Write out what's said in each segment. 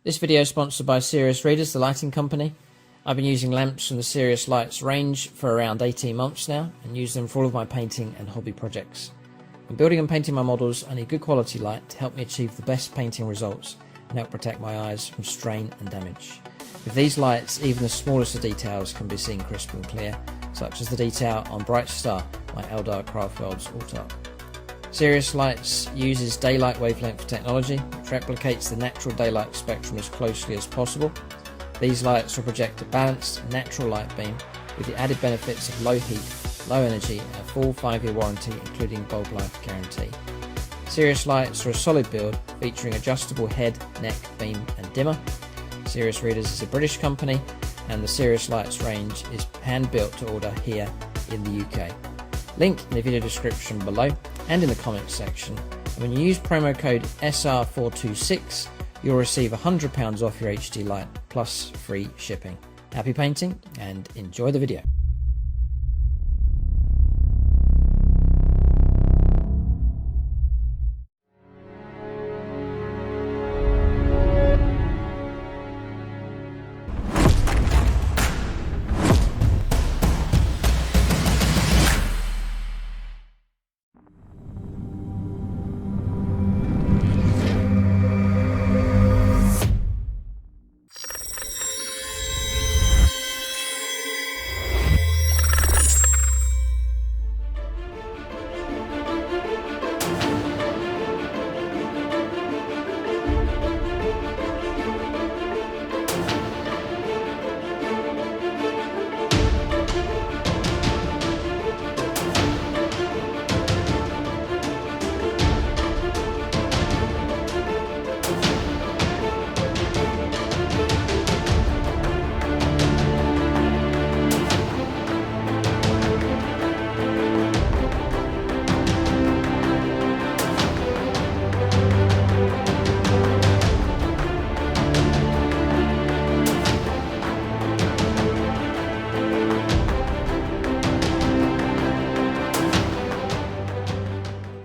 This video is sponsored by Serious Readers, the lighting company. I've been using lamps from the Serious Lights range for around 18 months now and use them for all of my painting and hobby projects. When building and painting my models, I need good quality light to help me achieve the best painting results and help protect my eyes from strain and damage. With these lights, even the smallest of details can be seen crisp and clear, such as the detail on Bright Star, my Eldar Craftworld's alt-art. Serious Lights uses daylight wavelength technology, which replicates the natural daylight spectrum as closely as possible. These lights will project a balanced, natural light beam with the added benefits of low heat, low energy and a full 5-year warranty including bulb life guarantee. Serious Lights are a solid build featuring adjustable head, neck, beam and dimmer. Serious Readers is a British company and the Serious Lights range is hand built to order here in the UK. Link in the video description below and in the comments section. And when you use promo code SR426, you'll receive £100 off your HD light plus free shipping. Happy painting and enjoy the video.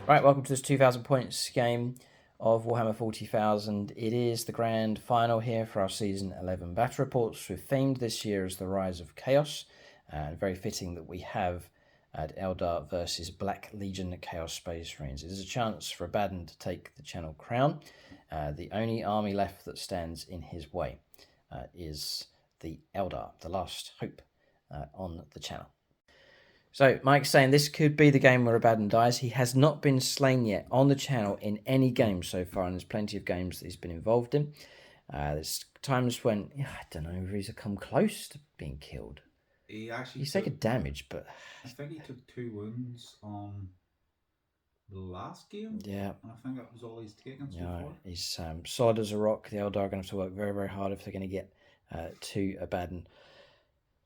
Right, welcome to this 2,000 points game of Warhammer 40,000. It is the grand final here for our Season 11 battle reports. We've themed this year as the Rise of Chaos, and very fitting that we have at Eldar versus Black Legion Chaos Space Marines. It is a chance for Abaddon to take the Channel Crown. The only army left that stands in his way is the Eldar, the last hope on the channel. So Mike's saying this could be the game where Abaddon dies. He has not been slain yet on the channel in any game so far, and there's plenty of games that he's been involved in. There's times when, I don't know if he's come close to being killed. He's taken damage, but... I think he took 2 wounds on the last game. Yeah. And I think that was all he's taken so far. He's solid as a rock. The Eldar are going to have to work very, very hard if they're going to get to Abaddon.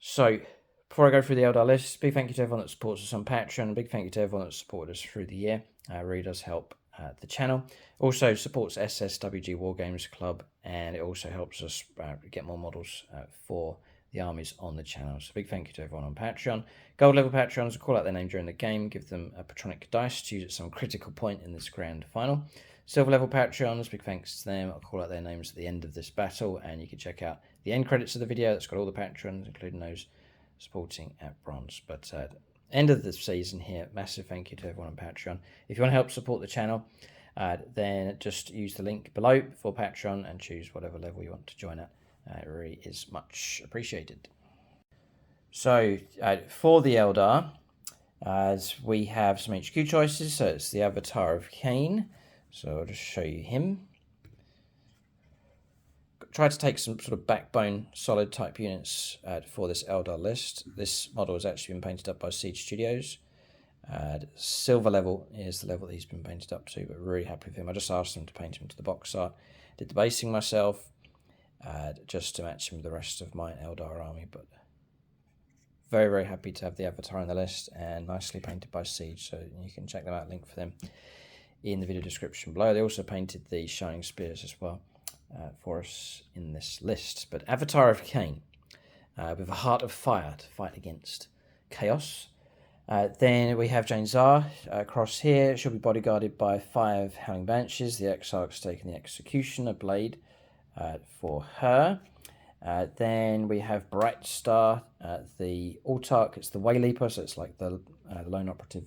So... before I go through the Eldar list, big thank you to everyone that supports us on Patreon. Big thank you to everyone that supported us through the year. Really does help the channel. Also supports SSWG War Games Club, and it also helps us get more models for the armies on the channel. So big thank you to everyone on Patreon. Gold level Patreons will call out their name during the game, give them a Patronic dice to use at some critical point in this grand final. Silver level Patreons, big thanks to them. I'll call out their names at the end of this battle, and you can check out the end credits of the video. That's got all the Patrons, including those supporting at bronze. But end of the season here, massive thank you to everyone on Patreon. If you want to help support the channel, then just use the link below for Patreon and choose whatever level you want to join at. It really is much appreciated. So for the Eldar, we have some HQ choices. So it's the Avatar of Cain, so I'll just show you him. Try to take some sort of backbone solid type units for this Eldar list. This model has actually been painted up by Siege Studios. Silver level is the level that he's been painted up to, but really happy with him. I just asked them to paint him to the box art. Did the basing myself just to match him with the rest of my Eldar army, but very, very happy to have the Avatar on the list and nicely painted by Siege, so you can check them out, link for them in the video description below. They also painted the Shining Spears as well for us in this list. But Avatar of Cain, with a heart of fire to fight against chaos. Then we have Jane Zar across here. She'll be bodyguarded by 5 Howling Banshees. The Exarch's taking the Executioner blade. for her. Then we have Bright Star, the Autark. It's the Way Leaper, so it's like the lone operative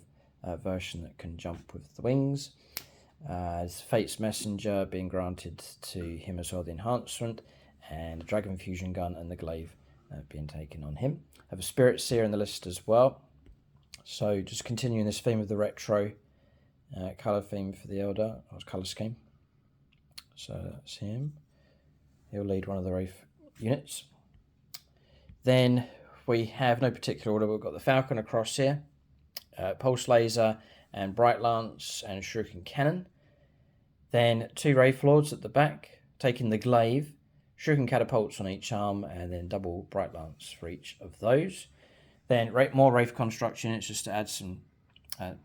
version that can jump with the wings. Fate's Messenger being granted to him as well, the enhancement, and the Dragon Fusion Gun and the Glaive being taken on him. I have a Spirit Seer in the list as well. So just continuing this theme of the retro colour theme for the Eldar, or colour scheme. So that's him. He'll lead one of the Wraith units. Then we have no particular order. We've got the Falcon across here, Pulse Laser and Bright Lance and Shuriken Cannon. Then 2 Wraith Lords at the back, taking the Glaive, Shuriken Catapults on each arm, and then double Bright Lance for each of those. Then more Wraith Construct units just to add some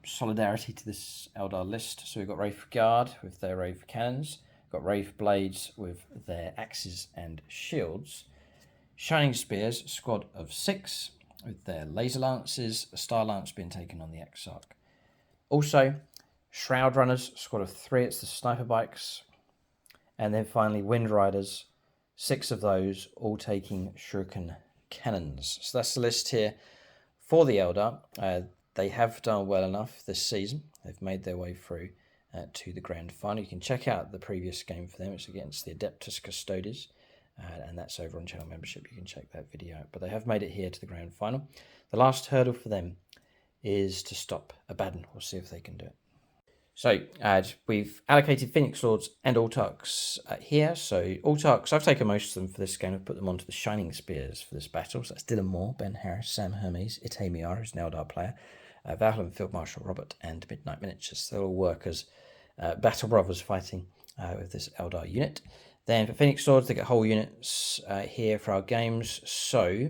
solidarity to this Eldar list. So we've got Wraith Guard with their Wraith Cannons, got Wraith Blades with their axes and shields, Shining Spears, squad of 6 with their Laser Lances, a Star Lance being taken on the Exarch. Also, Shroud Runners, squad of 3, it's the Sniper Bikes. And then finally, Wind Riders, 6 of those, all taking Shuriken Cannons. So that's the list here for the Eldar. They have done well enough this season. They've made their way through to the grand final. You can check out the previous game for them. It's against the Adeptus Custodes, and that's over on channel membership. You can check that video out. But they have made it here to the grand final. The last hurdle for them is to stop Abaddon. We'll see if they can do it. So we've allocated Phoenix Lords and Autarks here. So Autarks, I've taken most of them for this game. I've put them onto the Shining Spears for this battle. So that's Dylan Moore, Ben Harris, Sam Hermes, Ite Miara, who's an Eldar player, Valhalla Field Marshal Robert, and Midnight Miniatures. They'll all work as battle brothers fighting with this Eldar unit. Then for Phoenix Lords, they get whole units here for our games. So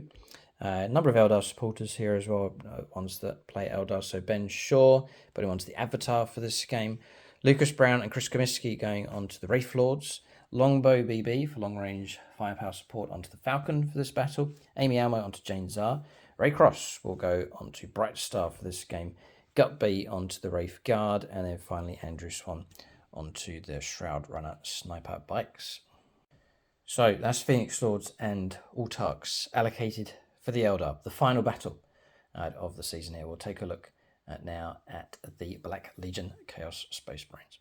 a number of Eldar supporters here as well, ones that play Eldar. So Ben Shaw, putting onto the Avatar for this game. Lucas Brown and Chris Comiskey going on to the Wraith Lords. Longbow BB for long-range firepower support onto the Falcon for this battle. Amy Almo onto Jane Czar. Ray Cross will go onto Bright Star for this game. Gut B onto the Wraith Guard. And then finally Andrew Swan onto the Shroud Runner Sniper Bikes. So that's Phoenix Lords and Autarks allocated for the Eldar, the final battle of the season here. We'll take a look now at the Black Legion Chaos Space Marines.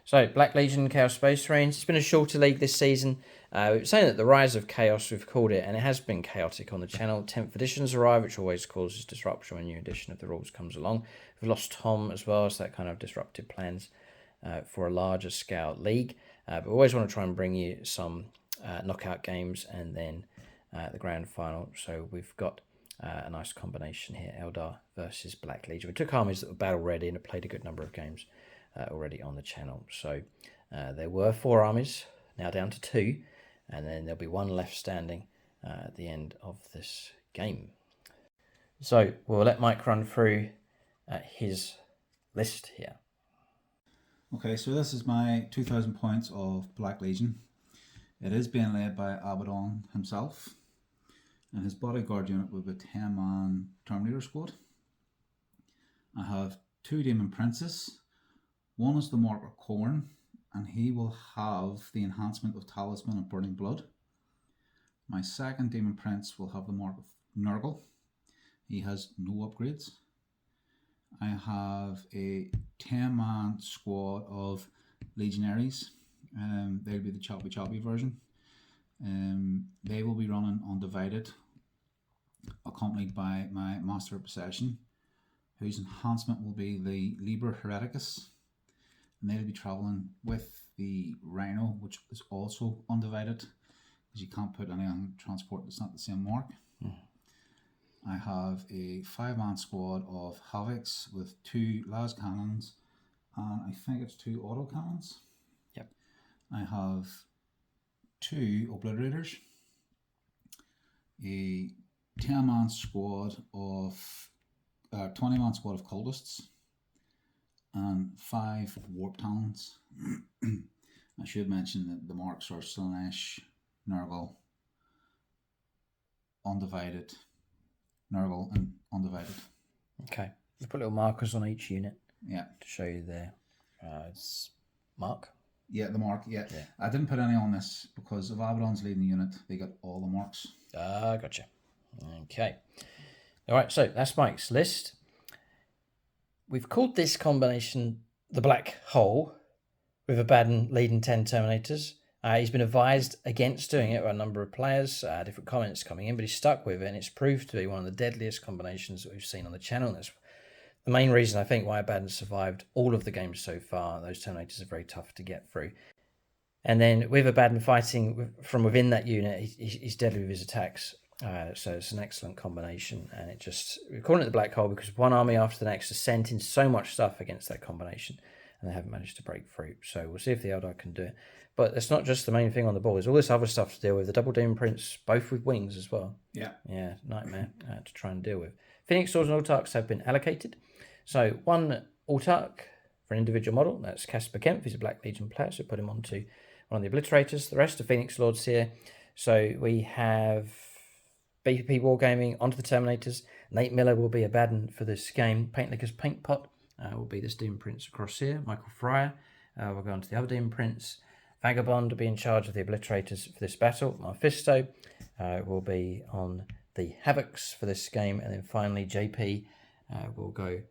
So, Black Legion Chaos Space Marines, it's been a shorter league this season. We were saying that the Rise of Chaos, we've called it, and it has been chaotic on the channel. 10th editions arrive, which always causes disruption when a new edition of the rules comes along. We've lost Tom as well, so that kind of disrupted plans for a larger scale league. But we always want to try and bring you some knockout games and then the grand final. So we've got a nice combination here, Eldar versus Black Legion. We took armies that were battle ready and have played a good number of games already on the channel. So there were 4 armies, now down to 2, and then there'll be 1 left standing at the end of this game. So we'll let Mike run through his list here. Okay, so this is my 2,000 points of Black Legion. It is being led by Abaddon himself, and his bodyguard unit with a 10-man Terminator squad. I have 2 Demon Princes. One is the Mark of Corn, and he will have the enhancement of Talisman of Burning Blood. My second Demon Prince will have the Mark of Nurgle. He has no upgrades. I have a 10-man squad of Legionaries. They'll be the choppy version. They will be running undivided, accompanied by my Master of Possession, whose enhancement will be the Liber Hereticus, and they'll be travelling with the Rhino, which is also undivided, because you can't put anything on transport that's not the same mark. I have a 5-man squad of Havocs with 2 las cannons, and I think it's 2 auto cannons. Yep. I have 2 Obliterators, a 10-man squad of 20-man squad of Cultists, and 5 Warp Talons. I should mention that the marks are Slaanesh, Nurgle, Undivided, Nurgle, and Undivided. Okay, we put little markers on each unit. Yeah. To show you their mark. Yeah, the mark, yeah. Yeah. I didn't put any on this because if Abaddon's leading the unit, they get all the marks. Ah, gotcha. Okay. All right, so that's Mike's list. We've called this combination the Black Hole, with Abaddon leading 10 Terminators. He's been advised against doing it by a number of players, different comments coming in, but he's stuck with it, and it's proved to be one of the deadliest combinations that we've seen on the channel. And that's the main reason I think why Abaddon survived all of the games so far. Those Terminators are very tough to get through. And then with Abaddon fighting from within that unit, he's deadly with his attacks. So it's an excellent combination, and we're calling it the Black Hole because one army after the next has sent in so much stuff against that combination, and they haven't managed to break through. So we'll see if the Eldar can do it. But it's not just the main thing on the board. There's all this other stuff to deal with. The double demon prints, both with wings as well. Yeah. Yeah, nightmare to try and deal with. Phoenix Swords and Autarchs have been allocated. So one Autarch for an individual model. That's Casper Kempf. He's a Black Legion player, so put him onto one of the Obliterators. The rest are Phoenix Lords here. So we have BPP Wargaming onto the Terminators. Nate Miller will be Abaddon for this game. Paintlicker's Paint Pot will be this Demon Prince across here. Michael Fryer will go on to the other Demon Prince. Vagabond will be in charge of the Obliterators for this battle. Mephisto will be on the Havocs for this game. And then finally, JP will go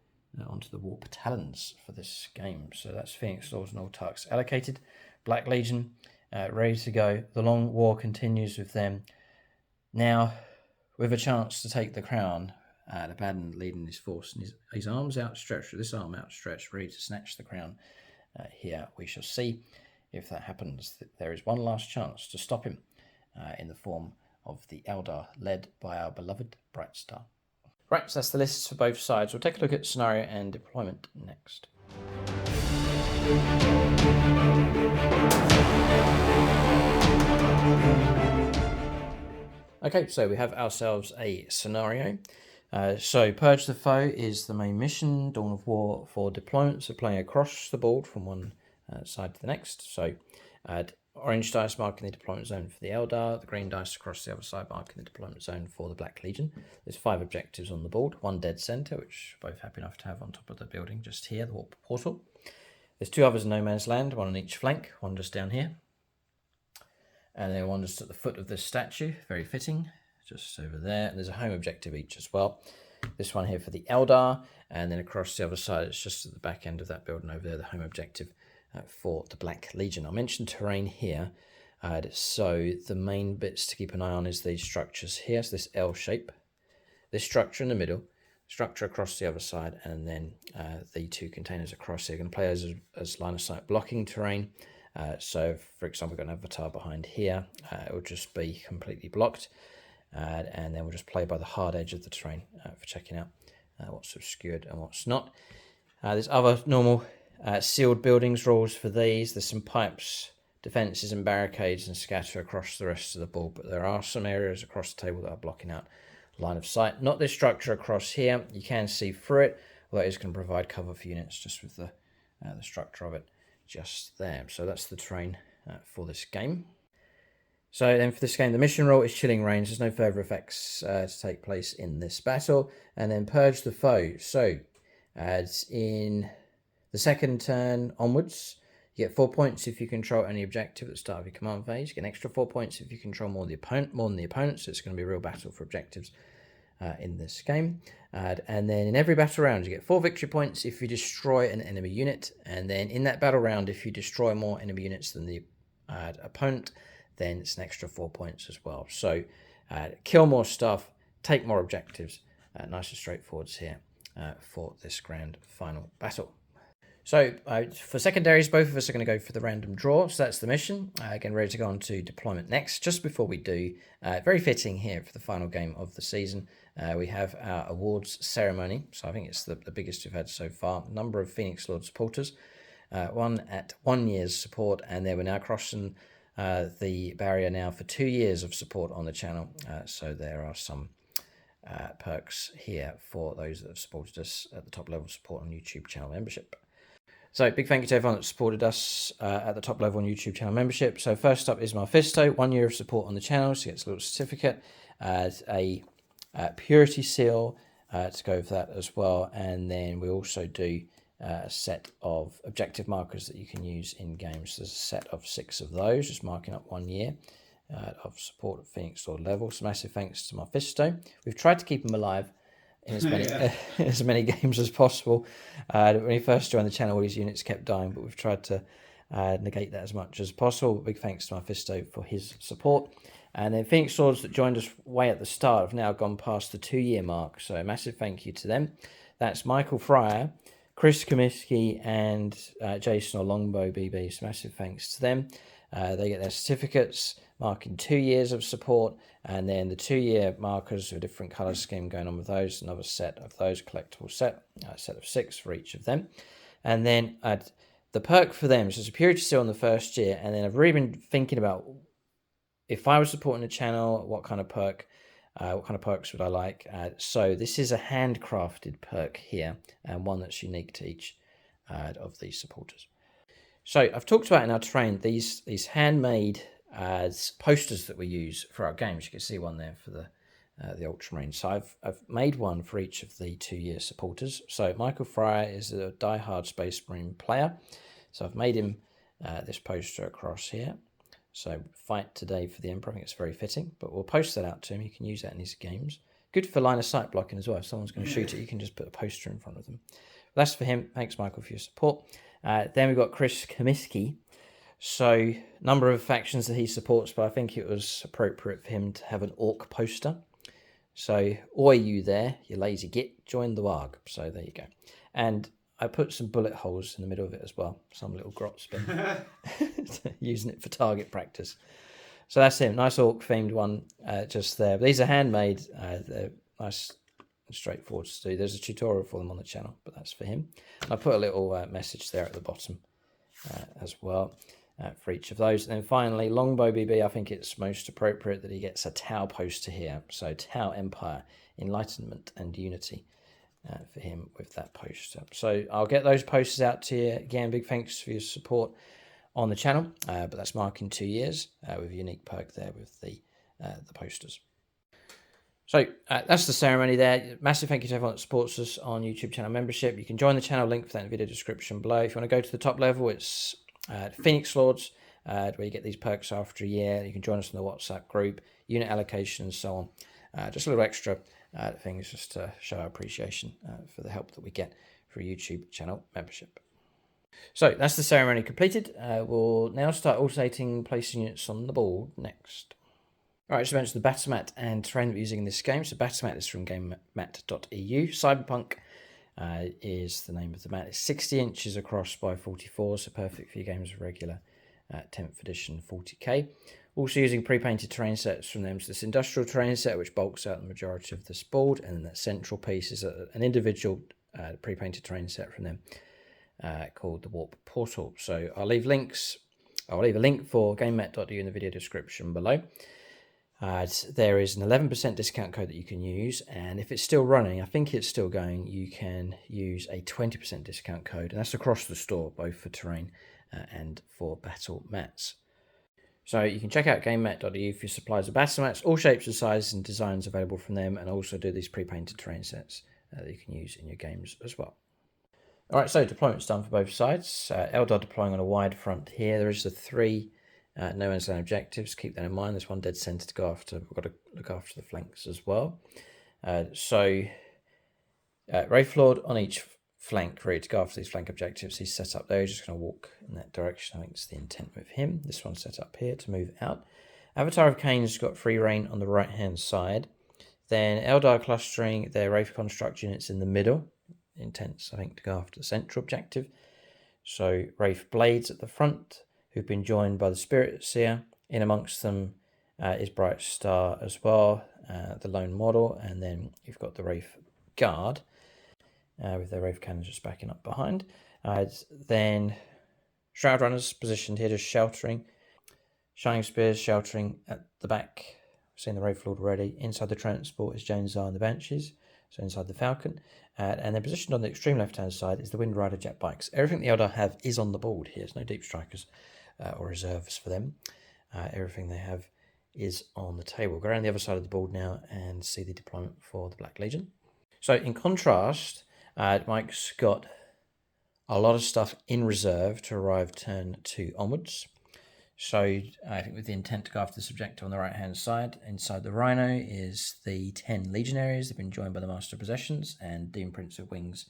onto the Warp Talons for this game. So that's Phoenix Lords and Autarchs allocated. Black Legion ready to go. The long war continues with them. Now, with a chance to take the crown, Abaddon leading his force, and his arms outstretched, with this arm outstretched, ready to snatch the crown here. We shall see if that happens. There is one last chance to stop him in the form of the Eldar, led by our beloved Bright Star. Right, so that's the lists for both sides. We'll take a look at scenario and deployment next. Okay, so we have ourselves a scenario. So Purge the Foe is the main mission. Dawn of War for deployments are playing across the board from one side to the next. So orange dice marking the deployment zone for the Eldar, the green dice across the other side marking the deployment zone for the Black Legion. There's 5 objectives on the board, one dead center, which we're both happy enough to have on top of the building just here, the Warp Portal. There's 2 others in no man's land, one on each flank, one just down here. And then one just at the foot of this statue, very fitting, just over there. And there's a home objective each as well. This one here for the Eldar, and then across the other side, it's just at the back end of that building over there, the home objective for the Black Legion. I mentioned terrain here, so the main bits to keep an eye on is these structures here. So this L shape, this structure in the middle, structure across the other side, and then the 2 containers across here. Going to play as line of sight blocking terrain. So, for example, we've got an avatar behind here. It will just be completely blocked. And then we'll just play by the hard edge of the terrain for checking out what's obscured and what's not. There's other normal sealed buildings rules for these. There's some pipes, defences and barricades and scatter across the rest of the board. But there are some areas across the table that are blocking out line of sight. Not this structure across here. You can see through it, although it is going to provide cover for units just with the structure of it just there. So that's the terrain for this game. So then for this game, the mission rule is Chilling Range. There's no further effects to take place in this battle. And then Purge the Foe. So as in the second turn onwards, you get 4 points if you control any objective at the start of your command phase. You get an extra 4 points if you control more than the opponent. So it's going to be a real battle for objectives in this game. And then in every battle round, you get 4 victory points if you destroy an enemy unit. And then in that battle round, if you destroy more enemy units than the opponent, then it's an extra 4 points as well. So kill more stuff, take more objectives. Nice and straightforward here for this grand final battle. So for secondaries, both of us are going to go for the random draw. So that's the mission. Again, ready to go on to deployment next. Just before we do, very fitting here for the final game of the season. We have our awards ceremony. So I think it's the biggest we've had so far. Number of Phoenix Lord supporters. One at 1 year's support, and then we're now crossing the barrier now for 2 years of support on the channel. So there are some perks here for those that have supported us at the top level support on YouTube channel membership. So big thank you to everyone that supported us at the top level on YouTube channel membership. So first up is Mephisto, 1 year of support on the channel. So he gets a little certificate, a purity seal to go with that as well. And then we also do a set of objective markers that you can use in games. There's a set of 6 of those, just marking up 1 year of support at Phoenix Lord level. So massive thanks to Mephisto. We've tried to keep him alive in as many as many games as possible. When he first joined the channel, all his units kept dying, but we've tried to negate that as much as possible. Big thanks to Mephisto for his support. And then Phoenix Lords that joined us way at the start have now gone past the 2-year mark, so a massive thank you to them. That's Michael Fryer, Chris Comiskey, and Jason or Longbow BB. So massive thanks to them. They get their certificates marking 2 years of support, and then the 2-year markers with a different colour scheme going on with those. Another set of those, collectible set, a set of 6 for each of them. And then the perk for them is a purity seal on the first year, and then I've really been thinking about if I was supporting the channel, what kind of perks would I like? So this is a handcrafted perk here, and one that's unique to each of these supporters. So I've talked about in our terrain these handmade posters that we use for our games. You can see one there for the Ultramarine. So I've made one for each of the 2-year supporters. So Michael Fryer is a die-hard Space Marine player. So I've made him this poster across here. So fight today for the Emperor. I think it's very fitting, but we'll post that out to him. You can use that in his games. Good for line of sight blocking as well. If someone's going to shoot it, you can just put a poster in front of them. But that's for him. Thanks, Michael, for your support. Then we've got Chris Comiskey. So number of factions that he supports, but I think it was appropriate for him to have an orc poster. So, oi you there, you lazy git, join the warg. So there you go. And I put some bullet holes in the middle of it as well. Some little grot spin. Using it for target practice. So that's him. Nice orc themed one just there. These are handmade. They're nice and straightforward to do. There's a tutorial for them on the channel, but that's for him. And I put a little message there at the bottom as well for each of those. And then finally, Longbow BB, I think it's most appropriate that he gets a Tau poster here. So Tau Empire, Enlightenment and Unity. For him with that poster. So I'll get those posters out to you. Again, big thanks for your support on the channel. But that's marking 2 years with a unique perk there with the posters. So that's the ceremony there. Massive thank you to everyone that supports us on YouTube channel membership. You can join the channel, link for that in the video description below. If you want to go to the top level, it's Phoenix Lords, where you get these perks after a year. You can join us in the WhatsApp group, unit allocation and so on. Just a little extra things just to show our appreciation for the help that we get for a YouTube channel membership. So that's the ceremony completed. We'll now start alternating placing units on the board next. All right, just mentioned the battle mat and terrain that we're using in this game. So battle mat is from gamemat.eu. Cyberpunk is the name of the mat. It's 60 inches across by 44, so perfect for your games of regular 10th edition 40k. Also using pre-painted terrain sets from them. So this industrial terrain set, which bulks out the majority of this board, and then that central piece is an individual pre-painted terrain set from them called the Warp Portal. So I'll leave a link for gamemat.eu in the video description below. There is an 11% discount code that you can use, and if it's still running, I think it's still going, you can use a 20% discount code, and that's across the store, both for terrain and for battle mats. So you can check out gamemat.eu for your supplies of battle mats, all shapes and sizes and designs available from them, and also do these pre-painted terrain sets that you can use in your games as well. All right, so deployment's done for both sides. Eldar deploying on a wide front here. There is the 3 no man's land objectives. Keep that in mind. There's one dead centre to go after. We've got to look after the flanks as well. Wraith Lord on each flank, ready to go after these flank objectives. He's set up there. He's just going to walk in that direction. I think it's the intent with him. This one's set up here to move out. Avatar of Cain's got free reign on the right hand side. Then Eldar clustering their Wraith construct units in the middle. Intents, I think, to go after the central objective. So Wraith Blades at the front, who've been joined by the Spirit Seer. In amongst them is Bright Star as well, the lone model, and then you've got the Wraith Guard with their Wraith cannons just backing up behind. Then Shroud Runners positioned here, just sheltering. Shining Spears sheltering at the back. We've seen the Wraith Lord already. Inside the transport is Jonesar and the Banshees, so inside the Falcon. And then positioned on the extreme left-hand side is the Wind Rider jet bikes. Everything the Eldar have is on the board here. There's no deep strikers or reserves for them. Everything they have is on the table. Go around the other side of the board now and see the deployment for the Black Legion. So in contrast, Mike's got a lot of stuff in reserve to arrive turn 2 onwards. So I think with the intent to go after this objective on the right hand side, inside the Rhino is the 10 legionaries. They've been joined by the Master of Possessions, and Dean Prince of Wings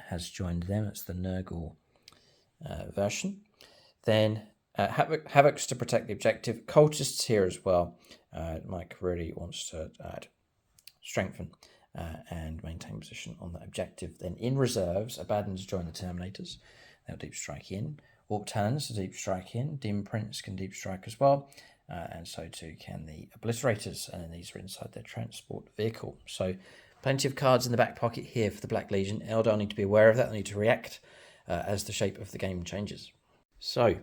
has joined them. It's the Nurgle version. Then Havocs to protect the objective. Cultists here as well. Mike really wants to strengthen and maintain position on that objective. Then in reserves, Abaddon to join the Terminators. They'll deep strike in. Orc Talons to deep strike in. Dim Prince can deep strike as well. And so too can the Obliterators. And then these are inside their transport vehicle. So plenty of cards in the back pocket here for the Black Legion. Eldar need to be aware of that. They need to react as the shape of the game changes. So,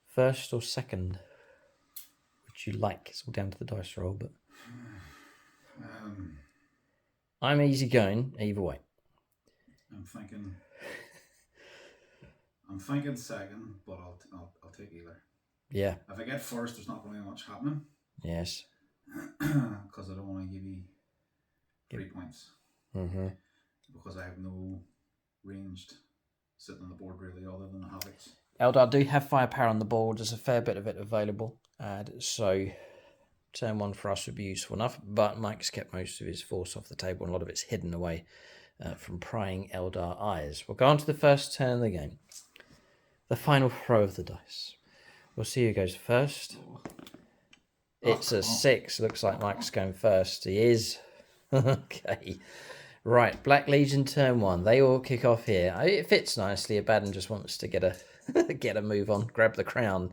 first or second, would you like? It's all down to the dice roll, but I'm easy going either way. I'm thinking second, but I'll take either. Yeah. If I get first, there's not going to be much happening. Yes. Because I don't want to give you 3 points. Mm-hmm. Because I have no ranged sitting on the board really, other than the Havocs. Eldar do have firepower on the board. There's a fair bit of it available. So turn 1 for us would be useful enough. But Mike's kept most of his force off the table, and a lot of it's hidden away from prying Eldar eyes. We'll go on to the first turn of the game. The final throw of the dice. We'll see who goes first. It's a 6. Looks like Mike's going first. He is. Okay. Right, Black Legion turn 1. They all kick off here. It fits nicely. Abaddon just wants to get a move on, grab the crown,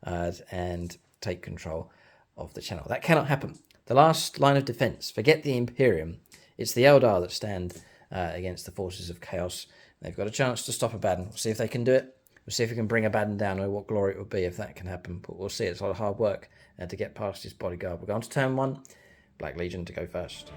and take control of the channel. That cannot happen. The last line of defense. Forget the Imperium. It's the Eldar that stand against the forces of chaos. They've got a chance to stop Abaddon. We'll see if they can do it. We'll see if we can bring Abaddon down, or what glory it would be if that can happen. But we'll see. It's a lot of hard work to get past his bodyguard. We're going to turn 1. Black Legion to go first.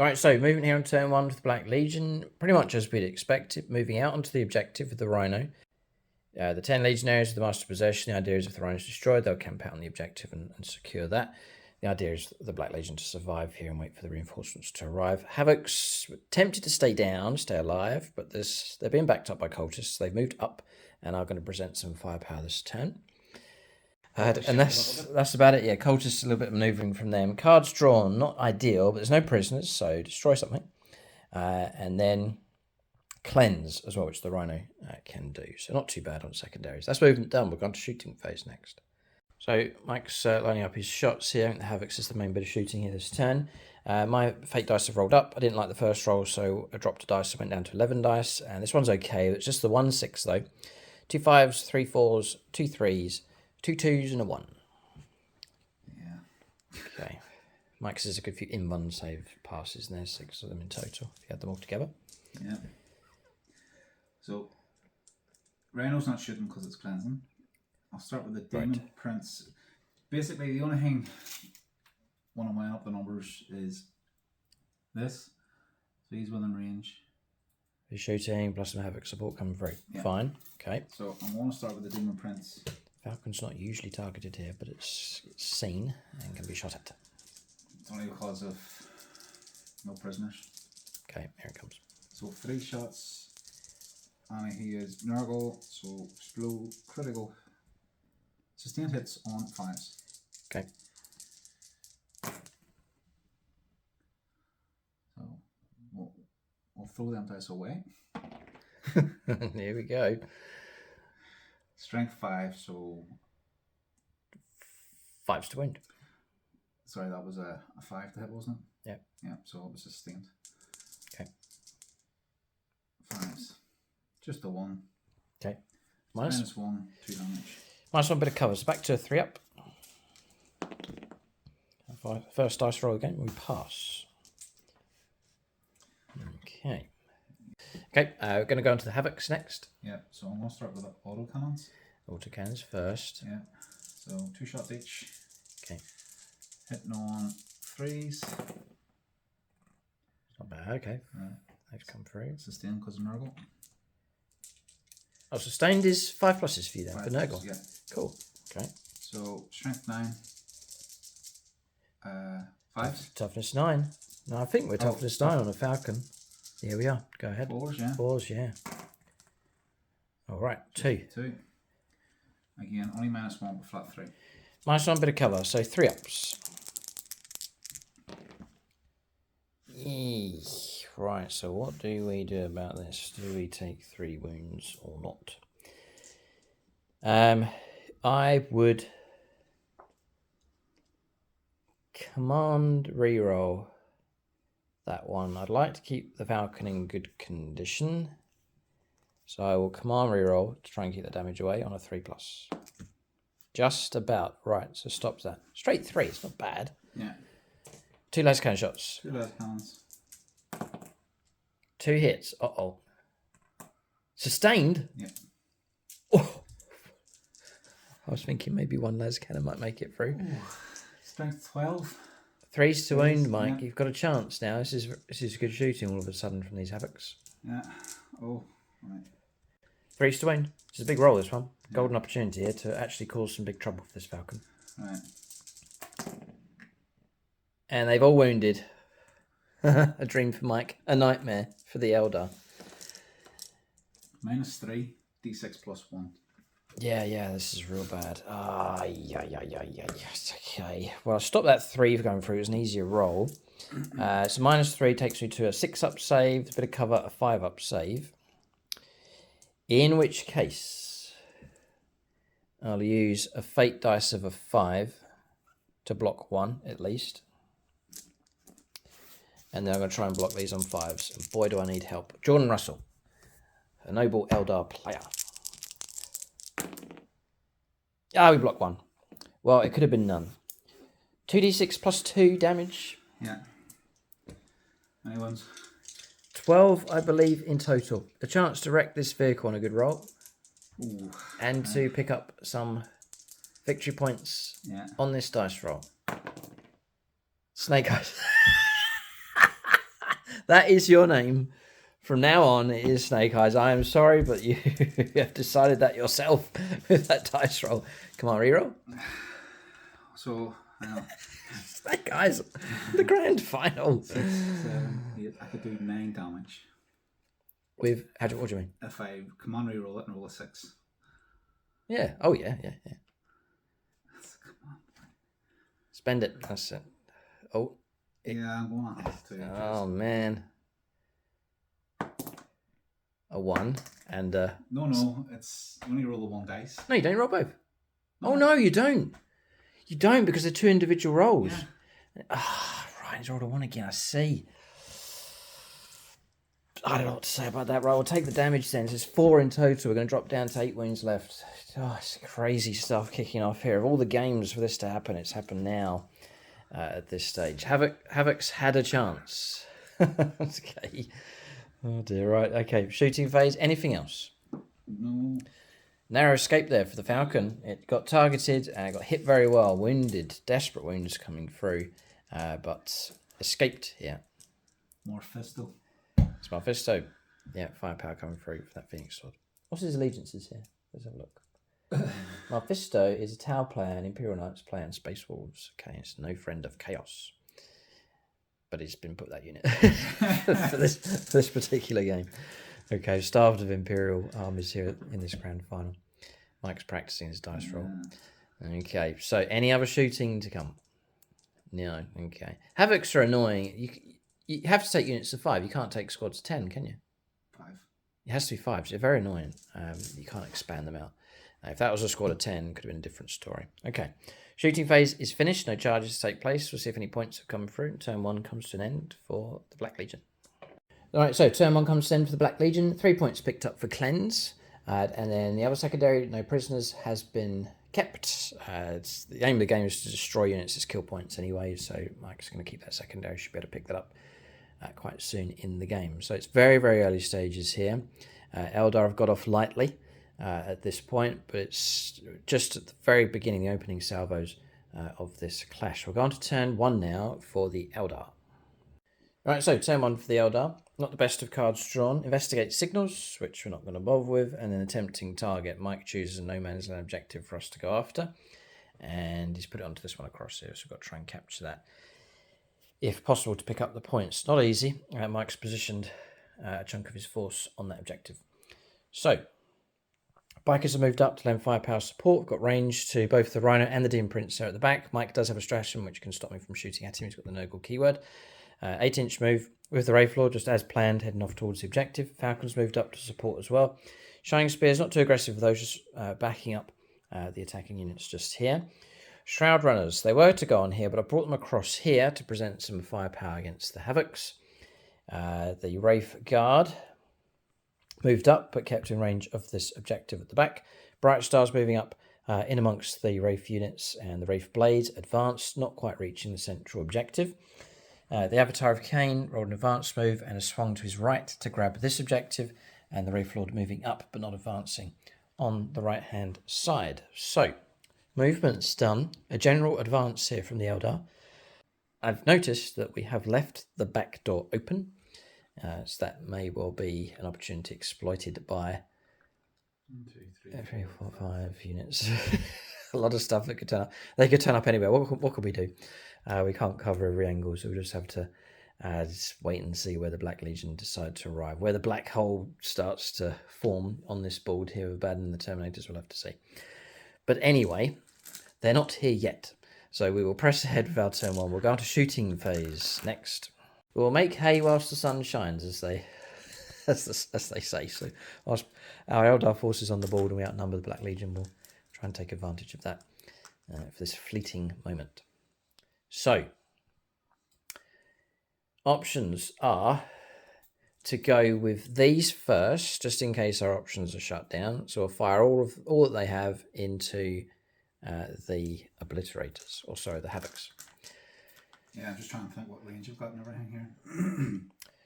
Alright, so moving here on turn 1 with the Black Legion, pretty much as we'd expected, moving out onto the objective with the Rhino. The 10 Legionaries with the Master of Possession, the idea is if the Rhino is destroyed, they'll camp out on the objective and secure that. The idea is the Black Legion to survive here and wait for the reinforcements to arrive. Havocs tempted to stay down, stay alive, but they're being backed up by cultists. They've moved up and are going to present some firepower this turn. And that's about it. Yeah, cultists, a little bit of maneuvering from them. Cards drawn, not ideal, but there's no prisoners, so destroy something. And then cleanse as well, which the Rhino can do. So not too bad on secondaries. That's movement done. We're going to shooting phase next. So Mike's lining up his shots here. I think the Havocs is the main bit of shooting here this turn. My fate dice have rolled up. I didn't like the first roll, so I dropped a dice. I went down to 11 dice. And this one's okay. It's just the 1 6 though. 2 5s, 3 4s, 2 3s, 2 2s, and a 1. Yeah. Okay. Mike's has a good few in-1 save passes, and there's 6 of them in total, if you add them all together. Yeah. So, Rhino's not shooting because it's cleansing. I'll start with the Demon Prince. Basically, the only thing when I'm weighing up the numbers is this. So he's within range. He's shooting, plus some Havoc support coming through. Yeah. Fine. Okay. So I'm going to start with the Demon Prince. Falcon's not usually targeted here, but it's seen and can be shot at. It's only because of no prisoners. Okay, here it comes. So 3 shots. and he is Nurgle, so slow, critical. Sustained hits on 5s. Okay. So we'll throw them dice away. Here we go. Strength 5, so 5s to wound. sorry, that was a 5 to hit, wasn't it? Yeah. Yeah, so it was sustained. Okay. 5s. Just the 1. Okay. Minus 1, 2 damage. Minus 1 bit of cover. So back to a 3 up. First dice roll again. We pass. Okay. Okay, we're going to go into the Havocs next. Yeah, so I'm going to start with the auto cannons. Auto cannons first. Yeah, so 2 shots each. Okay. Hitting on 3s. Not bad, okay. They've come through. Sustained because of Nurgle. Oh, sustained is 5 pluses for you then, 5 for Nurgle. pluses, yeah. Cool. Okay. So strength 9. 5s. Toughness 9. No, I think we're toughness 9 on a Falcon. Here we are. Go ahead. 4s, yeah. 4s, yeah. All right, 2. 2. Again, only minus 1 but flat 3. Minus 1 bit of cover, so 3 ups. Right, so what do we do about this? Do we take 3 wounds or not? I would command reroll that one. I'd like to keep the Falcon in good condition, so I will command reroll to try and keep the damage away on a 3+. Just about right, so stops that. Straight 3, it's not bad. Yeah. 2 laser cannon shots. 2 laser cannons. 2 hits. Uh-oh. Sustained? Yeah. Oh. I was thinking maybe 1 laser cannon might make it through. Ooh. Strength 12. 3s to wound, Mike. Yeah. You've got a chance now. This is good shooting all of a sudden from these Havocs. Yeah. Oh, right. 3s to wound. It's a big roll, this one. Golden opportunity here to actually cause some big trouble for this Falcon. Right. And they've all wounded. A dream for Mike. A nightmare for the Eldar. Minus 3, d6 plus 1. Yeah, this is real bad. Yes, okay. Well, I'll stop that 3 for going through. It was an easier roll. So minus 3 takes me to a 6-up save, a bit of cover, a 5-up save. In which case, I'll use a fate dice of a 5 to block 1 at least. And then I'm going to try and block these on 5s. And boy, do I need help. Jordan Russell, a noble Eldar player. Ah, we blocked 1. Well, it could have been none. 2d6 plus 2 damage. Yeah. Any ones? 12, I believe, in total. A chance to wreck this vehicle on a good roll. Ooh. And to pick up some victory points on this dice roll. Snake Eyes. That is your name. From now on, it is Snake Eyes. I am sorry, but you have decided that yourself with that dice roll. Come on, reroll. So, Snake Eyes, the grand final. 7, 8, I could do 9 damage. With, what do you mean? If I command reroll it and roll a 6. Yeah. Oh, yeah. Come on. Spend it. That's it. Oh. Yeah, I'm going to have to. Oh, man. A 1 and No, it's you only roll the 1 dice. No, you don't roll both. No. Oh no, you don't. You don't because they're 2 individual rolls. Yeah. Right, he's rolled a 1 again. I see. I don't know what to say about that roll. We'll take the damage then. It's 4 in total. We're going to drop down to 8 wounds left. Oh, it's crazy stuff kicking off here. Of all the games for this to happen, it's happened now at this stage. Havoc's had a chance. Okay. Oh dear, right, okay. Shooting phase, anything else? No. Narrow escape there for the Falcon. It got targeted and got hit very well. Wounded, desperate wounds coming through, but escaped here. Mephisto. It's Mephisto. Yeah, firepower coming through for that Phoenix Sword. What's his allegiances here? Let's have a look. Mephisto is a Tau player and Imperial Knights player and Space Wolves. Okay, it's no friend of Chaos. But he's been put that unit for this particular game. Okay, starved of Imperial armies here in this grand final. Mike's practicing his dice roll. Okay, so any other shooting to come? No, okay. Havocs are annoying. You have to take units of 5. You can't take squads of 10, can you? 5. It has to be 5. So they're very annoying. You can't expand them out. If that was a squad of 10, could have been a different story. Okay. Shooting phase is finished. No charges take place. We'll see if any points have come through. Turn 1 comes to an end for the Black Legion. All right, so turn 1 comes to an end for the Black Legion. 3 points picked up for Cleanse. And then the other secondary, no prisoners, has been kept. The aim of the game is to destroy units as kill points anyway, so Mike's going to keep that secondary. Should be able to pick that up quite soon in the game. So it's very, very early stages here. Eldar have got off lightly at this point, but it's just at the very beginning, the opening salvos of this clash. We're going to turn 1 now for the Eldar. Right, so turn 1 for the Eldar. Not the best of cards drawn. Investigate signals, which we're not going to bother with, and then a tempting target. Mike chooses a no man's land objective for us to go after, and he's put it onto this one across here, so we've got to try and capture that. If possible, to pick up the points. Not easy. Mike's positioned a chunk of his force on that objective. So, Bikers have moved up to lend firepower support. We've got range to both the Rhino and the Demon Prince there at the back. Mike does have a stratagem which can stop me from shooting at him. He's got the Nurgle keyword. 8-inch move with the Wraith Lord, just as planned, heading off towards the objective. Falcons moved up to support as well. Shining Spears, not too aggressive for those, just backing up the attacking units just here. Shroud Runners, they were to go on here, but I brought them across here to present some firepower against the Havocs. The Wraith Guard moved up, but kept in range of this objective at the back. Bright Stars moving up in amongst the Wraith units, and the Wraith Blades advanced, not quite reaching the central objective. The Avatar of Cain rolled an advanced move and has swung to his right to grab this objective, and the Wraith Lord moving up but not advancing on the right hand side. So, movement's done. A general advance here from the Eldar. I've noticed that we have left the back door open, so that may well be an opportunity exploited by 3, 4, 5 units. A lot of stuff that could turn up. They could turn up anywhere. What could we do? We can't cover every angle, so we just have to just wait and see where the Black Legion decide to arrive. Where the black hole starts to form on this board here with Abaddon and the Terminators, we'll have to see. But anyway, they're not here yet. So we will press ahead with our turn 1. We'll go on to shooting phase next. We'll make hay whilst the sun shines, as they say. So whilst our Eldar forces on the board and we outnumber the Black Legion, we'll try and take advantage of that for this fleeting moment. So, options are to go with these first, just in case our options are shut down. So we'll fire all that they have into the obliterators, or sorry, the havocs. Yeah, I'm just trying to think what range I've got and everything here.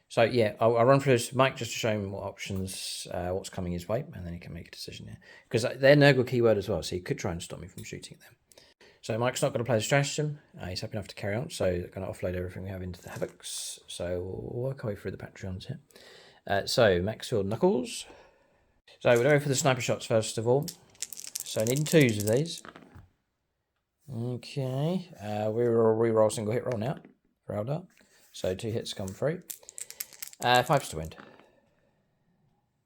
So yeah, I'll run through this, Mike, just to show him what options, what's coming his way, and then he can make a decision here. Because they're Nurgle keyword as well, so he could try and stop me from shooting them. So Mike's not going to play the stratagem. He's happy enough to carry on, so they're going to offload everything we have into the Havocs. So we'll work our way through the Patreons here. So Maxfield Knuckles. So we'll go for the sniper shots first of all. So needing 2s of these. Okay. We will re-roll single hit roll now for Eldar. So 2 hits come through. 5s to wound.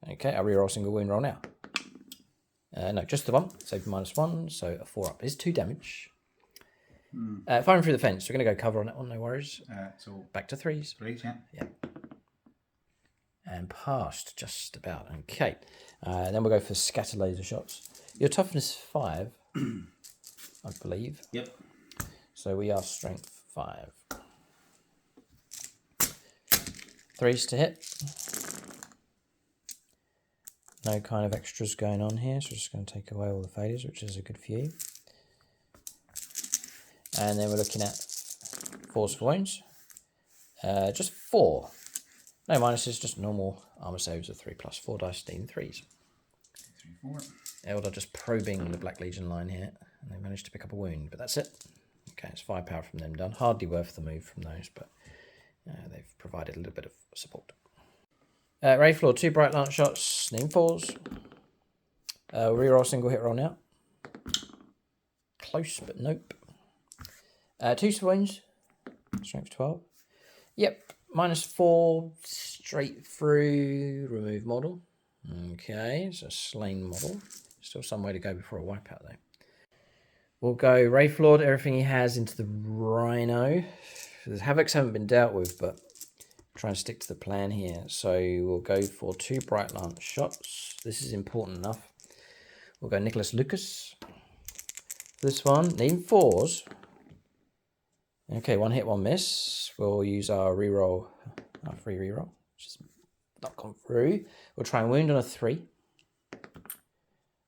Okay, I'll re-roll single wound roll now. No, just the 1. So -1, so a 4 up is 2 damage. Firing through the fence. We're going to go cover on that one, no worries. So back to 3s. 3s, yeah. Yeah. And past, just about. Okay. And then we'll go for scatter laser shots. Your toughness 5, I believe. Yep. So we are strength 5. 3s to hit. No kind of extras going on here, so we're just going to take away all the failures, which is a good few. And then we're looking at 4s for wounds. Just 4. No minuses, just normal armor saves of 3 plus 4 dice, needing 3s. 3, 4. Eldar just probing the Black Legion line here, and they managed to pick up a wound, but that's it. Okay, it's 5 power from them done. Hardly worth the move from those, but they've provided a little bit of support. Wraith Lord, 2 bright lance shots, needing 4s. Reroll single hit roll now. Close, but nope. 2 wounds, strength 12. Yep, -4 straight through. Remove model. Okay, so slain model. Still some way to go before a wipeout though. We'll go Wraith Lord, everything he has into the Rhino. The Havocs haven't been dealt with, but try and stick to the plan here. So we'll go for 2 Bright Lance shots. This is important enough. We'll go Nicholas Lucas. This one, needing 4s. Okay, 1 hit, 1 miss. We'll use our reroll, our free reroll, which is not gone through. We'll try and wound on a 3,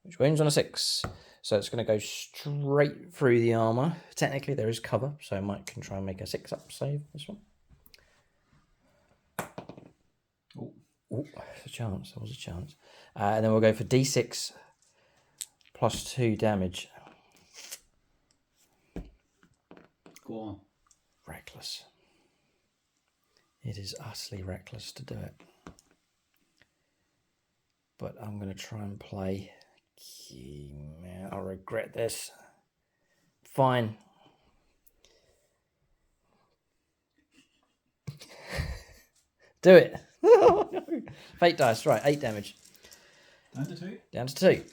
which wounds on a 6. So it's going to go straight through the armor. Technically, there is cover, so Mike can try and make a 6-up save. This one. Oh, there's a chance. There was a chance. And then we'll go for D6 plus 2 damage. Go on. Reckless. It is utterly reckless to do it. But I'm going to try and play. Man, I'll regret this. Fine. Do it. Oh, no. Fate dice, right, 8 damage. Down to 2. Down to 2.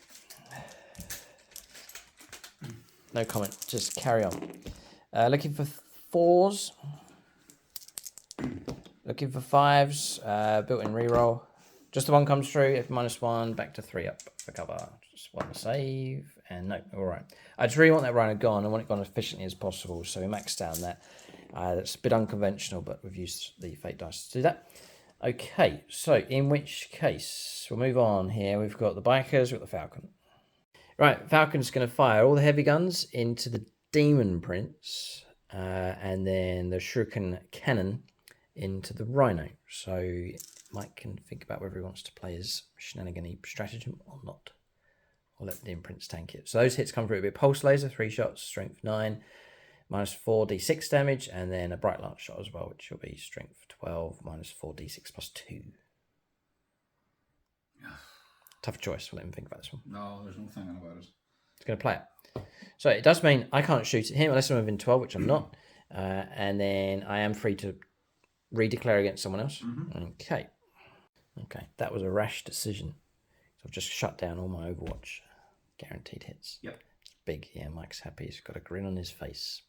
No comment, just carry on. Looking for 4s. Looking for 5s. Built-in reroll. Just the 1 comes through. If -1, back to 3 up for cover. Just want to save. And no, all right. I just really want that Rhino gone. I want it gone as efficiently as possible. So we maxed down that. That's a bit unconventional, but we've used the fate dice to do that. Okay, so in which case, we'll move on here. We've got the bikers, we've got the Falcon. Right, Falcon's going to fire all the heavy guns into the Demon Prince. And then the Shuriken Cannon into the Rhino. So Mike can think about whether he wants to play his shenanigan-y stratagem or not. Or let the Imprints tank it. So those hits come through a bit. Pulse Laser, 3 shots, strength 9, -4 d6 damage, and then a Bright Lance shot as well, which will be strength 12, -4 d6 plus 2. Tough choice. We'll let him think about this one. No, there's no thinking about it. He's going to play it. So it does mean I can't shoot at him unless I'm within 12, which I'm not. And then I am free to redeclare against someone else. Okay. Okay, that was a rash decision. So I've just shut down all my Overwatch guaranteed hits. Yep. Big, yeah, Mike's happy. He's got a grin on his face.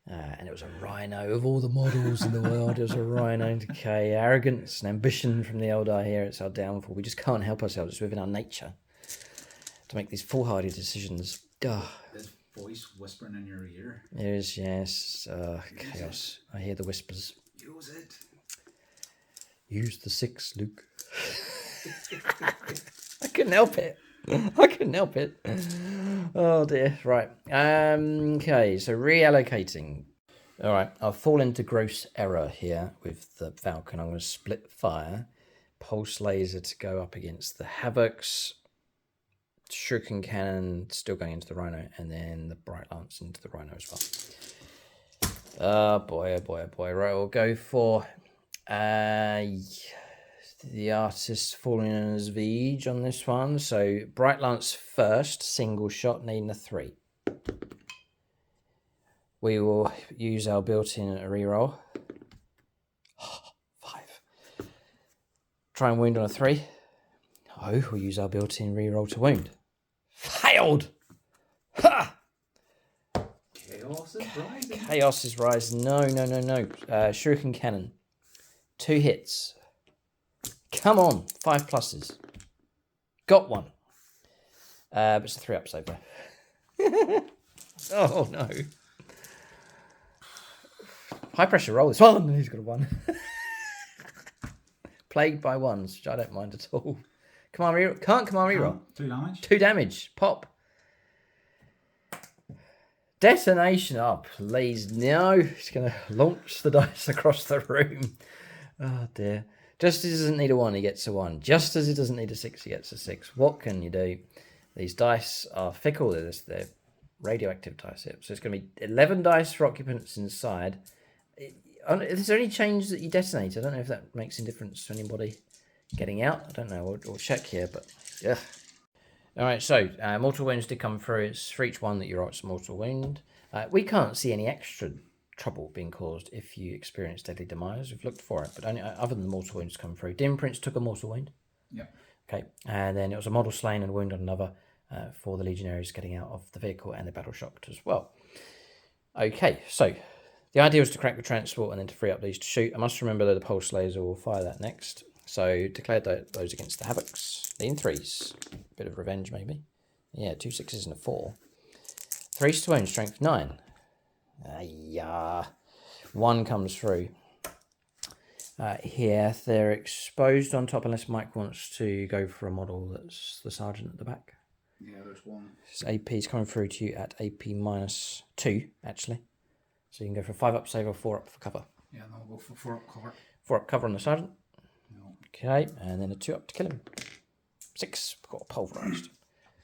And it was a Rhino of all the models in the world. It was a Rhino. Okay, arrogance and ambition from the Eldar here. It's our downfall. We just can't help ourselves. It's within our nature to make these foolhardy decisions. This voice whispering in your ear. There is, yes. Chaos. I hear the whispers. Use it. Use the 6, Luke. I couldn't help it. I couldn't help it. Oh dear. Right. Okay, so reallocating. All right, I've fallen into gross error here with the Falcon. I'm going to split fire. Pulse Laser to go up against the Havocs. Shuriken Cannon still going into the Rhino, and then the Bright Lance into the Rhino as well. Oh boy, oh boy, oh boy. Right, we'll go for the artist falling in as Vige on this one. So Bright Lance first, single shot, needing a 3. We will use our built-in reroll. 5. Try and wound on a 3. Oh, we'll use our built-in reroll to wound. Failed! Ha! Chaos is rising. Chaos is rising. No. Shuriken Cannon. 2 hits. Come on. 5 pluses. Got 1. But it's a 3-up save though. Oh no. High pressure roll this one. He's got a 1. Plagued by 1s, which I don't mind at all. Come on, reroll. Can't come on, reroll. 2 damage. 2 damage. Pop. Detonation. Oh, please. No. He's going to launch the dice across the room. Oh, dear. Just as he doesn't need a 1, he gets a 1. Just as he doesn't need a 6, he gets a 6. What can you do? These dice are fickle. They're radioactive dice. So it's going to be 11 dice for occupants inside. Is there any change that you detonate? I don't know if that makes any difference to anybody getting out. I don't know. We'll check here, but yeah. All right, so mortal wounds did come through. It's for each one that you roll, it's mortal wound. We can't see any extra trouble being caused if you experience deadly demise. We've looked for it, but only other than the mortal wounds come through. Dim Prince took a mortal wound. Yeah. Okay, and then it was a model slain and a wound on another for the legionaries getting out of the vehicle, and the battle shocked as well. Okay, so the idea was to crack the transport and then to free up these to shoot. I must remember that the pulse laser will fire that next. So declared those against the Havocs. In 3s. Bit of revenge maybe. Yeah, 2 6s and a 4. 3s to wound, strength 9. Yeah. 1 comes through. Here, they're exposed on top unless Mike wants to go for a model that's the sergeant at the back. Yeah, there's 1. This AP is coming through to you at AP -2, actually. So you can go for a 5 up save or 4 up for cover. Yeah, no, we'll go for 4 up cover. 4 up cover on the sergeant. No. Okay, and then a 2 up to kill him. 6, got pulverised.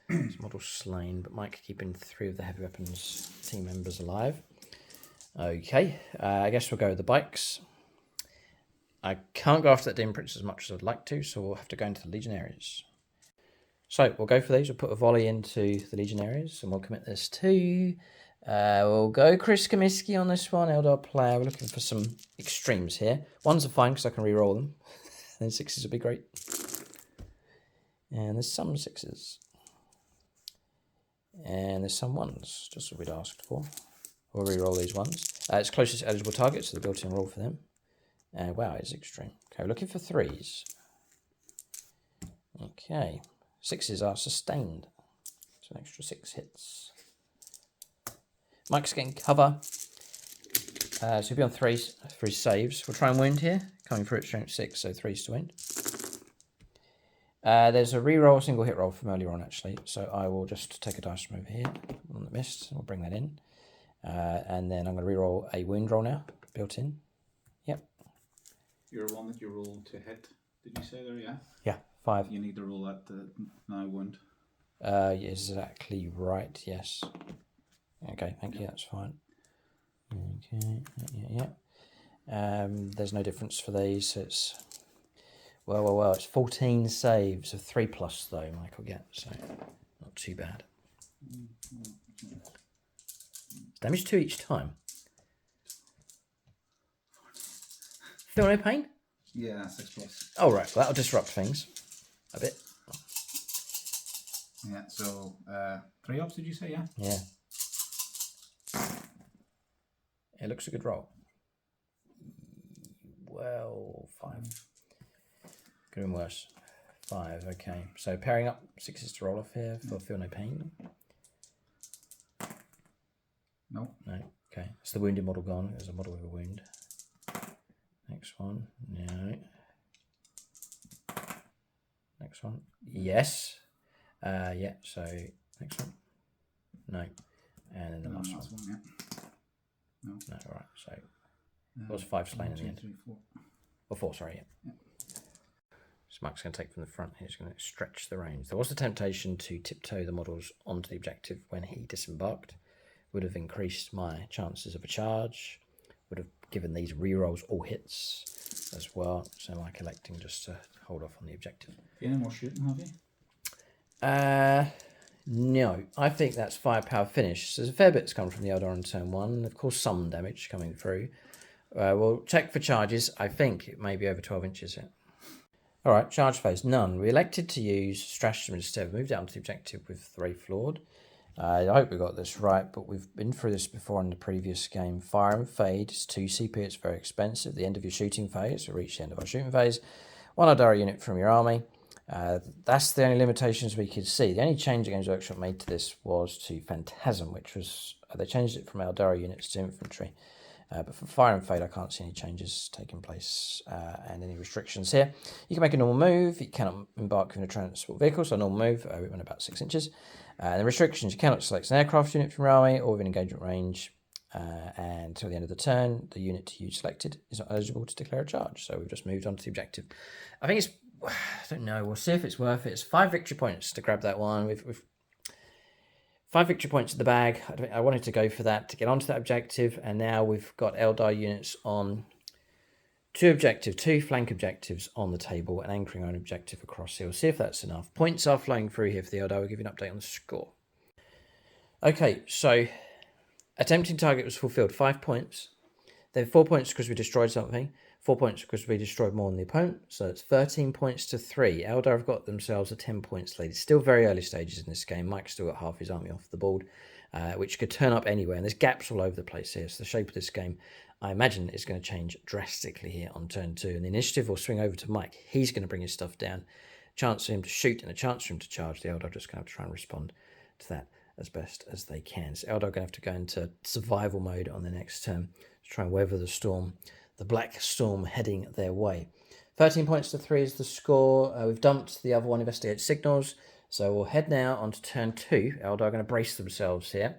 This model slain, but Mike keeping 3 of the heavy weapons team members alive. Okay, I guess we'll go with the bikes. I can't go after that Dim Prince as much as I'd like to, so we'll have to go into the Legionaries. So we'll go for these. We'll put a volley into the Legionaries, and we'll commit this to... we'll go Chris Comiskey on this one, Eldar player. We're looking for some extremes here. 1s are fine because I can re-roll them. Then 6s would be great. And there's some 6s. And there's some 1s, just what we'd asked for. We'll re-roll these 1s. It's closest eligible target, so the built-in roll for them. Wow, it's extreme. Okay, we're looking for 3s. Okay. 6s are sustained. So an extra 6 hits. Mike's getting cover. So he'll be on 3s for his saves. We'll try and wound here. Coming through at strength 6, so 3s to wound. There's a reroll, single hit roll from earlier on, actually. So I will just take a dice from over here. One that missed. We'll bring that in. And then I'm going to reroll a wound roll now, built in. Yep. Your one that you rolled to hit, did you say there, yeah? Yeah, 5. You need to roll that now wound. Exactly right, yes. Okay, thank you, that's fine. Okay, yeah. There's no difference for these, so it's... Well, it's 14 saves of 3+ though, Michael gets, so not too bad. Damage 2 each time. Feel no pain? Yeah, 6+. Oh, right, well, that'll disrupt things a bit. Yeah, so 3 ups, did you say, yeah? Yeah. It looks a good roll. Well, 5. Could have been worse. 5, okay. So pairing up 6s to roll off here for feel no pain. No. No, okay. It's the wounded model gone. There's a model with a wound. Next one. No. Next one. Yes. Yeah, so next one. No. And then the last one. Yeah. No. No, alright, so it was 5 slain in the end. 3, 4. Or 4, sorry, yeah. So Mike's going to take from the front. He's going to stretch the range. There was the temptation to tiptoe the models onto the objective when he disembarked. Would have increased my chances of a charge. Would have given these rerolls all hits as well. So am I electing just to hold off on the objective? Any more shooting, have you? No. I think that's firepower finish. So there's a fair bit that's come from the Eldar on turn 1. Of course, some damage coming through. We'll check for charges. I think it may be over 12 inches here. All right, charge phase, none. We elected to use stratagem instead. We moved out to the objective with 3 flawed. I hope we got this right, but we've been through this before in the previous game. Fire and fade is 2 CP, it's very expensive. The end of your shooting phase, we reach the end of our shooting phase. 1 Aeldari unit from your army. That's the only limitations we could see. The only change Games Workshop made to this was to Phantasm, which was, they changed it from Aeldari units to infantry. But for Fire and Fade, I can't see any changes taking place and any restrictions here. You can make a normal move. You cannot embark in a transport vehicle, so a normal move, we went about 6 inches. The restrictions, you cannot select an aircraft unit from your army or within engagement range. And until the end of the turn, the unit you selected is not eligible to declare a charge. So we've just moved on to the objective. I think it's, I don't know, we'll see if it's worth it. It's 5 victory points to grab that one. We've 5 victory points in the bag. I wanted to go for that to get onto that objective, and now we've got Eldar units on 2 flank objectives on the table, and anchoring on objective across here. We'll see if that's enough. Points are flowing through here for the Eldar. We'll give you an update on the score. Okay, so attempting target was fulfilled. 5 points. They're 4 points because we destroyed something. 4 points because we destroyed more than the opponent. So it's 13 points to 3. Eldar have got themselves a 10 points lead. It's still very early stages in this game. Mike's still got half his army off the board, which could turn up anywhere. And there's gaps all over the place here. So the shape of this game, I imagine, is going to change drastically here on turn 2. And the initiative will swing over to Mike. He's going to bring his stuff down. Chance for him to shoot and a chance for him to charge. The Eldar are just going to have to try and respond to that as best as they can. So Eldar are going to have to go into survival mode on the next turn to try and weather the storm, the black storm heading their way. 13 points to 3 is the score. We've dumped the other one, investigate signals. So we'll head now on to turn 2. Eldar are going to brace themselves here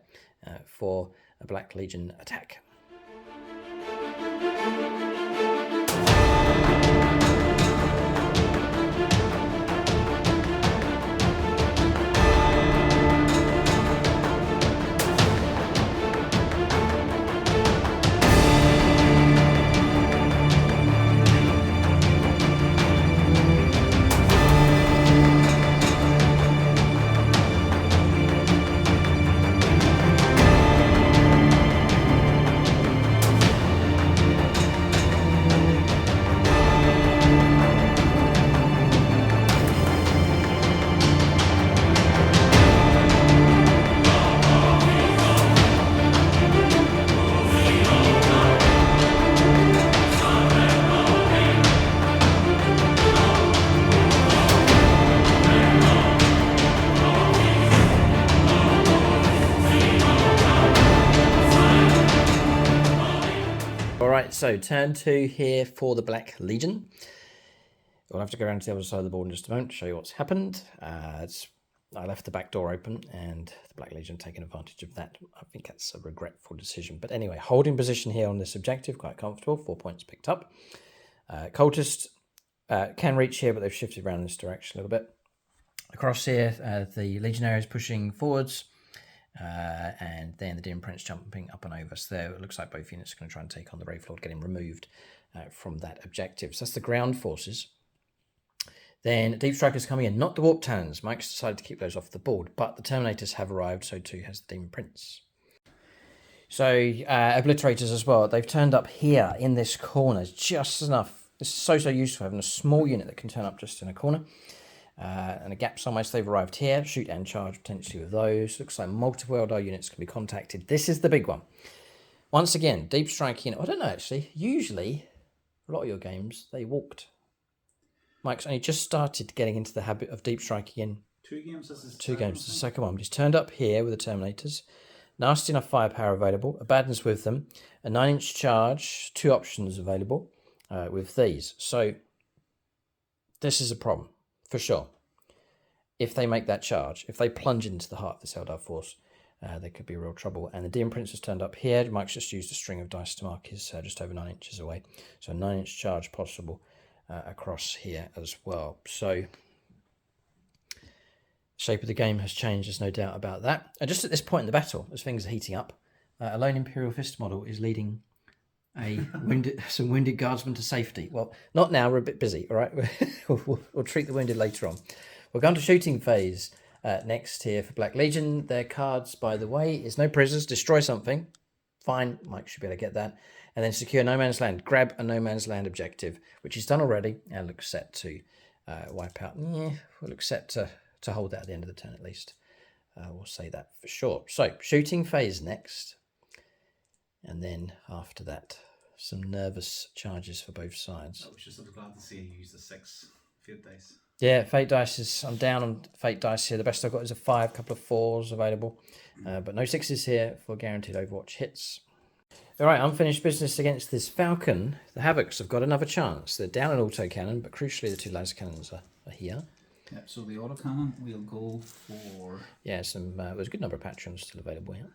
for a Black Legion attack. So turn 2 here for the Black Legion. We'll have to go around to the other side of the board in just a moment to show you what's happened. I left the back door open and the Black Legion taking advantage of that. I think that's a regretful decision. But anyway, holding position here on this objective, quite comfortable. 4 points picked up. Cultists can reach here, but they've shifted around in this direction a little bit. Across here, the Legionaries pushing forwards. And then the Dim Prince jumping up and over. So there, it looks like both units are going to try and take on the Wraith Lord, getting removed from that objective. So that's the ground forces. Then Deep Strikers coming in, not the Warp Talons. Mike's decided to keep those off the board, but the Terminators have arrived, so too has the Demon Prince. So Obliterators as well. They've turned up here in this corner, just enough. This is so useful, having a small unit that can turn up just in a corner. And a gap somewhere, so they've arrived here. Shoot and charge potentially with those. Looks like multiple Eldar units can be contacted. This is the big one. Once again, deep striking. I don't know actually. Usually, a lot of your games they walked. Mike's only just started getting into the habit of deep striking in 2 games. This is 2 games. The second one. He's turned up here with the Terminators. Nasty enough firepower available. Abaddon's with them. A 9-inch charge. 2 options available with these. So this is a problem. For sure. If they make that charge, if they plunge into the heart of this Eldar force, there could be real trouble. And the Demon Prince has turned up here. Mike's just used a string of dice to mark his just over 9 inches away. So a 9-inch charge possible across here as well. So shape of the game has changed, there's no doubt about that. And just at this point in the battle, as things are heating up, a lone Imperial Fist model is leading some wounded guardsmen to safety. Well, not now, we're a bit busy, all right? We'll treat the wounded later on. We're going to shooting phase next here for Black Legion. Their cards, by the way, is no prisoners, destroy something. Fine, Mike should be able to get that. And then secure no man's land. Grab a no man's land objective, which is done already, and looks set to wipe out. Yeah, we'll look set to hold that at the end of the turn at least. We'll say that for sure. So, shooting phase next. And then after that, some nervous charges for both sides. I was just glad to see you use the 6 fate dice. Yeah, fate dice is. I'm down on fate dice here. The best I've got is a 5, couple of 4s available, but no 6s here for guaranteed Overwatch hits. All right, unfinished business against this Falcon. The Havocs have got another chance. They're down an autocannon, but crucially the 2 laser cannons are here. Yep, so the autocannon we'll go for. Yeah, there's a good number of patrons still available here.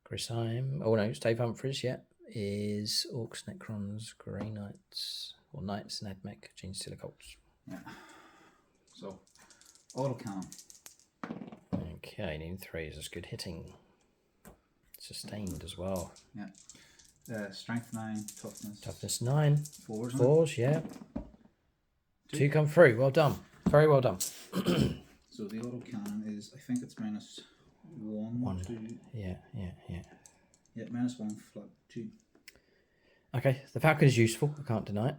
Grisheim. Oh no, Dave Humphries, yeah. Is Orcs, Necrons, Grey Knights, or Knights and Admech, Gene Stealer Colts. Yeah. So, autocannon. Okay, needing 3s. That's good hitting. Sustained as well. Yeah. Strength 9, toughness. Toughness 9. 4s. 4s, yeah. 2 come through. Well done. Very well done. So the autocannon is, I think it's -1, 2. Yeah. Yeah, -1, flat 2. Okay, the Falcon is useful. I can't deny it.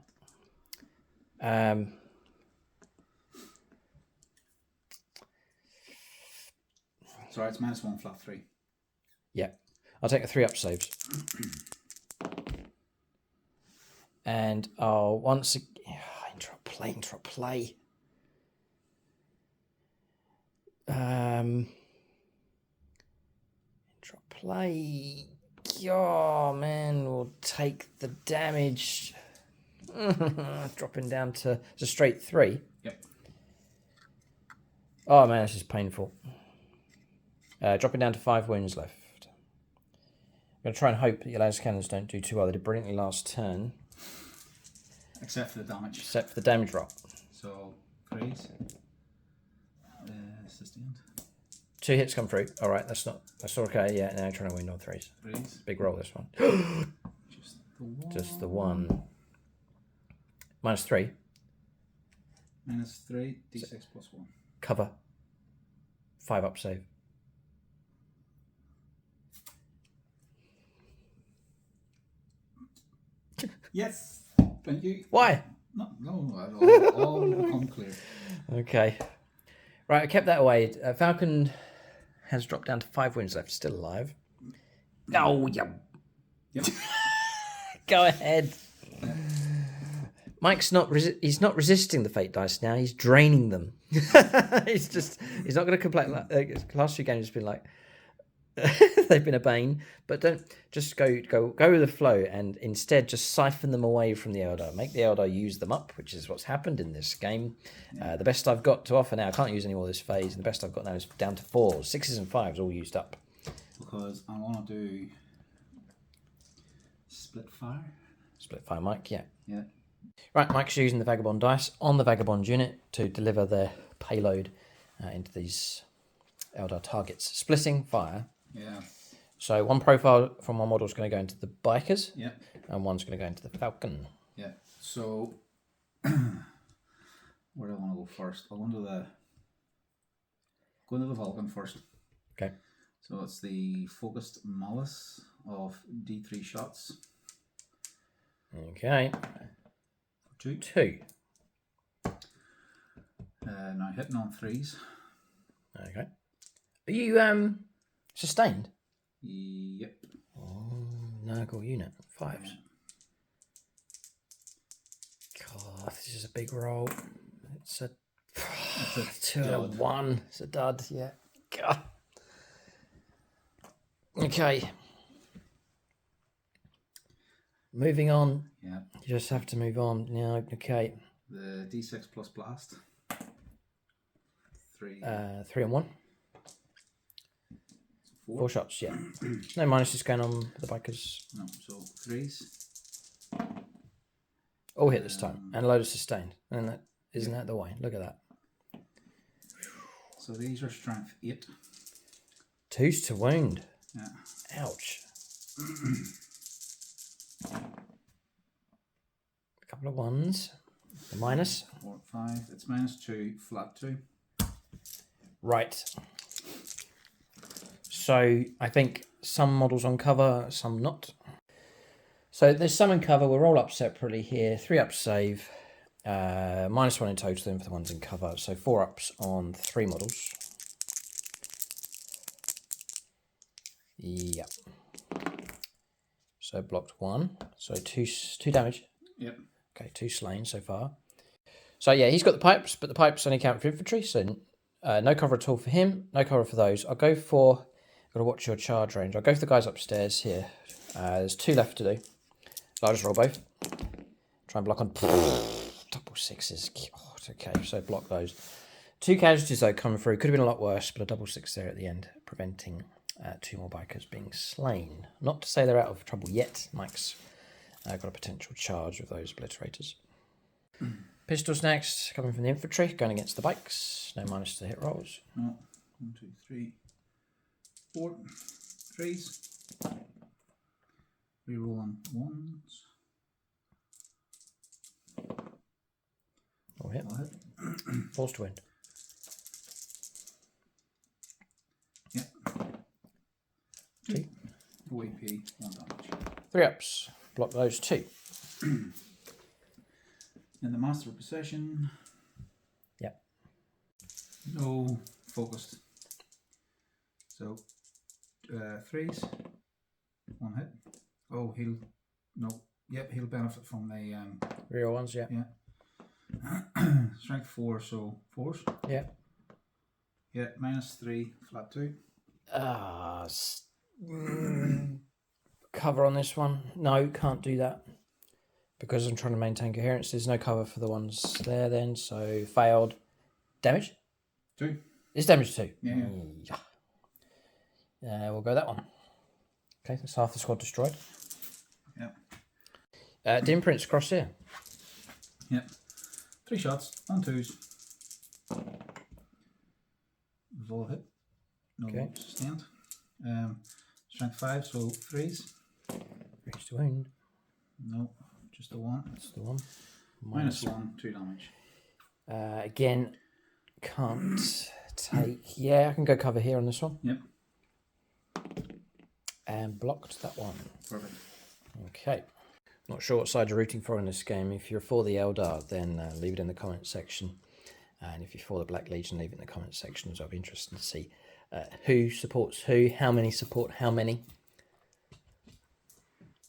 Sorry, it's -1, flat 3. Yeah, I'll take a 3-up saves. And I'll once again... Interrupt play. Interrupt play. Oh, man, we'll take the damage. Dropping down to... It's a straight 3. Yep. Oh, man, this is painful. Dropping down to 5 wounds left. I'm going to try and hope that your laser cannons don't do too well. They did brilliantly last turn. Except for the damage. Except for the damage roll. So, 3s. Sustained. 2 hits come through. All right, that's okay. Yeah, now I'm trying to win on 3s. 3s. Big roll, this one. Just the 1. Just the 1. -3. -3, d6 + 1. Cover. 5-up save. Yes! Thank you. Why? No, all become clear. Okay. Right, I kept that away. Falcon has dropped down to 5 wounds left, still alive. Oh, yeah. Yep. Go ahead. Mike's he's not resisting the fate dice now, he's draining them. he's not going to complain. The last few games have been like, they've been a bane, but don't just go with the flow and instead just siphon them away from the Eldar. Make the Eldar use them up, which is what's happened in this game. The best I've got to offer now, I can't use any more this phase, and the best I've got now is down to 4s. 6s and 5s all used up. Because I want to do split fire. Split fire, Mike, yeah. Yeah. Right, Mike's using the Vagabond dice on the Vagabond unit to deliver their payload into these Eldar targets. Splitting fire. Yeah. So one profile from one model is going to go into the bikers. Yeah. And one's going to go into the Falcon. Yeah. So where do I want to go first? I'll go into the Vulcan first. Okay. So it's the focused malice of D3 shots. Okay. 2. Now hitting on 3s. Okay. Are you sustained? Yep. Oh, Nurgle unit. 5s. God, this is a big roll. It's a 2 and a 1. It's a dud, yeah. God. Okay. Moving on. Yeah. You just have to move on. Yeah, okay. The D6 plus blast. 3. 3 and 1. 4 shots, yeah. No minuses going on for the bikers. No, so 3s. All hit this time. And a load of sustained. And that isn't that the way? Look at that. So these are strength 8. 2s to wound. Yeah. Ouch. A couple of 1s. The minus. 4, 5. It's -2, flat 2. Right. So I think some models on cover, some not. So there's some in cover. We'll roll up separately here. 3-up save. -1 in total then for the ones in cover. So 4-ups on 3 models. Yep. So blocked 1. So 2 damage. Yep. Okay, 2 slain so far. So yeah, he's got the pipes, but the pipes only count for infantry. So no cover at all for him. No cover for those. I'll go for... Got to watch your charge range. I'll go for the guys upstairs here. There's 2 left to do. So I'll just roll both. Try and block on double 6s. God, okay, so block those. 2 casualties though coming through. Could have been a lot worse, but a double 6 there at the end, preventing 2 more bikers being slain. Not to say they're out of trouble yet. Mike's got a potential charge with those obliterators. Pistols next, coming from the infantry, going against the bikes. No minus to the hit rolls. No. 1, 2, 3, 4. 3s. Reroll on 1s. All hit. All hit. Falls to wind. Yep. 2, 4, 4 AP, 1 damage. 3 ups. Block those 2. In the Master of Possession. Yep. No focused. So 3s. 1 hit. Oh, he'll he'll benefit from the real ones, yeah. Yeah. Strength 4, so 4s. Yeah. Yeah, -3, flat 2. Cover on this one. No, can't do that. Because I'm trying to maintain coherence. There's no cover for the ones there then, so failed. Damage? 2. It's damage 2. Yeah. We'll go that one. Okay, that's half the squad destroyed. Yep. The imprints across here. Yep. 3 shots, 1 2s. Resolve hit. No sustained. Strength 5, so 3s. 3s to wound. No, just the 1. That's the one. -1, 2 damage. Again, can't take. Yeah, I can go cover here on this one. Yep. And blocked that one. Perfect. Okay. Not sure what side you're rooting for in this game. If you're for the Eldar, then leave it in the comments section. And if you're for the Black Legion, leave it in the comments section. So I'll be interested to see who supports who, how many support how many.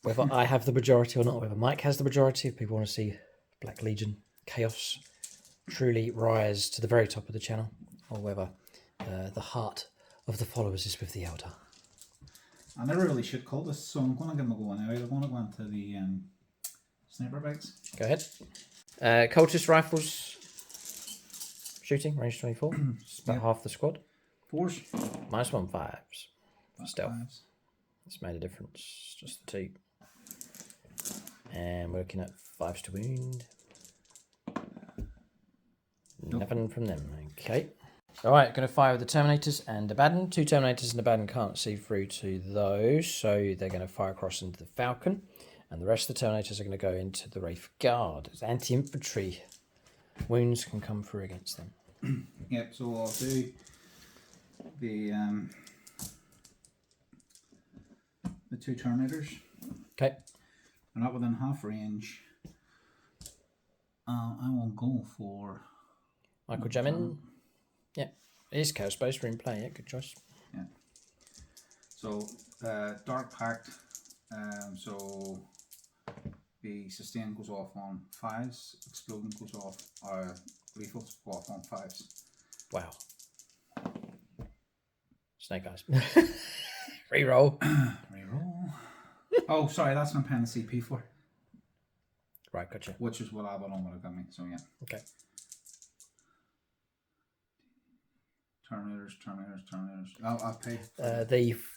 Whether I have the majority or not, whether Mike has the majority, if people want to see Black Legion Chaos truly rise to the very top of the channel, or whether the heart of the followers is with the Eldar. I never really should call this, so I'm going to give them a go anyway. I'm going to go into the sniper bags. Go ahead. Cultist rifles. Shooting, range 24. It's about half the squad. 4s. -1 5s. Stealth. 5s. It's made a difference. Just the 2. And we're looking at 5s to wound. Nope. Nothing from them. Okay. Alright, going to fire with the Terminators and Abaddon. 2 Terminators and Abaddon can't see through to those, so they're going to fire across into the Falcon. And the rest of the Terminators are going to go into the Wraith Guard. As anti-infantry wounds can come through against them. Yep, so I'll do the 2 Terminators. Okay. They're not within half range. I will go for Michael Jamin. Yeah, it is Chaos Space. We're in play. Yeah, good choice. Yeah. So Dark Pact. So the sustain goes off on 5s. Exploding goes off. Lethals go off on 5s. Wow. Snake Eyes. Reroll. Reroll. Oh, sorry, that's what I'm paying the CP for. Right, gotcha. Which is what Abaddon would have got me. So yeah. Okay. Terminators. I'll pay.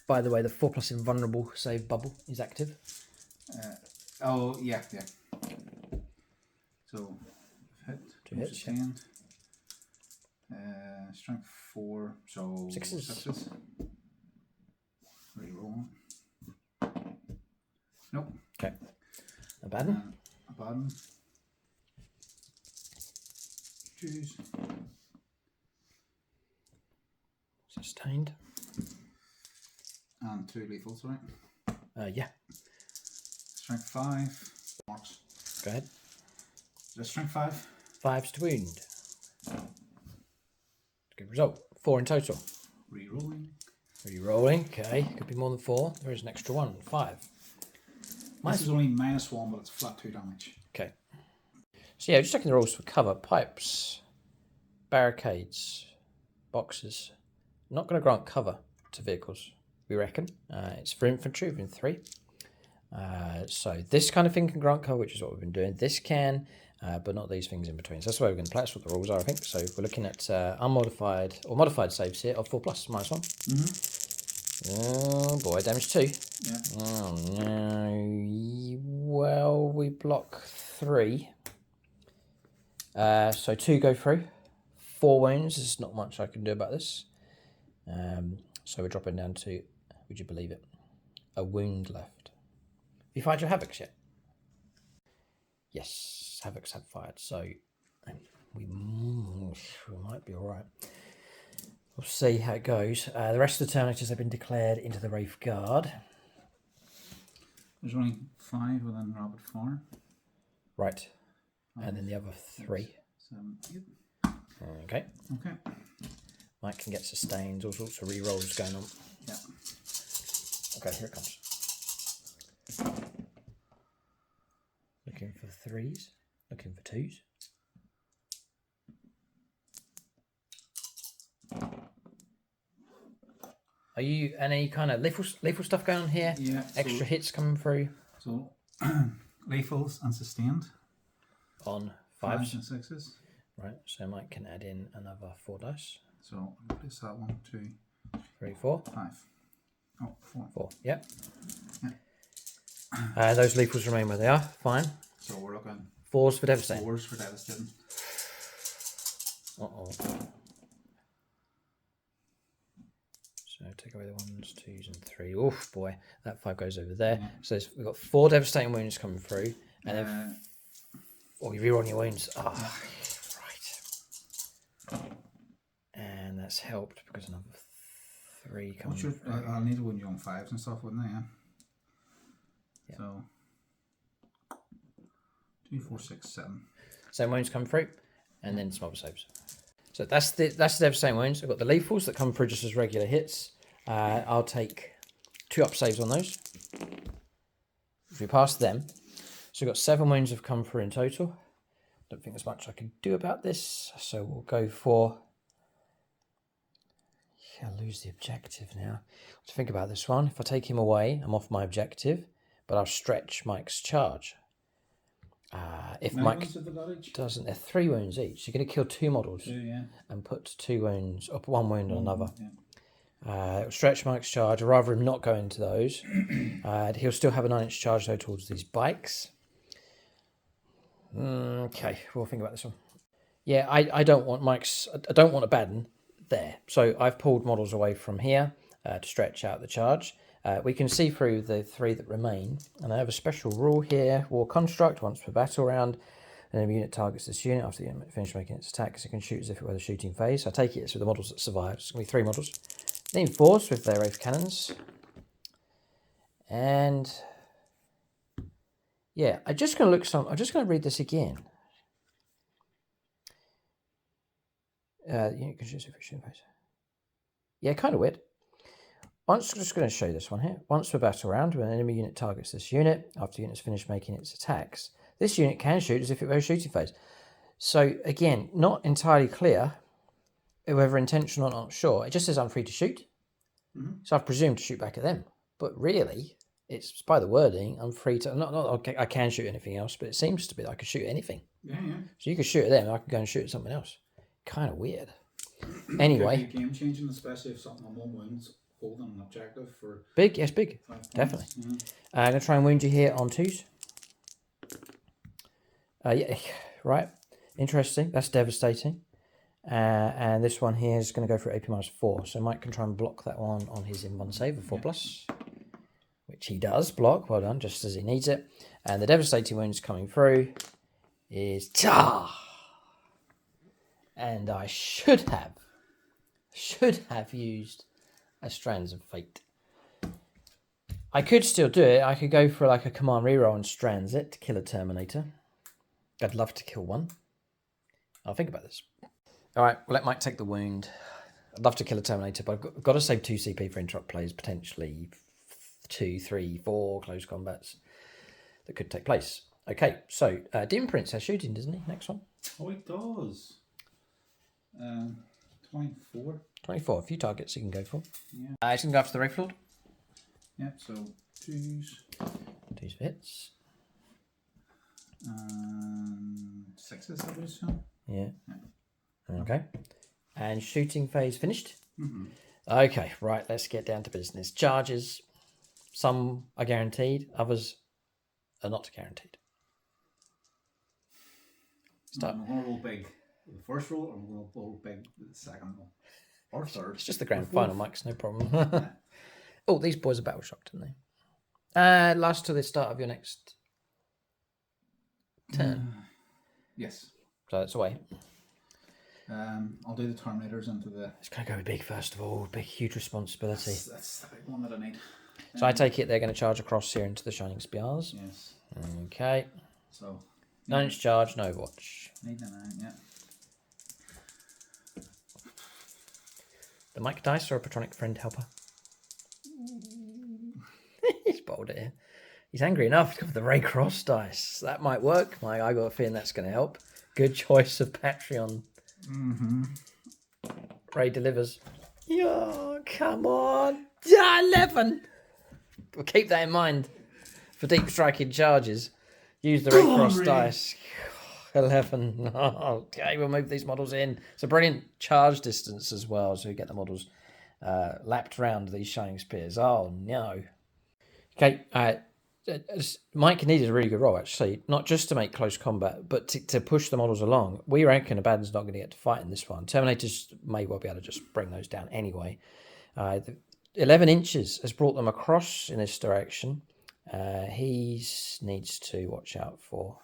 By the way, the 4+ invulnerable save bubble is active. Oh yeah. So hit. 2 hits. Sustained. Strength 4. So 6s. Reroll. Nope. Okay. Abaddon. Abaddon. Choose. Sustained. And 2 lethals, right? Yeah. Strength 5. Marks. Go ahead. Just strength 5. 5s to wound. Good result. 4 in total. Rerolling. Rerolling. Okay. Could be more than 4. There is an extra 1. 5. This is only -1, but it's flat 2 damage. Okay. So yeah, just checking the rules for cover. Pipes. Barricades. Boxes. Not going to grant cover to vehicles, we reckon. It's for infantry within 3. So this kind of thing can grant cover, which is what we've been doing. This can, but not these things in between. So that's the way we're going to play. That's what the rules are, I think. So we're looking at unmodified or modified saves here of 4+, -1. Oh boy, damage 2. Yeah. Oh no. Well, we block 3. So 2 go through. 4 wounds. There's not much I can do about this. So we're dropping down to, would you believe it, a wound left. Have you fired your Havocs yet? Yes, Havocs have fired, so we might be alright. We'll see how it goes. The rest of the Terminators have been declared into the Wraith Guard. There's only 5 within Rapid Fire. Right. And then the other 3. 7, 8. Okay. Okay. Mike can get sustains, all sorts of re-rolls going on. Yeah. Okay, here it comes. Looking for 3s, looking for 2s. Are you any kind of lethal stuff going on here? Yeah. Extra hits coming through? So, lethals and sustained. On 5s 5s. and 6s. Right, so Mike can add in another 4 dice. So, place that 1, 2, 3, 4. 5. Oh, 4. 4, yep. Yeah. Those lethals remain where they are, fine. So we're looking 4s for devastating. 4s for devastating. Uh-oh. So take away the 1s, 2s and 3. Oof, boy, that 5 goes over there. Yeah. So we've got 4 devastating wounds coming through. And then... Oh, you reroll your wounds. Oh, yeah. Right. And that's helped because another 3 comes through. I'll need to wound you on 5s and stuff, wouldn't I? Yeah. Yeah. So 2, 4, 6, 7. Same wounds come through, and then some other saves. So that's the devastating wounds. I've got the lethals that come through just as regular hits. I'll take 2 up saves on those. If we pass them, so we've got 7 wounds have come through in total. Don't think there's much I can do about this, so we'll go for... Yeah, I'll lose the objective now. To think about this one, if I take him away, I'm off my objective, but I'll stretch Mike's charge. If Mike doesn't, they're 3 wounds each. You're going to kill 2 models 2, yeah. And put 2 wounds, up 1 wound on another. Yeah. It'll stretch Mike's charge. I'd rather him not go into those. He'll still have a 9-inch charge though towards these bikes. Okay, we'll think about this one. Yeah, I don't want I don't want Abaddon there. So I've pulled models away from here to stretch out the charge. We can see through the 3 that remain, and I have a special rule here. War construct, once per battle round, and a unit targets this unit after the unit finishes making its attack, because it can shoot as if it were the shooting phase. So I take it's with the models that survive. It's going to be 3 models. Reinforced with their Wraith cannons. And yeah, I'm just going to read this again. Unit can shoot as if it's shooting phase. Yeah, kind of weird. I'm just going to show you this one here. Once per battle round, when an enemy unit targets this unit, after the unit's finished making its attacks, this unit can shoot as if it were a shooting phase. So again, not entirely clear whether intentional or not sure. It just says I'm free to shoot. Mm-hmm. So I've presumed to shoot back at them. But really, it's by the wording, I'm free to... Not okay, I can shoot anything else, but it seems to be that I can shoot anything. Yeah. So you can shoot at them, and I can go and shoot at something else. Kind of weird. Anyway. Could be game changing, especially if something on 1 wounds. Holding an objective for big, yes, big, definitely. Yeah. I'm going to try and wound you here on 2s. Yeah, right. Interesting. That's devastating. And this one here is going to go for AP -4. So Mike can try and block that one on his in-1 save of 4+, which he does block. Well done, just as he needs it. And the devastating wounds coming through is ta. And I should have used a Strands of Fate. I could still do it. I could go for like a command reroll and Strands it to kill a Terminator. I'd love to kill one. I'll think about this. All right, we'll let Mike take the wound. I'd love to kill a Terminator, but I've got to save 2 CP for interrupt plays, potentially 2, 3, 4 close combats that could take place. Okay, so Demon Prince has shooting, doesn't he? Next one. Oh, he does. 24. 24, a few targets you can go for. Yeah. He's going to go after the Wraith Lord. Yep, so 2s. 2s for hits. 6s, I would assume. Yeah. Okay. And shooting phase finished? Mm-hmm. Okay, right, let's get down to business. Charges, some are guaranteed, others are not guaranteed. Start. I'm going to roll big with the first roll, and I'm going to roll big with the second roll. Or third. It's just the grand final, Mike's no problem. Oh, these boys are battle shocked, aren't they? Last till the start of your next turn. Yes. So it's away. I'll do the Terminators into the... It's going to go big first of all. Big, huge responsibility. That's the big one that I need. So I take it they're going to charge across here into the Shining Spears. Yes. Okay. So 9-inch charge, no watch. Need the 9, yeah. The Mike dice or a patronic friend helper? He's bold here. He's angry enough to go for the Ray Cross dice. That might work, Mike. I got a feeling that's going to help. Good choice of Patreon. Ray delivers. Oh, come on. 11. We'll keep that in mind for deep striking charges. Use the Ray Cross dice. 11. Okay, we'll move these models in. It's a brilliant charge distance as well, so we get the models lapped around these Shining Spears. Oh, no. Okay, Mike needed a really good roll, actually, not just to make close combat, but to push the models along. We reckon Abaddon's not going to get to fight in this one. Terminators may well be able to just bring those down anyway. 11 inches has brought them across in this direction. He needs to watch out for...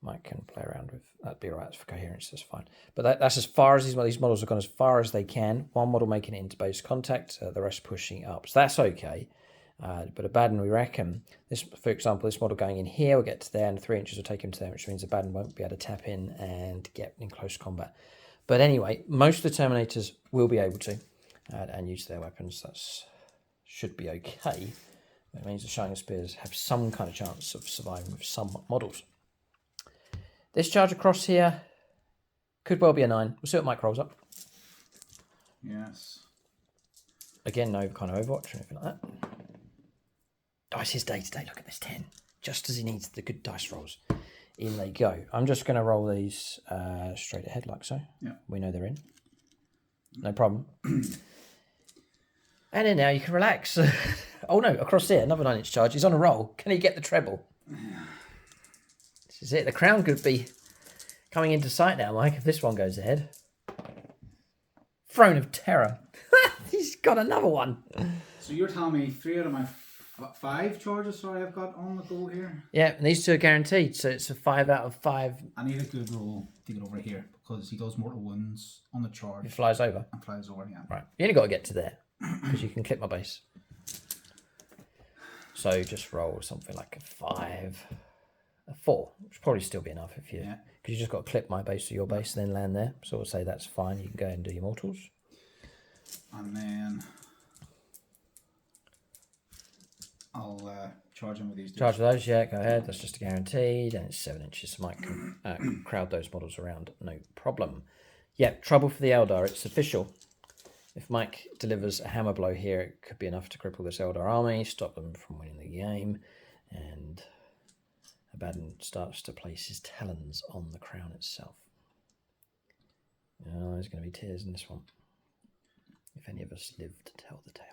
Mike can play around with... That'd be all right for coherence, that's fine. But that's as far as these models have gone, as far as they can. One model making it into base contact, the rest pushing up. So that's okay. But Abaddon, we reckon, this, for example, this model going in here will get to there, and 3 inches will take him to there, which means Abaddon won't be able to tap in and get in close combat. But anyway, most of the Terminators will be able to and use their weapons. That should be okay. That means the Shining Spears have some kind of chance of surviving with some models. This charge across here could well be a 9. We'll see what Mike rolls up. Yes. Again, no kind of Overwatch or anything like that. Oh, it's his day today. Look at this 10. Just as he needs the good dice rolls. In they go. I'm just going to roll these straight ahead like so. Yeah. We know they're in. No problem. And then now you can relax. Oh no, across here, another 9-inch charge. He's on a roll. Can he get the treble? This is it. The crown could be coming into sight now, Mike, if this one goes ahead. Throne of Terror. He's got another one. So you're telling me 3 out of my 5 charges, I've got on the go here? Yeah, and these 2 are guaranteed, so it's a 5 out of 5. I need a good roll to get over here, because he does mortal wounds on the charge. It flies over. And flies over, yeah. Right. You only got to get to there, because you can clip my base. So just roll something like a 5, a 4, which would probably still be enough if you... Yeah. Because you just got to clip my base to your base and then land there. So we'll say that's fine. You can go and do your mortals. And then I'll charge him with these. Charge with those, yeah, go ahead. That's just a guaranteed. And it's 7 inches, so Mike can crowd those models around, no problem. Yeah, trouble for the Eldar. It's official. If Mike delivers a hammer blow here, it could be enough to cripple this Eldar army, stop them from winning the game, and Abaddon starts to place his talons on the crown itself. Oh, there's going to be tears in this one. If any of us live to tell the tale.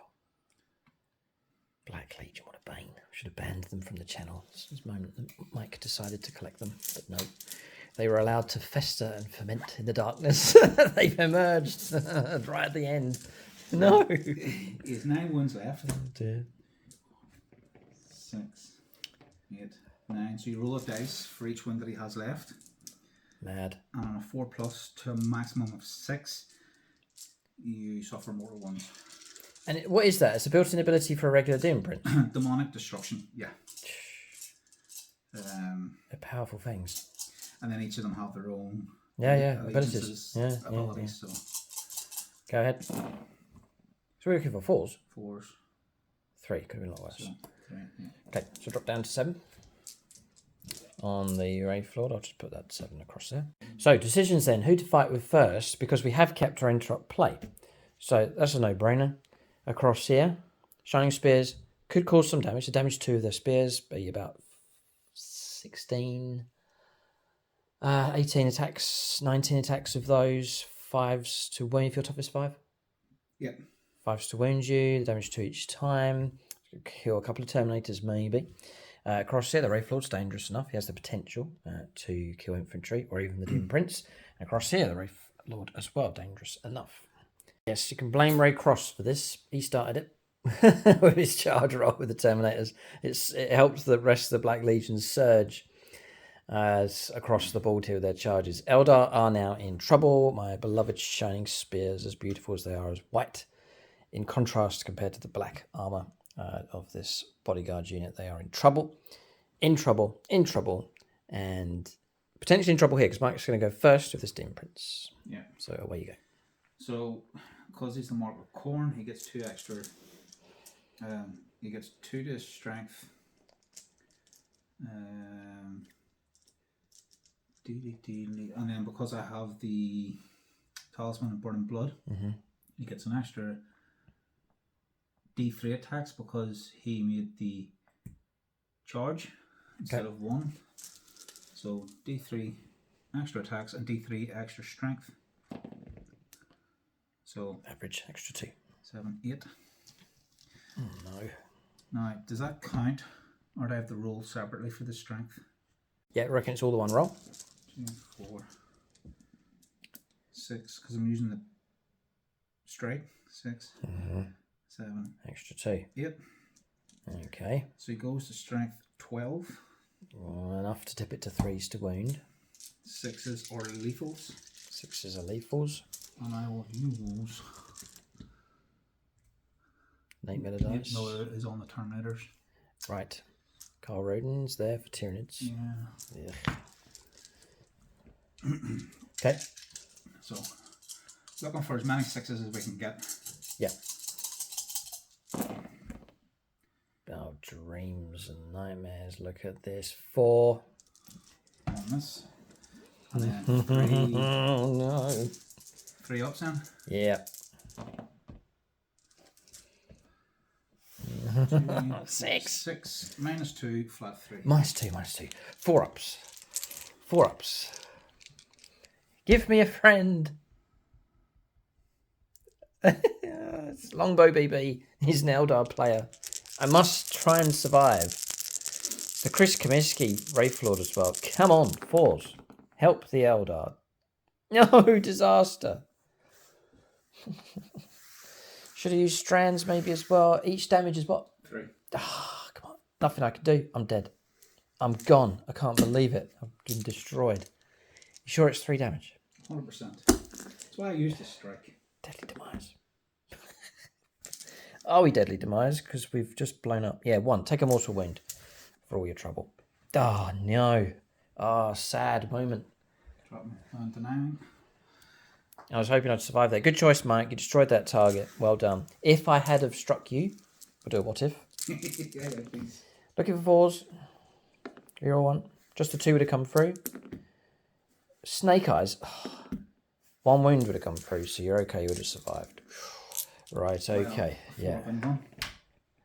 Black Legion, what a bane. Should have banned them from the channel. This moment that Mike decided to collect them, but no. They were allowed to fester and ferment in the darkness. They've emerged right at the end. No. He has 9 wounds left. Oh dear. 6, 8, 9. So you roll a dice for each one that he has left. Mad. And on a 4+ to a maximum of 6, you suffer mortal wounds. And what is that? It's a built-in ability for a regular Doom print. Demonic destruction, yeah. They're powerful things. And then each of them have their own abilities. abilities. Yeah. So Go ahead. So we're looking for 4s? 4s. 3, could have been a lot worse. So, 3, yeah. Okay, so drop down to 7. On the raid floor, I'll just put that 7 across there. So decisions then, who to fight with first, because we have kept our interrupt play. So that's a no-brainer. Across here, Shining Spears could cause some damage. The damage to the spears be about 16, 18 attacks, 19 attacks of those. 5s to wound if you're toughest 5. Yeah. 5s to wound you, the damage to each time. Kill a couple of Terminators maybe. Across here, the Wraith Lord's dangerous enough. He has the potential to kill infantry or even the Doom Prince. And across here, the Wraith Lord as well, dangerous enough. Yes, you can blame Ray Cross for this. He started it with his charge roll with the Terminators. It helps the rest of the Black Legion surge across the board here with their charges. Eldar are now in trouble. My beloved Shining Spears, as beautiful as they are, as white, in contrast compared to the black armour of this bodyguard unit. They are in trouble, in trouble, in trouble, and potentially in trouble here because Mike's going to go first with this Demon Prince. Yeah. So away you go. So, because he's the mark of corn, he gets 2 extra. He gets 2 to his strength. And then because I have the Talisman of Burning Blood, he gets an extra D3 attacks because he made the charge instead of 1. So D3 extra attacks and D3 extra strength. So average extra 2. 7, 8. Oh no. Now, does that count, or do I have to roll separately for the strength? Yeah, I reckon it's all the one roll. 2, 4, 6, because I'm using the strike. 6, 7, extra 2. 8. Okay. So he goes to strength 12. Well, enough to tip it to 3s to wound. 6s are lethals. 6s are lethals. And I will use... Nate Miller dice. No, it is on the Terminators. Right. Carl Roden's there for Tyranids. Yeah. Okay. So, looking for as many 6s as we can get. Yeah. Oh, dreams and nightmares. Look at this. 4. On this. And then 3. Oh, no. 3 ups then. Yeah. 2, 6. 6, minus 2, flat 3. Minus 2, minus 2. 4 ups. 4 ups. Give me a friend. It's Longbow BB. He's an Eldar player. I must try and survive. The Chris Comiskey Wraith Lord as well. Come on, 4s. Help the Eldar. No, disaster. Should I use strands maybe as well? Each damage is what? 3. Ah, come on. Nothing I can do. I'm dead. I'm gone. I can't believe it. I've been destroyed. You sure it's 3 damage? 100%. That's why I used this strike. Deadly Demise. Are we Deadly Demise? Because we've just blown up. Yeah, 1. Take a mortal wound for all your trouble. Oh, no. Oh, sad moment. Drop me down to 9. I was hoping I'd survive there. Good choice, Mike. You destroyed that target. Well done. If I had have struck you, we'll do a what if. Yeah, please. Looking for 4s. You all want? Just the 2 would have come through. Snake Eyes. Oh, 1 wound would have come through, so you're okay. You would have survived. Right, okay. Yeah.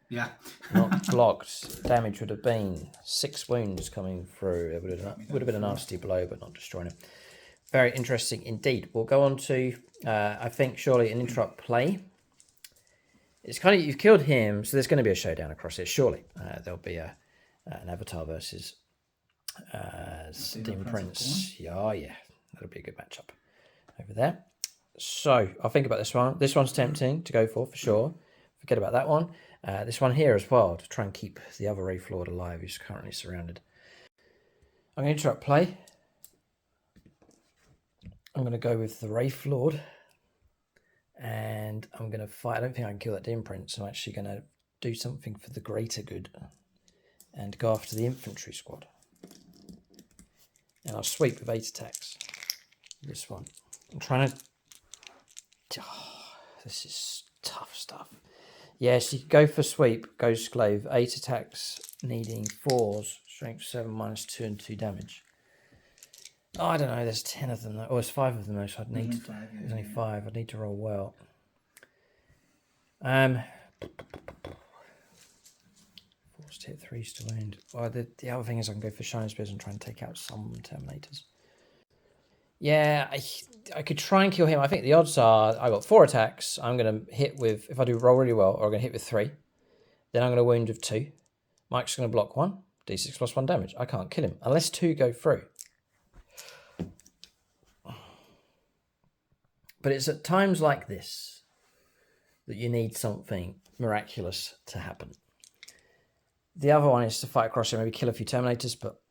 Yeah. Not blocked. Damage would have been 6 wounds coming through. It would have been a nasty blow, but not destroying it. Very interesting indeed. We'll go on to, I think, surely an interrupt play. It's kind of, you've killed him, so there's going to be a showdown across it. Surely there'll be an Avatar versus Demon Prince. Yeah, that'll be a good matchup over there. So I'll think about this one. This one's tempting to go for sure. Forget about that one. This one here as well, to try and keep the other Wraith Lord alive who's currently surrounded. I'm going to interrupt play. I'm going to go with the Wraith Lord. And I'm going to fight. I don't think I can kill that Demon Prince. I'm actually going to do something for the greater good. And go after the infantry squad. And I'll sweep with 8 attacks. This one. I'm trying to... Oh, this is tough stuff. Yes, you go for sweep. Ghost Glaive. 8 attacks needing 4s. Strength 7, minus 2 and 2 damage. Oh, I don't know. There's 10 of them. Or there's 5 of them though, so I'd need... There's only 5. I'd need to roll well. Forced to hit 3s to wound. Well, the other thing is I can go for Shining Spears and try and take out some Terminators. Yeah, I could try and kill him. I think the odds are I got 4 attacks. I'm going to hit with... If I do roll really well, or I'm going to hit with 3. Then I'm going to wound with 2. Mike's going to block 1. D6 plus 1 damage. I can't kill him. Unless 2 go through. But it's at times like this that you need something miraculous to happen. The other one is to fight across here, maybe kill a few Terminators, but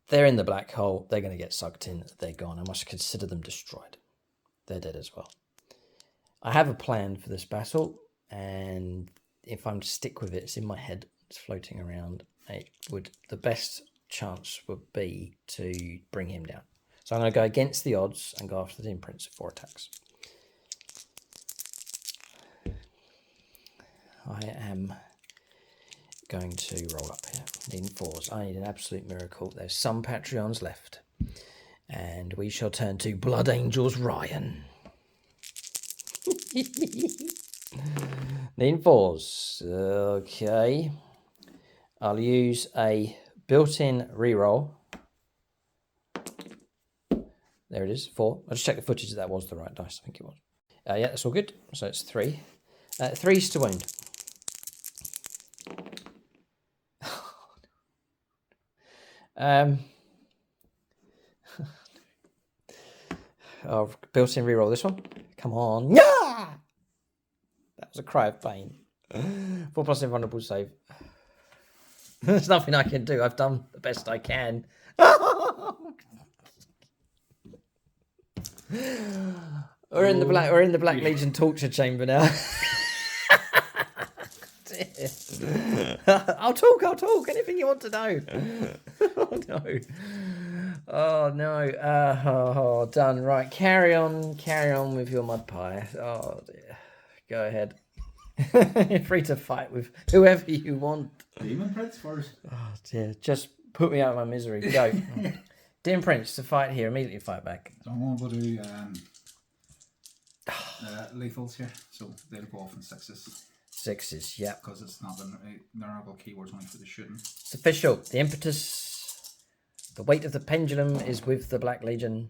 they're in the black hole. They're going to get sucked in. They're gone. I must consider them destroyed. They're dead as well. I have a plan for this battle, and if I'm to stick with it, it's in my head, it's floating around. The best chance would be to bring him down. So I'm going to go against the odds and go after the imprints of 4 attacks. I am going to roll up here. Needing 4s. I need an absolute miracle. There's some Patreons left. And we shall turn to Blood Angels Ryan. Needing 4s. Okay. I'll use a built-in reroll. There it is, 4. I'll just check the footage that was the right dice. I think it was. Yeah, that's all good. So it's 3. 3's to wound. I've built-in reroll this one. Come on. Yeah! That was a cry of pain. 4+ invulnerable save. There's nothing I can do. I've done the best I can. We're in the Black Legion torture chamber now. I'll talk. Anything you want to know. Oh no. Oh, done. Right. Carry on with your mud pie. Oh dear. Go ahead. You're free to fight with whoever you want. Demon Prince first. Oh dear. Just put me out of my misery. Go. Demon Prince to fight here. Immediately fight back. So I'm going to do lethals here. So they'll go off in 6s. 6s, yeah. Because it's not they're not got keywords only for the shooting. It's official. The impetus, the weight of the pendulum is with the Black Legion.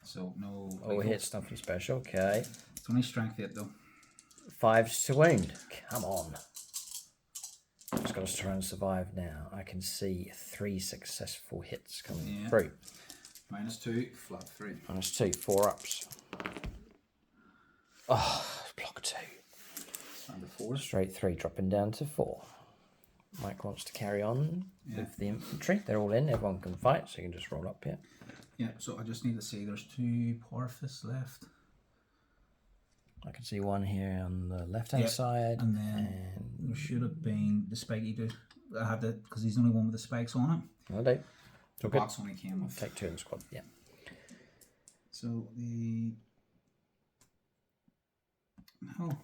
So no. Oh, hit nothing special. Okay. It's only strength 8 though. 5s to wound. Come on. Just got to try and survive now. I can see 3 successful hits coming through. -2, flat 3. -2, 4 ups. Oh, block 2. And the 4. Straight 3, dropping down to 4. Mike wants to carry on with the infantry. They're all in. Everyone can fight, so you can just roll up here. Yeah, so I just need to see there's 2 Porfists left. I can see 1 here on the left-hand side. And then there should have been the spiky dude. I had to, because he's the only one with the spikes on him. Well, the box only came with. Take 2 in the squad, yeah. So the... Oh.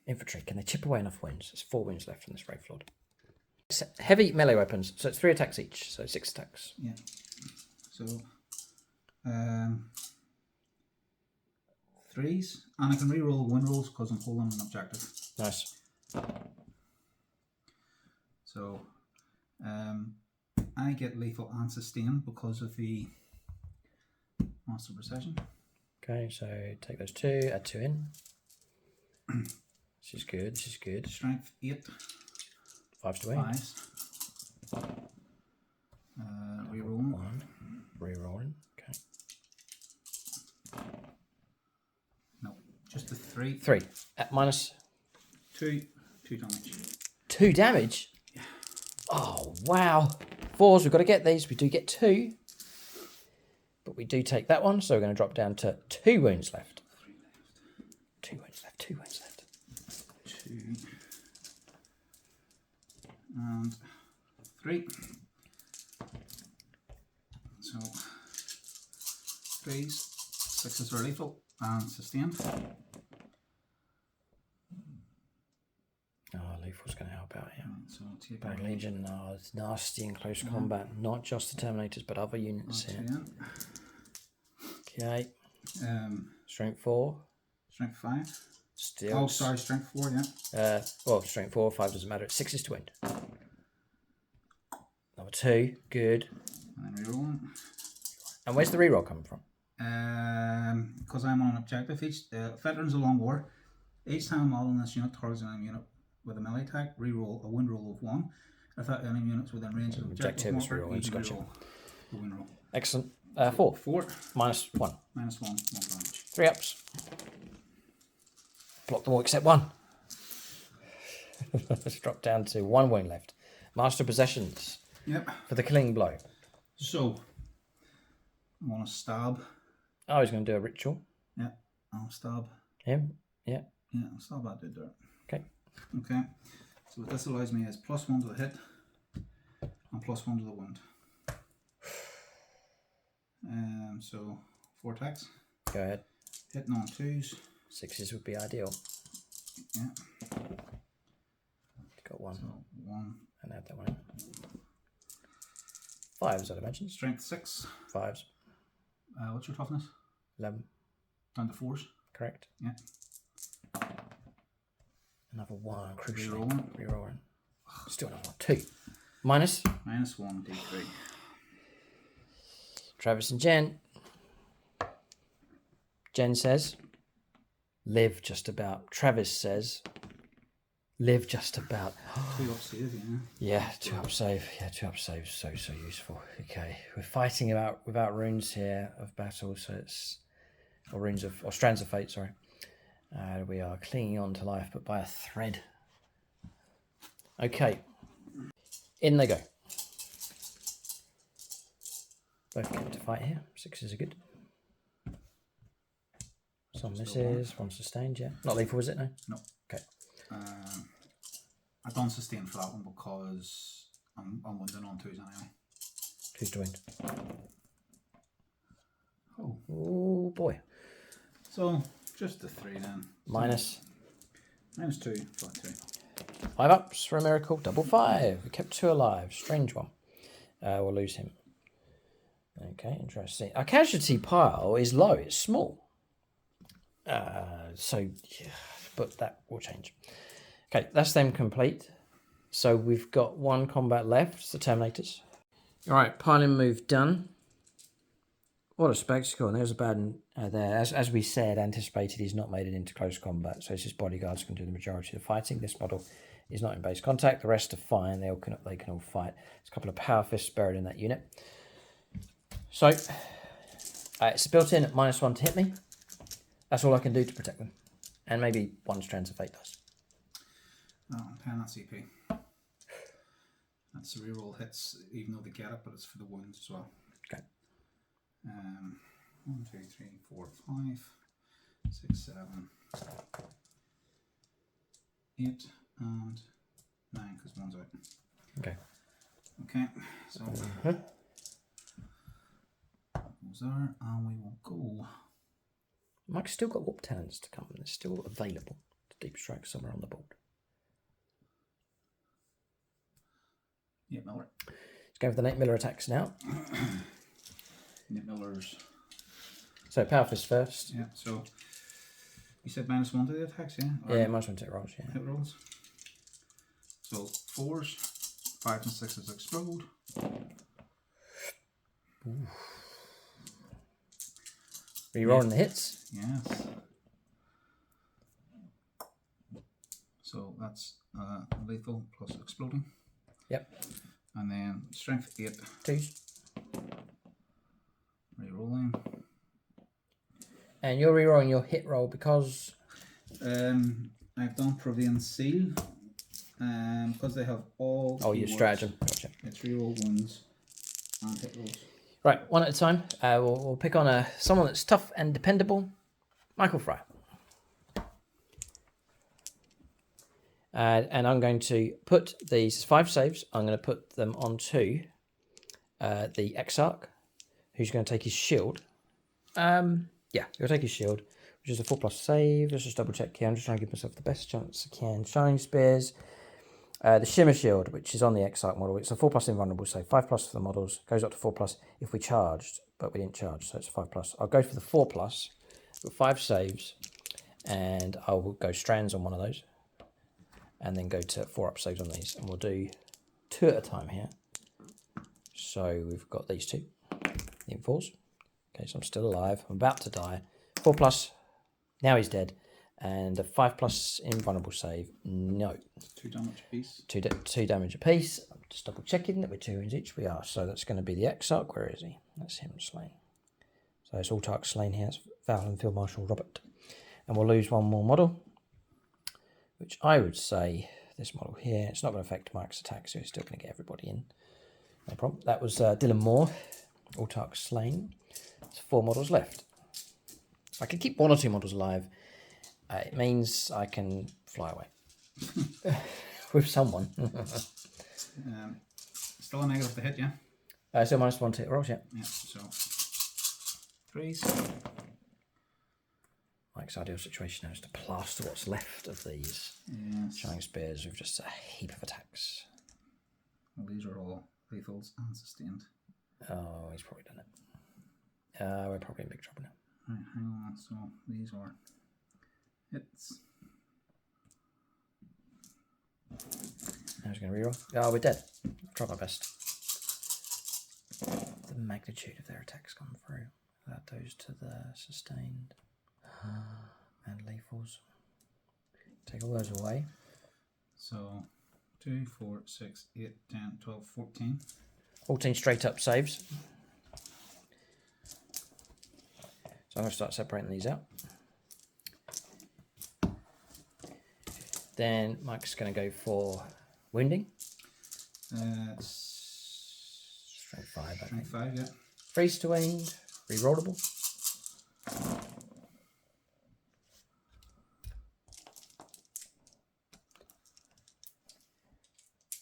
Infantry, can they chip away enough wounds? There's 4 wounds left in this Wraith Lord. Heavy melee weapons, so it's 3 attacks each, so 6 attacks. Yeah. So, 3s, and I can re-roll win rolls because I'm holding an objective. Nice. So, I get lethal and sustain because of the Master Precision. Okay, so take those 2, add 2 in. This is good, this is good. Strength 8. 5s to wound. 5s. Rerolling. Rerolling, okay. No, just the 3. 3, at -2 damage. 2 damage? Yeah. Oh, wow. 4s, we've got to get these. We do get 2. But we do take that one, so we're going to drop down to 2 wounds left. 2 wounds left, 2 wounds left. 2 and 3. So 3s, 6s are lethal and sustained. Oh, lethal's going to help out here. So take Black Legion, it's nasty in close combat. Not just the Terminators, but other units here. Okay. Strength 4. Strength 5. Still. Oh, sorry, strength 4, yeah. Well, strength 4 or 5 doesn't matter. It's 6s to wound. Number 2, good. And then reroll. And where's the reroll coming from? Because I'm on an objective. Each Veterans of Long War. Each time a model in this unit targets an enemy unit with a melee attack, reroll a wind roll of 1. If that enemy unit's within range of the objective is marker, reroll, you can gotcha. reroll the wind roll. Excellent. 4. 4. -1. -1, 1 damage. 3 ups. Block them all except 1. Let's drop down to 1 wound left. Master Possessions. Yep. For the killing blow. So, I want to stab. Oh, he's going to do a ritual. Yeah, I'll stab. Him? Yeah. Yeah, I'll stab that dude there. Okay. Okay, so what this allows me is +1 to the hit and +1 to the wound. So 4 attacks. Go ahead. Hitting on 2s. 6s would be ideal. Yeah. Got 1. So 1. And add that one in. 5s, I'd imagine. Strength 6. 5s. What's your toughness? 11. Down to 4s. Correct. Yeah. Another 1. Crucially. Rerolling. Rerolling. Still another 1. 2. Minus. -1 D3. Travis and Jen. Jen says, live just about. Travis says, live just about. 2 up save, yeah. Yeah, 2 up save. Yeah, 2 up save. So useful. Okay. We're fighting without runes here of battle, so it's or strands of fate, sorry. We are clinging on to life, but by a thread. Okay. In they go. Both get to fight here. 6s are good. Some misses, 1 sustained, yeah. Not lethal, is it? No? No. Okay. I don't sustain for that one because I'm wounded on 2s anyway. 2's to wind. Oh boy. So just the 3 then. Minus. -2, flat 2. 5 ups for a miracle. Double 5. We kept 2 alive. Strange one. We'll lose him. Okay, interesting. Our casualty pile is low. It's small. So, yeah, but that will change. Okay, that's them complete. So we've got 1 combat left. It's the Terminators. All right, piling move done. What a spectacle. And there's Abaddon there. As we said, anticipated, he's not made it into close combat. So his bodyguards can do the majority of the fighting. This model is not in base contact. The rest are fine. They can all fight. There's a couple of power fists buried in that unit. So, it's built in at -1 to hit me. That's all I can do to protect them. And maybe 1 strands of fate dice. Oh, I'm paying that CP. That's the reroll hits, even though they get it, but it's for the wounds as well. Okay. 1, 2, 3, 4, 5, 6, 7, 8, and 9, because 1's out. Okay. Okay, so goes there, and we will go. Mike's still got warp talents to come, and it's still available to deep strike somewhere on the board. Yeah, Miller. Let's go for the Nate Miller attacks now. Nate Miller's. So power fist first. Yeah, so you said -1 to the attacks, yeah? Or Yeah, -1 to hit rolls, yeah. hit rolls. So 4s, 5s and 6s explode. Ooh. Rerolling the hits. Yes. So that's lethal plus exploding. Yep. And then strength 8. 2s. Rerolling. And you're rerolling your hit roll because... I've done Provian Seal. Because they have all... Oh, you stratagem. Gotcha. It's reroll wounds and hit rolls. Right, 1 at a time. We'll pick on someone that's tough and dependable. Michael Fry. And I'm going to put these 5 saves. I'm going to put them onto the Exarch, who's going to take his shield. Yeah, he'll take his shield, which is a 4+ save. Let's just double check here. I'm just trying to give myself the best chance I can. Shining Spears. The Shimmer Shield, which is on the Exarch model. It's a 4+ invulnerable save. 5+ for the models. Goes up to 4+ if we charged, but we didn't charge, so it's 5+. I'll go for the 4+, with 5 saves, and I will go strands on one of those, and then go to 4 up saves on these, and we'll do 2 at a time here. So we've got these 2, the Inf4s. Okay, so I'm still alive. I'm about to die. 4+, now he's dead. And a 5+ invulnerable save, no. 2 damage apiece. 2 damage apiece. I'm just double checking that we're 2 wounds each. We are. So that's going to be the Exarch. Where is he? That's him slain. So it's Autarch slain here. It's Val and Field Marshal Robert. And we'll lose 1 more model, which I would say this model here. It's not going to affect Mike's attack, so he's still going to get everybody in. No problem. That was Dylan Moore, Autarch slain. There's 4 models left. If I can keep 1 or 2 models alive, it means I can fly away. With someone. Still a negative to hit, yeah? So -1 to hit rolls, yeah. Yeah, so 3s. Mike's ideal situation now is to plaster what's left of these shining spears with just a heap of attacks. Well, these are all lethals and sustained. Oh, he's probably done it. We're probably in big trouble now. Right, hang on. So these are hits. I was going to reroll. Oh, we're dead. I've tried my best. The magnitude of their attacks come through. That goes to the sustained and lethals. Take all those away. So 2, 4, 6, 8, 10, 12, 14. 14 straight up saves. So I'm going to start separating these out. Then Mike's going to go for wounding. Strength 5, I think. Strength 5, yeah. Freeze to wound, rerollable.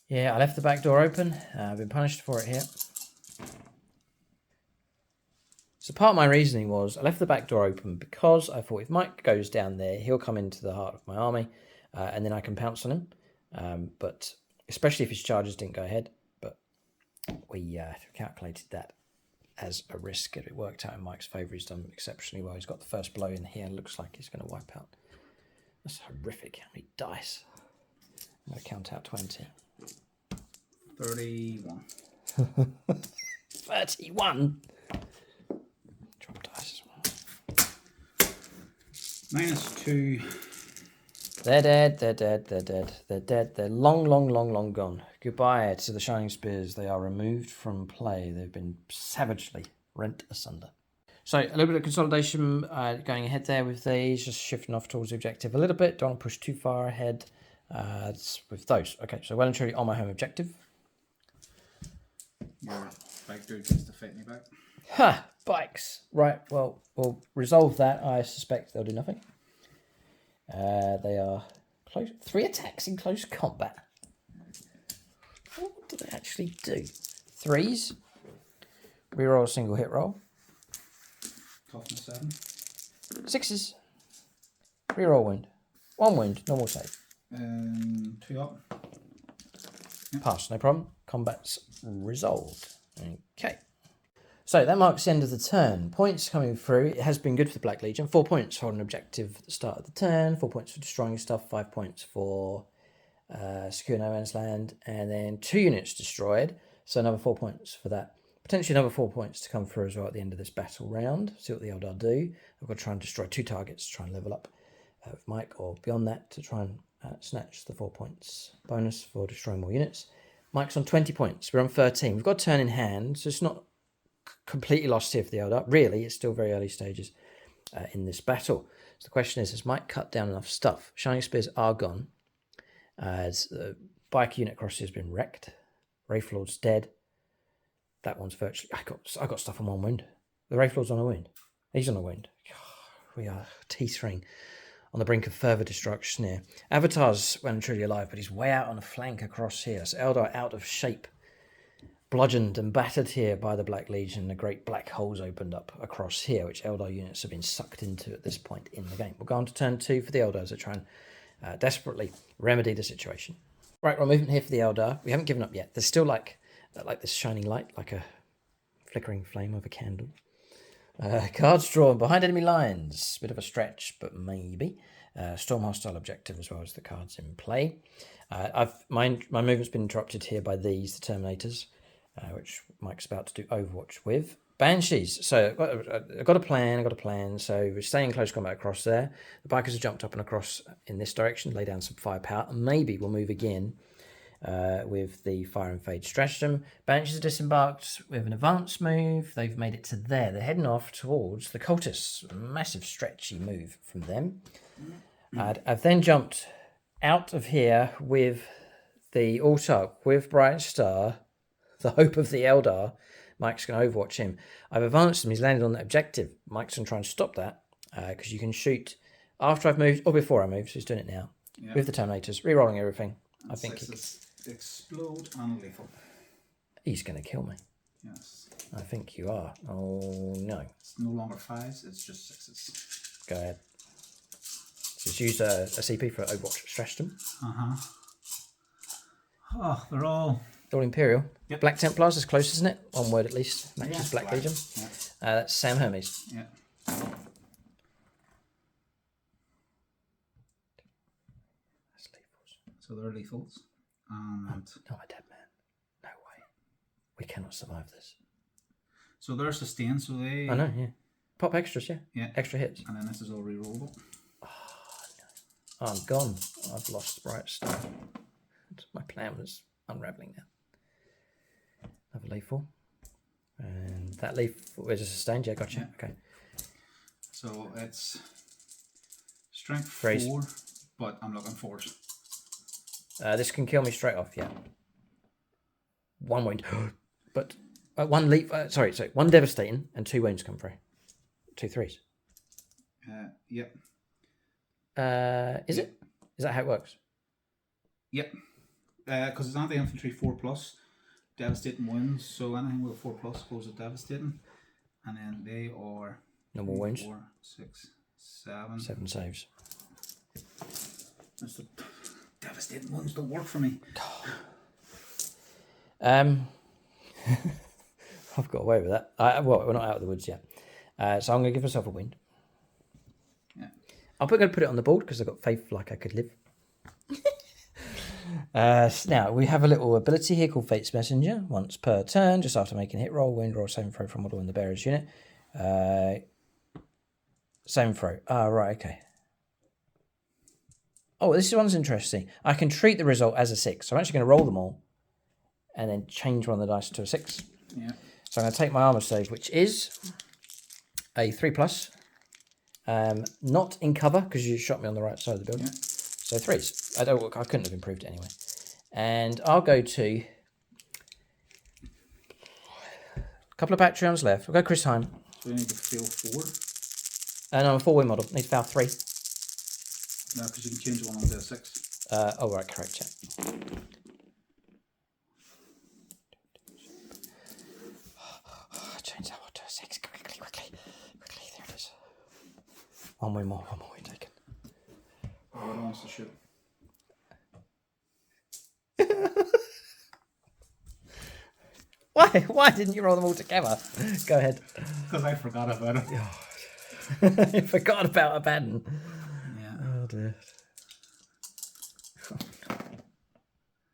Yeah, I left the back door open. I've been punished for it here. So part of my reasoning was I left the back door open because I thought if Mike goes down there, he'll come into the heart of my army and then I can pounce on him. But especially if his charges didn't go ahead. But we calculated that as a risk. It worked out in Mike's favour. He's done exceptionally well. He's got the first blow in here. Looks like he's going to wipe out. That's horrific. How many dice? I'm going to count out 20. 31. 31? Drop dice as well. -2. They're dead, they're dead, they're dead, they're dead. They're long, long, long, long gone. Goodbye to the Shining Spears. They are removed from play. They've been savagely rent asunder. So a little bit of consolidation going ahead there with these, just shifting off towards the objective a little bit. Don't want to push too far ahead with those. Okay, so well and truly on my home objective. Your bike dude gets to fight me back. Ha! Bikes! Right, well, we'll resolve that. I suspect they'll do nothing. They are close. 3 attacks in close combat. What do they actually do? 3s. Reroll a single hit roll. Cough 7. 6s. Reroll wound. 1 wound, normal save. 2 up. Yep. Pass, no problem. Combat's resolved. Okay. So that marks the end of the turn. Points coming through. It has been good for the Black Legion. 4 points for an objective at the start of the turn. 4 points for destroying stuff. 5 points for secure no man's land. And then 2 units destroyed. So another 4 points for that. Potentially another 4 points to come through as well at the end of this battle round. See what the Eldar do. I've got to try and destroy 2 targets to try and level up with Mike, or beyond that to try and snatch the 4 points bonus for destroying more units. Mike's on 20 points. We're on 13. We've got a turn in hand, so it's not completely lost here for the Eldar. Really, it's still very early stages in this battle. So the question is, has Mike cut down enough stuff? Shining Spears are gone. As the bike unit across here has been wrecked. Wraith Lord's dead. That one's virtually... I got stuff on 1 wound. The Wraith Lord's on a wound. He's on a wound. We are teetering on the brink of further destruction here. Avatar's well and truly alive, but he's way out on the flank across here. So Eldar out of shape. Bludgeoned and battered here by the Black Legion. The great black holes opened up across here, which Eldar units have been sucked into at this point in the game. We'll go on to turn 2 for the Eldars to try and desperately remedy the situation. Right, we're moving here for the Eldar. We haven't given up yet. There's still like this shining light, like a flickering flame of a candle. Cards drawn behind enemy lines. Bit of a stretch, but maybe. Storm hostile objective as well as the cards in play. My movement's been interrupted here by these, the Terminators, which Mike's about to do Overwatch with. Banshees. So I've got a plan. So we're staying in close combat across there. The bikers have jumped up and across in this direction, lay down some firepower, and maybe we'll move again with the Fire and Fade stratagem. Banshees are disembarked with an advance move. They've made it to there. They're heading off towards the cultists. A massive stretchy move from them. I've then jumped out of here with the Autarch, with Bright Star, the hope of the Eldar. Mike's going to Overwatch him. I've advanced him. He's landed on that objective. Mike's going to try and stop that because you can shoot after I've moved or before I move. So he's doing it now. with the Terminators, re-rolling everything. And I think sixes explode and lethal. he's going to kill me. Yes. I think you are. Oh no. It's no longer fives, it's just sixes. Go ahead. Just use a CP for Overwatch Stratagem. Oh, they're all Imperial. Yep. Black Templars is close, isn't it? One word at least. Matches Yeah, Black Legion. Yeah. That's Sam Hermes. Yeah. That's lethals. So they're lethals. And Not a dead man. No way. We cannot survive this. so they're sustained, so they I know, yeah. Pop extras, yeah. Yeah. Extra hits. And then this is all rerollable. Oh, no. I'm gone. I've lost Bright Star. My plan was unraveling now. Another lethal. And that lethal is a sustained, yeah, gotcha. Yeah. Okay. So it's strength Phrase. 4, but I'm looking forward. This can kill me straight off, yeah. One wound. But one leap, sorry, one devastating and 2 wounds come through. 2 threes. Yep. Is it? Is that how it works? Yep. Because it's anti-infantry 4+, devastating wounds. So anything with a 4+ goes to devastating. And then they are Normal wounds. 4, 6, 7. 7 saves. That's the devastating ones don't work for me. I've got away with that. Well, we're not out of the woods yet. So I'm going to give myself a wound. Yeah. I'm going to put it on the board because I've got faith like I could live. Now, we have a little ability here called Fate's Messenger. Once per turn, just after making a hit roll, wound roll, saving throw from model in the bearer's unit. Saving throw. Right, okay. Oh, this one's interesting. I can treat the result as a 6. So I'm actually going to roll them all and then change one of the dice to a 6. Yeah. So I'm going to take my armor save, which is a 3+. Not in cover because you shot me on the right side of the building. Yeah. So 3s. I couldn't have improved it anyway. And I'll go to a couple of Patreons left. We'll go Chris Heim. So you need to fail 4. And I'm a 4-win model. Need to fail 3. No, because you can change one onto a 6. Right, correct, yeah. Change that one to a 6. Quickly. There it is. One win taken. What wants to shoot? Why didn't you roll them all together? Go ahead. Because I forgot about it. You forgot about Abaddon. Yeah. Oh dear.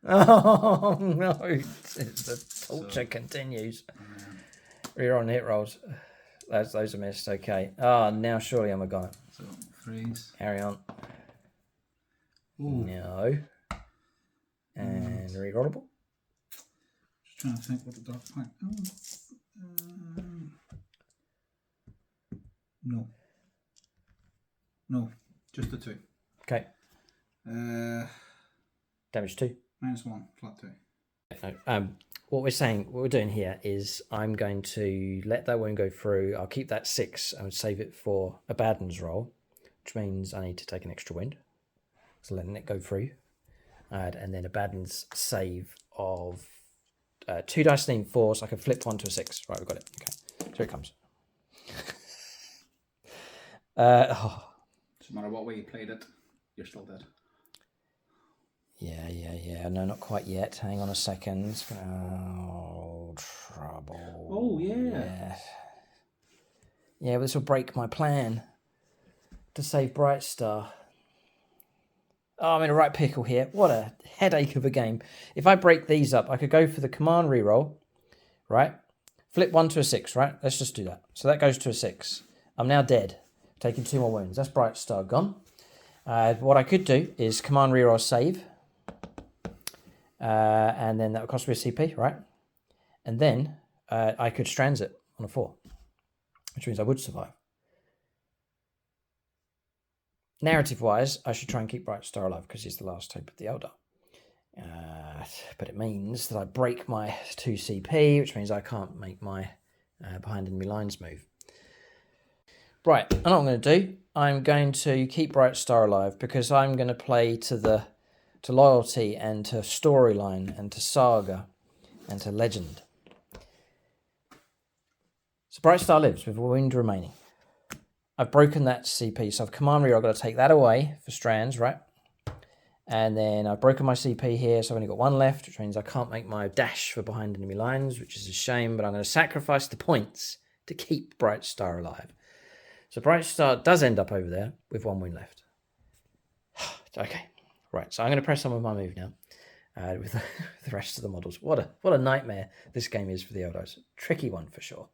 Oh no! The torture continues. Reroll hit rolls. Those are missed. Okay. Now surely I'm a guy. So 3s. Carry on. Ooh. No. And rerollable. Just trying to think what the dark point. No. Just the 2. Okay. Damage 2. -1, flat 2. What we're doing here is I'm going to let that one go through. I'll keep that 6 and save it for Abaddon's roll, which means I need to take an extra wind. So letting it go through. And then Abaddon's save of 2 dice named 4, so I can flip 1 to a 6. Right, we've got it. Okay, here it comes. No matter what way you played it, you're still dead. Yeah. No, not quite yet. Hang on a second. Oh, trouble. Oh, yeah. Yeah, this will break my plan to save Bright Star. Oh, I'm in a right pickle here. What a headache of a game. If I break these up, I could go for the command reroll, right? Flip 1 to a 6, right? Let's just do that. So that goes to a 6. I'm now dead, taking 2 more wounds. That's Bright Star gone. What I could do is command reroll save. And then that would cost me a CP, right? And then I could strands it on a 4, which means I would survive. Narrative-wise, I should try and keep Bright Star alive because he's the last hope of the Eldar. But it means that I break my 2 CP, which means I can't make my behind enemy lines move. Right, and what I'm going to do, I'm going to keep Bright Star alive because I'm going to play to loyalty and to storyline and to saga and to legend. So Bright Star lives with a wound remaining. I've broken that CP, so I've command reroll. I've got to take that away for strands, right? And then I've broken my CP here, so I've only got one left, which means I can't make my dash for behind enemy lines, which is a shame, but I'm going to sacrifice the points to keep Bright Star alive. So Bright Star does end up over there with one wound left. Okay, right, so I'm going to press on with my move now with the rest of the models. What a nightmare this game is for the Eldars. Tricky one for sure.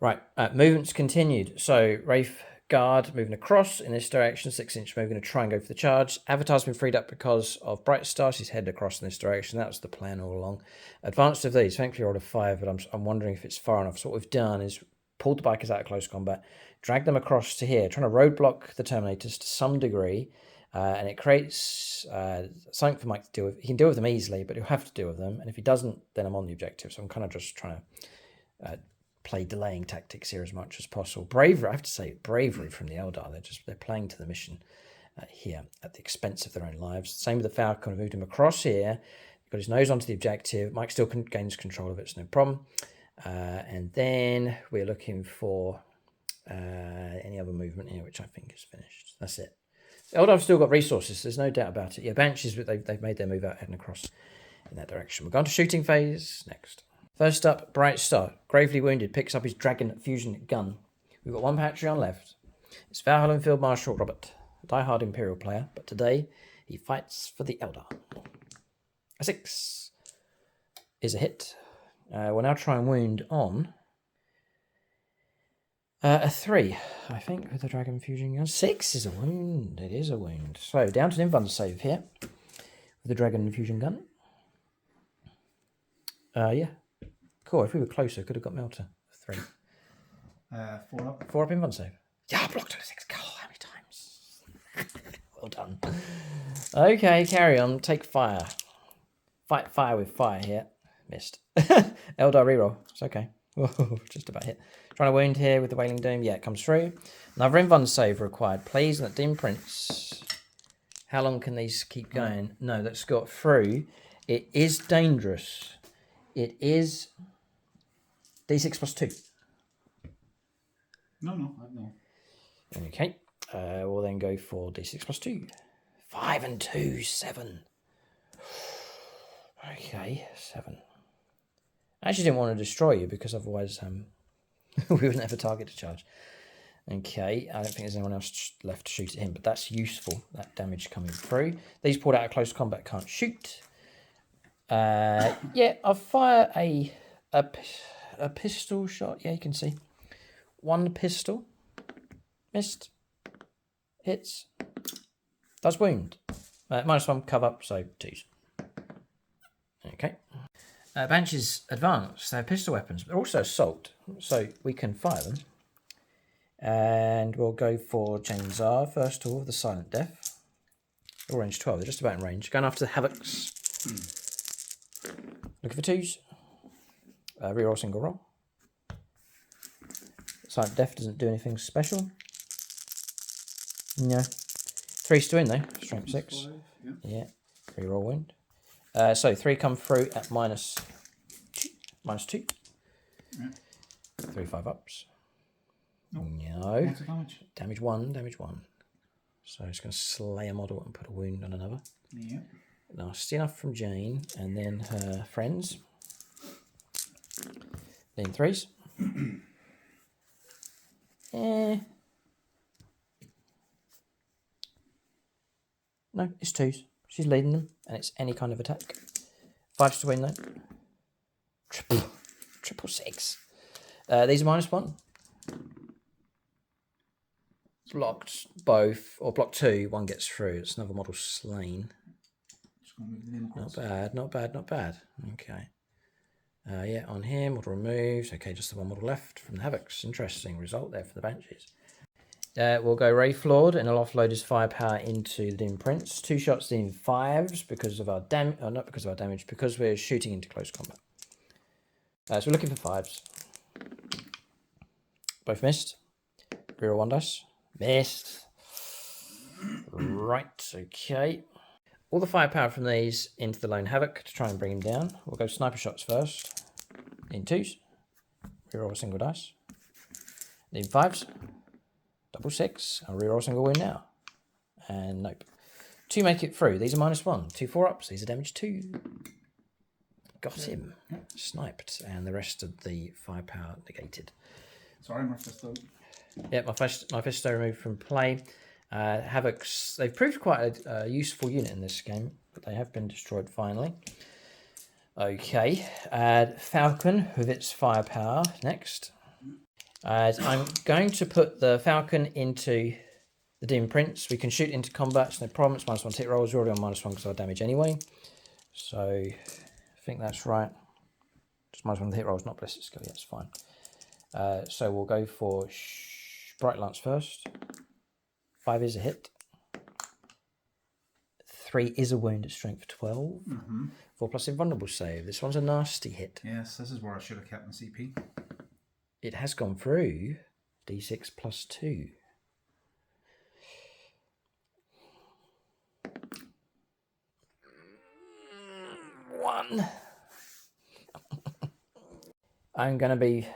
Right, movements continued. So Wraith Guard moving across in this direction, 6-inch move, going to try and go for the charge. Avatar's been freed up because of Bright Star. She's headed across in this direction. That was the plan all along. Advanced of these, thankfully rolled a 5, but I'm wondering if it's far enough. So what we've done is pulled the bikers out of close combat, dragged them across to here, trying to roadblock the Terminators to some degree, and it creates something for Mike to deal with. He can deal with them easily, but he'll have to deal with them, and if he doesn't, then I'm on the objective. So I'm kind of just trying to play delaying tactics here as much as possible. Bravery, I have to say, bravery from the Eldar. They're playing to the mission here at the expense of their own lives. Same with the Falcon. I've moved him across here. Got his nose onto the objective. Mike still gains control of it, it's no problem. And then we're looking for any other movement here, which I think is finished. That's it. Eldar have still got resources. There's no doubt about it. Yeah, Banshees, they've made their move out heading across in that direction. We're going to shooting phase next. First up, Bright Star, gravely wounded, picks up his Dragon Fusion gun. We've got one Patreon left. It's Valhalla Field Marshal Robert, a die-hard Imperial player, but today he fights for the Eldar. A 6 is a hit. We'll now try and wound on a 3, I think, with the Dragon Fusion gun. 6 is a wound. It is a wound. So down to an invuln save here with the Dragon Fusion gun. Yeah. Cool, if we were closer, could have got Melter. 3. 4 up. 4 up in one save. Yeah, I blocked on a 6. God, how many times? Well done. Okay, carry on. Take fire. Fight fire with fire here. Missed. Eldar reroll. It's okay. Whoa, just about hit. Trying to wound here with the Wailing Doom. Yeah, it comes through. Another invuln save required. Please, and that Dim Prince. How long can these keep going? No, that's got through. It is dangerous. It is D6 plus 2. No, I know. Okay. We'll then go for D6 plus 2. 5 and 2, 7. Okay, 7. I actually didn't want to destroy you because otherwise we wouldn't have a target to charge. Okay, I don't think there's anyone else left to shoot at him, but that's useful, that damage coming through. These pulled out of close combat can't shoot. Yeah, I'll fire a pistol shot. Yeah, you can see. 1 pistol. Missed. Hits. Does wound. -1 cover up, so 2s. Okay. Banshees advance. They have pistol weapons, but they're also assault, so we can fire them. And we'll go for Janzar first of all, the Silent Death. All range 12, they're just about in range. Going after the Havocs. Looking for 2s. Reroll single roll. Silent Death doesn't do anything special. No. 3's to win though. Strength 6. 5, yeah. Reroll wound. So 3 come through at -2. Yeah. 3 5-ups. Nope. No. What's the damage? Damage 1, damage 1. So it's going to slay a model and put a wound on another. Yeah. Nasty enough from Jane and then her friends. Then 3s. No, it's 2s. She's leading them, and it's any kind of attack. 5s to win though. Triple 6. These are -1. Blocked both, or blocked 2, 1 gets through. It's another model slain. Just gonna move them Not across. bad, not bad, not bad. Okay. Yeah, on here, model removed. Okay, just the 1 model left from the Havocs. Interesting result there for the Banshees. We'll go Wraith Lord, and I'll offload his firepower into the Dim Prince. 2 shots in 5s because of our damage, not because of our damage, because we're shooting into close combat. So we're looking for 5s. Both missed. reroll 1 dice. Missed. Right, okay. All the firepower from these into the Lone Havoc to try and bring him down. We'll go sniper shots first. In 2s. Reroll a single dice. In 5s. Double 6. I'll reroll a single wound now. And nope. 2 make it through. These are -1. 2 4-ups. These are damage 2. Got him. Sniped. And the rest of the firepower negated. Sorry, my Fisto. Yeah, my Fisto removed from play. Havocs, they've proved quite a useful unit in this game, but they have been destroyed finally. Okay, Falcon with its firepower next. I'm going to put the Falcon into the Demon Prince. We can shoot into combat, it's no problem. It's -1 hit rolls. We're already on -1 because I'll damage anyway. So I think that's right. Just -1 hit rolls, not ballistic skill. Yeah, it's fine. So we'll go for Bright Lance first. 5 is a hit. 3 is a wound at strength 12. 4 plus invulnerable save. This one's a nasty hit. Yes, this is where I should have kept my CP. It has gone through. D6 plus 2. One. I'm going to be...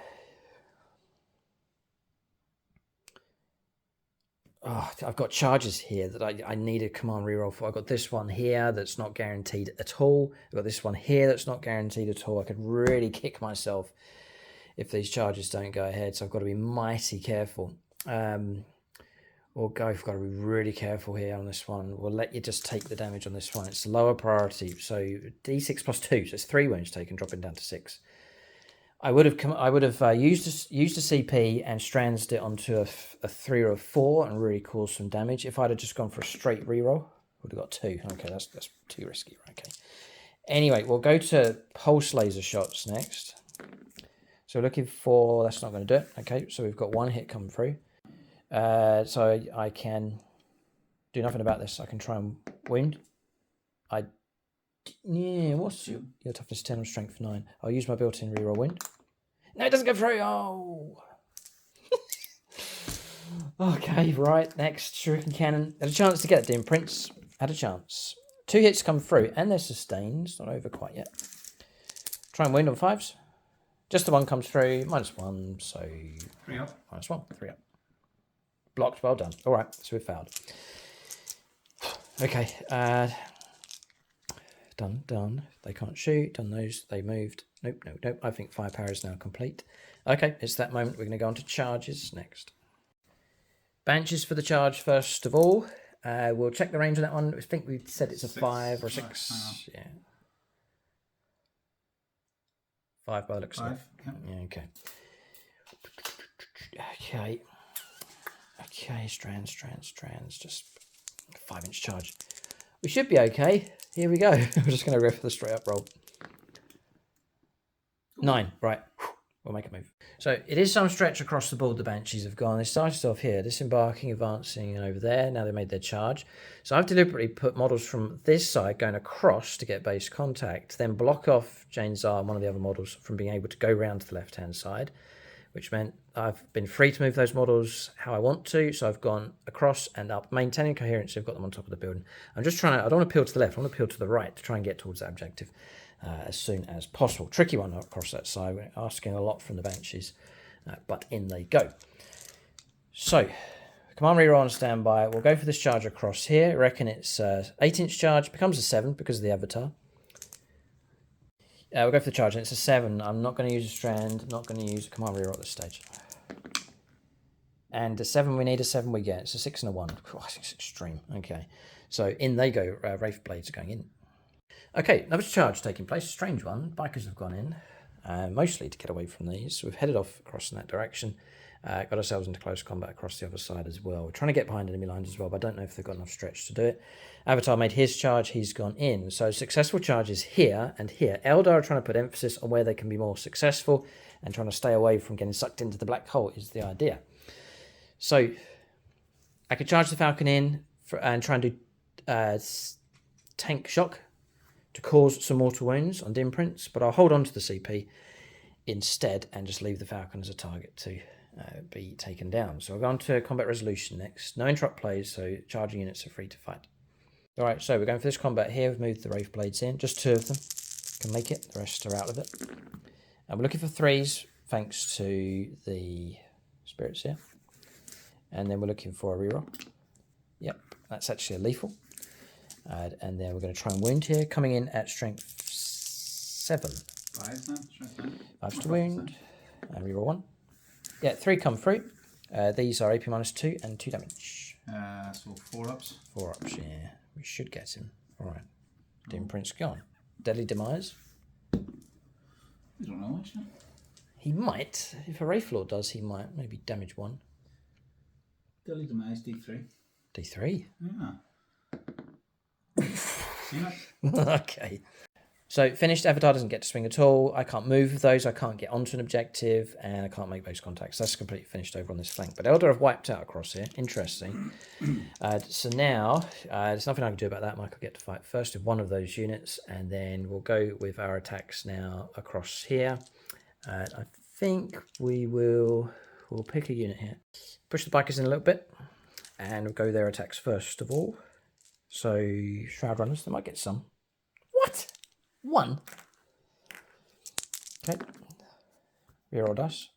Oh, I've got charges here that I need a command reroll for. I've got this one here that's not guaranteed at all. I've got this one here that's not guaranteed at all. I could really kick myself if these charges don't go ahead, so I've got to be mighty careful. I've got to be really careful here on this one. We'll let you just take the damage on this one. It's lower priority, so D6 plus 2, so it's 3 wounds taken, dropping down to 6. I would have used a CP and strands it onto a 3 or a 4 and really caused some damage. If I'd have just gone for a straight reroll, would have got 2. Okay, that's too risky. Okay. Anyway, we'll go to pulse laser shots next. So we're looking for, that's not going to do it. Okay, so we've got 1 hit come through. So I can do nothing about this. I can try and wound. Yeah, what's your toughness 10 or strength 9? I'll use my built-in reroll wound. No, it doesn't go through. Oh. Okay, right. Next, Shuriken Cannon. Had a chance to get it, Demon Prince. Had a chance. 2 hits come through, and they're sustained. It's not over quite yet. Try and wound on 5s. Just the 1 comes through. -1, so... 3 up. -1, 3 up. Blocked, well done. All right, so we've failed. Okay, done. They can't shoot. Done those. They moved. Nope. I think firepower is now complete. Okay, it's that moment. We're going to go on to charges next. Banshees for the charge first of all. We'll check the range on that one. I think we said it's a 5 or 6. Yeah. 5 by the looks of it. Yeah, okay. Okay, strands. Just 5-inch charge. We should be okay. Here we go. We're just going to go for the straight up roll. 9, right. We'll make a move. So it is some stretch across the board the Banshees have gone. They started off here, disembarking, advancing, and over there. Now they made their charge. So I've deliberately put models from this side going across to get base contact, then block off Jane's and one of the other models from being able to go round to the left-hand side, which meant I've been free to move those models how I want to. So I've gone across and up, maintaining coherence. I've got them on top of the building. I'm just trying to, I don't want to peel to the left. I want to peel to the right to try and get towards that objective as soon as possible. Tricky one across that side. We're asking a lot from the Banshees, but in they go. So, command reroll on standby. We'll go for this charge across here. I reckon it's 8-inch charge. Becomes a 7 because of the avatar. We'll go for the charge, and it's a 7. I'm not going to use a strand, not going to use a command reroll at this stage. And a 7, we need a 7 we get. It's a 6 and a 1. Oh, I think it's extreme. Okay. So in they go. Wraith Blades are going in. Okay, another charge taking place. Strange one. Bikers have gone in, mostly to get away from these. So we've headed off across in that direction. Got ourselves into close combat across the other side as well. We're trying to get behind enemy lines as well, but I don't know if they've got enough stretch to do it. Avatar made his charge, he's gone in. So successful charges here and here. Eldar are trying to put emphasis on where they can be more successful and trying to stay away from getting sucked into the black hole is the idea. So I could charge the Falcon in and try and do tank shock to cause some mortal wounds on Dim Prince, but I'll hold on to the CP instead and just leave the Falcon as a target to be taken down. So we'll go on to combat resolution next. No interrupt plays, so charging units are free to fight. Alright, so we're going for this combat here. We've moved the Wraith Blades in. Just 2 of them can make it. The rest are out of it. And we're looking for 3s, thanks to the spirits here. And then we're looking for a reroll. Yep, that's actually a lethal. And then we're going to try and wound here, coming in at strength 7. 5 then? Strength 9? 5's to wound. And reroll 1. Yeah, 3 come through. These are AP -2 and 2 damage. So 4 ups. 4 ups, yeah. We should get him. Alright. Dim Prince gone. Deadly Demise. We don't know actually. He might. If a Wraith Lord does, he might. Maybe damage 1. Deadly Demise, D3. D3? Yeah. Seen it? Okay. So finished Avatar doesn't get to swing at all. I can't move with those. I can't get onto an objective, and I can't make base contacts. That's completely finished over on this flank. But Eldar have wiped out across here. Interesting. So now there's nothing I can do about that. Mike will get to fight first with one of those units, and then we'll go with our attacks now across here. I think we'll pick a unit here. Push the bikers in a little bit, and we'll go their attacks first of all. So Shroud Runners, they might get some. What? 1. Okay. Reroll dice.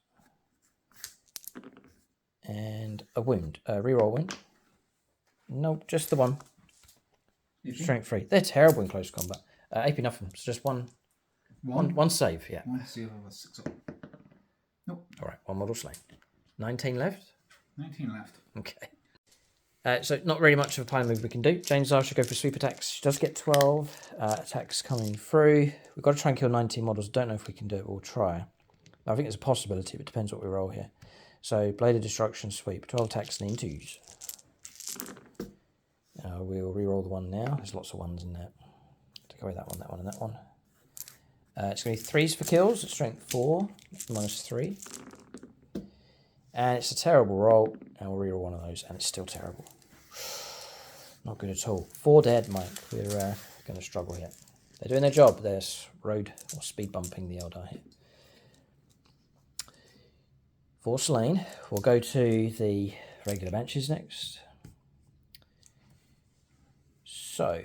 And a wound. Reroll wound. Nope, just the 1. Strength 3. They're terrible in close combat. AP nothing. It's just one save, yeah. 1 save of a 6 up. Nope. Alright, 1 model slain. 19 left? 19 left. Okay. So not really much of a plan move we can do. Jane's Zar should go for sweep attacks. She does get 12 attacks coming through. We've got to try and kill 19 models. Don't know if we can do it. We'll try. I think it's a possibility, but it depends what we roll here. So Blade of Destruction, sweep. 12 attacks and in 2s. We'll re-roll the 1 now. There's lots of 1s in there. Take away that 1, that 1, and that 1. It's going to be 3s for kills at strength 4. -3. And it's a terrible roll. And we'll re-roll 1 of those. And it's still terrible. Not good at all. 4 dead, Mike. We're going to struggle here. They're doing their job. They're road or speed bumping the Eldar here. 4 slain. We'll go to the regular benches next. So,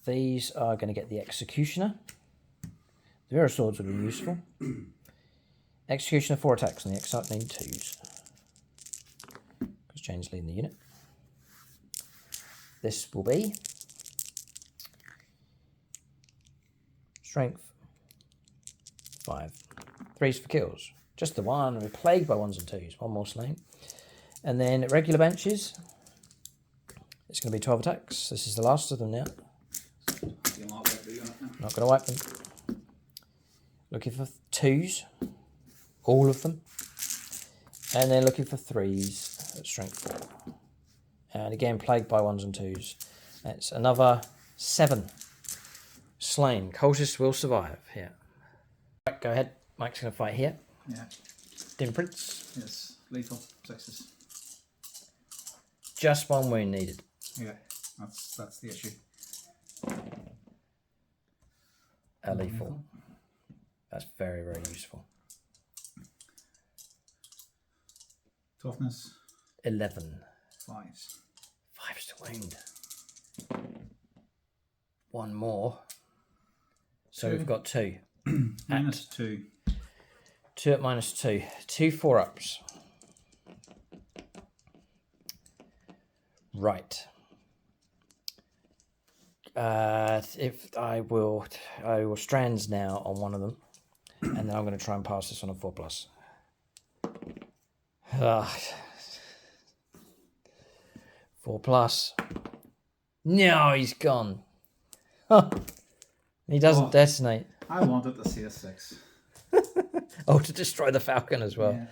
these are going to get the Executioner. The Mirror Swords will be useful. Executioner 4 attacks on the Exarch need 2s. Because Jane's leading the unit. This will be Strength 5. 3s for kills. Just the 1. We're plagued by 1s and 2s. 1 more slain. And then regular benches. It's going to be 12 attacks. This is the last of them now. Not going to wipe them. Looking for 2s. All of them. And then looking for 3s at strength 4. And again, plagued by 1s and 2s. That's another 7. Slain. Cultists will survive here. Right, go ahead. Mike's going to fight here. Yeah. Dim Prince. Yes. Lethal. 6s. Just 1 wound needed. Yeah. That's the issue. A lethal. That's very, very useful. Toughness. 11. 5s. 5's to wound. 1 more. So 2. we've got 2. -2. 2 at -2. 2 4-ups. Right. If I will strands now on one of them, and then I'm going to try and pass this on a 4+. 4+. No, he's gone. He doesn't detonate. I wanted to see a 6. Oh, to destroy the Falcon as well. Yeah.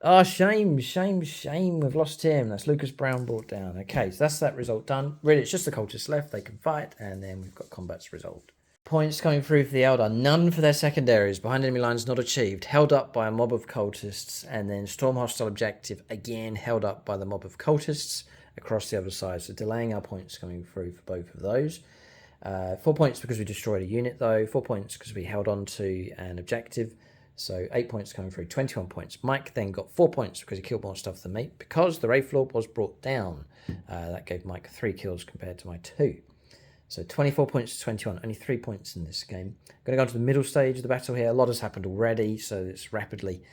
Oh, shame. We've lost him. That's Lucas Brown brought down. Okay, so that's that result done. Really, it's just the cultists left. They can fight, and then we've got combats resolved. Points coming through for the Eldar. None for their secondaries. Behind enemy lines not achieved. Held up by a mob of cultists, and then storm hostile objective again held up by the mob of cultists across the other side. So delaying our points coming through for both of those. 4 points because we destroyed a unit though. 4 points because we held on to an objective. So 8 points coming through, 21 points. Mike then got 4 points because he killed more stuff than me. Because the Wraith Lord was brought down, that gave Mike 3 kills compared to my 2. So 24 points to 21, only 3 points in this game. I'm going to go on to the middle stage of the battle here. A lot has happened already, so it's rapidly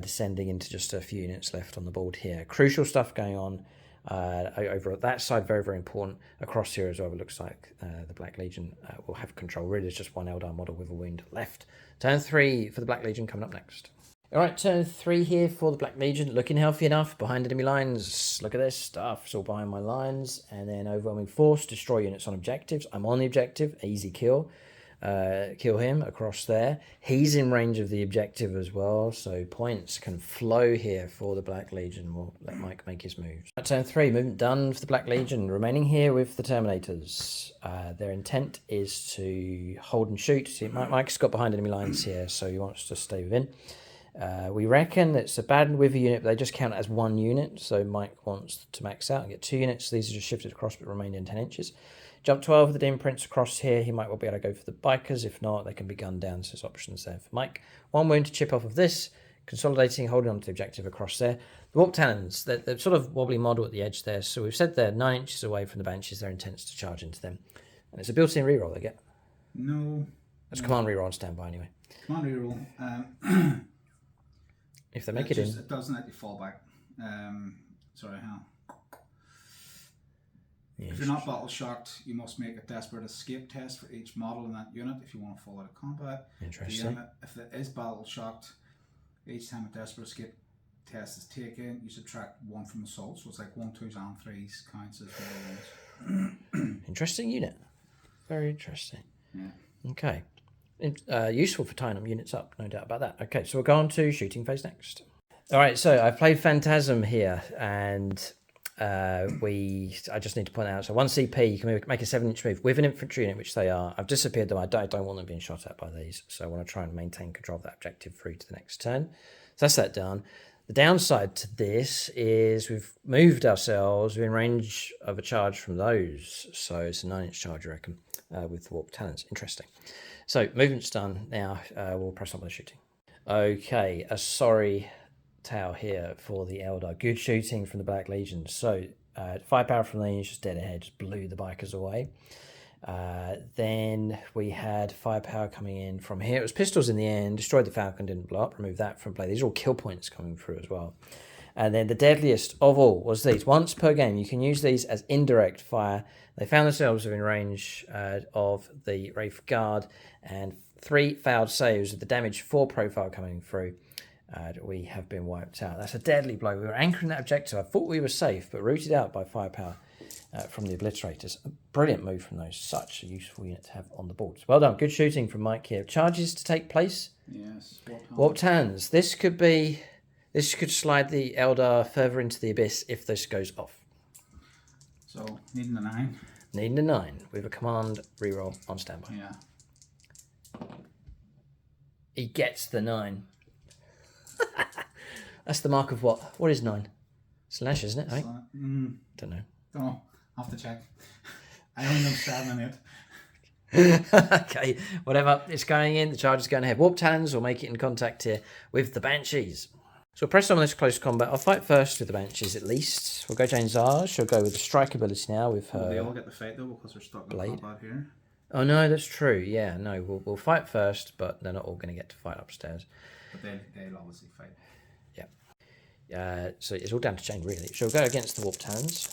descending into just a few units left on the board here. Crucial stuff going on over at that side, very, very important. Across here as well, it looks like the Black Legion will have control. Really, there's just one Eldar model with a wound left. Turn 3 for the Black Legion coming up next. Alright, turn 3 here for the Black Legion. Looking healthy enough, behind enemy lines. Look at this stuff, it's all behind my lines. And then overwhelming force, destroy units on objectives. I'm on the objective, easy kill. Kill him across there. He's in range of the objective as well, so points can flow here for the Black Legion. We'll let Mike make his moves. At turn 3, movement done for the Black Legion. Remaining here with the Terminators. Their intent is to hold and shoot. See, Mike's got behind enemy lines here, so he wants to stay within. We reckon it's Abaddon with a unit, but they just count it as 1 unit, so Mike wants to max out and get 2 units. So these are just shifted across but remain in 10 inches. Jump 12 with the Dim Prince across here. He might well be able to go for the bikers. If not, they can be gunned down, so there's options there for Mike. 1 wound to chip off of this. Consolidating, holding on to the objective across there. The Warp Talons, they're sort of wobbly model at the edge there, so we've said they're 9 inches away from the Banshees. Their intent's to charge into them. And it's a built-in reroll they get. No. That's command reroll on standby anyway. Command reroll. If they make it in. It doesn't let you fall back. Sorry, how? If you're not battle shocked, you must make a desperate escape test for each model in that unit if you want to fall out of combat. Interesting. If it is battle shocked, each time a desperate escape test is taken, you subtract 1 from assault. So it's like 1, 2s, and 3s counts as well. Interesting unit. Very interesting. Yeah. Okay. Useful for tying them units up, no doubt about that. Okay, so we'll go on to shooting phase next. All right, so I've played Phantasm here, and I just need to point out, so 1 CP, you can make a 7-inch move with an infantry unit, which they are. I've disappeared them. I don't want them being shot at by these, so I want to try and maintain control of that objective through to the next turn. So that's that done. The downside to this is we've moved ourselves. We're in range of a charge from those, so it's a 9-inch charge, I reckon, with the Warp Talons. Interesting. So movement's done. Now we'll press on with the shooting. Okay, a sorry tale here for the Eldar. Good shooting from the Black Legion. So firepower from the just dead ahead, just blew the bikers away. Then we had firepower coming in from here. It was pistols in the end. Destroyed the Falcon, didn't blow up. Remove that from play. These are all kill points coming through as well. And then the deadliest of all was these. Once per game, you can use these as indirect fire. They found themselves within range of the Wraith Guard, and 3 failed saves with the damage 4 profile coming through. We have been wiped out. That's a deadly blow. We were anchoring that objective. I thought we were safe, but rooted out by firepower from the Obliterators. A brilliant move from those. Such a useful unit to have on the board. Well done. Good shooting from Mike here. Charges to take place. Yes. Warped hands. This could slide the Eldar further into the abyss if this goes off. So, needing a 9. Needing a 9 with a command reroll on standby. Yeah. He gets the 9. That's the mark of what? What is 9? Slash, isn't it? Right? Don't know. I'll have to check. I only know 7 and 8. Okay, whatever. It's going in. The charge is going ahead. Warp Talons will make it in contact here with the Banshees. So we'll press on this close combat. I'll fight first with the Banshees at least. We'll go Jane Zar. She'll go with the strike ability now with her. They all get the fight though because they're stuck in combat here. Oh no, that's true. Yeah, no, we'll fight first, but they're not all going to get to fight upstairs. But they'll obviously fight. Yeah. So it's all down to Jane really. She'll go against the Warp Talons.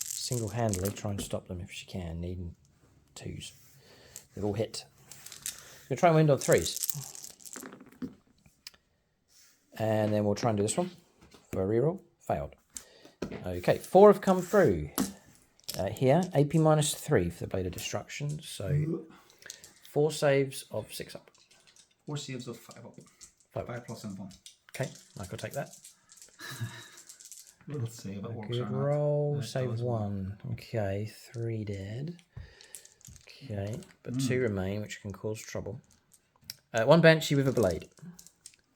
Single-handedly try and stop them if she can, needing 2s. They've all hit. We'll try and win on 3s. And then we'll try and do this one for a reroll. Failed. Okay, 4 have come through. Here, AP -3 for the Blade of Destruction. So 4 saves of 6 up. 4 saves of 5 up. 5 plus and 1. Okay, I could take that. We'll see if it works Good or not. roll, save 1. Okay, 3 dead. Okay, but 2 remain, which can cause trouble. 1 Banshee with a blade.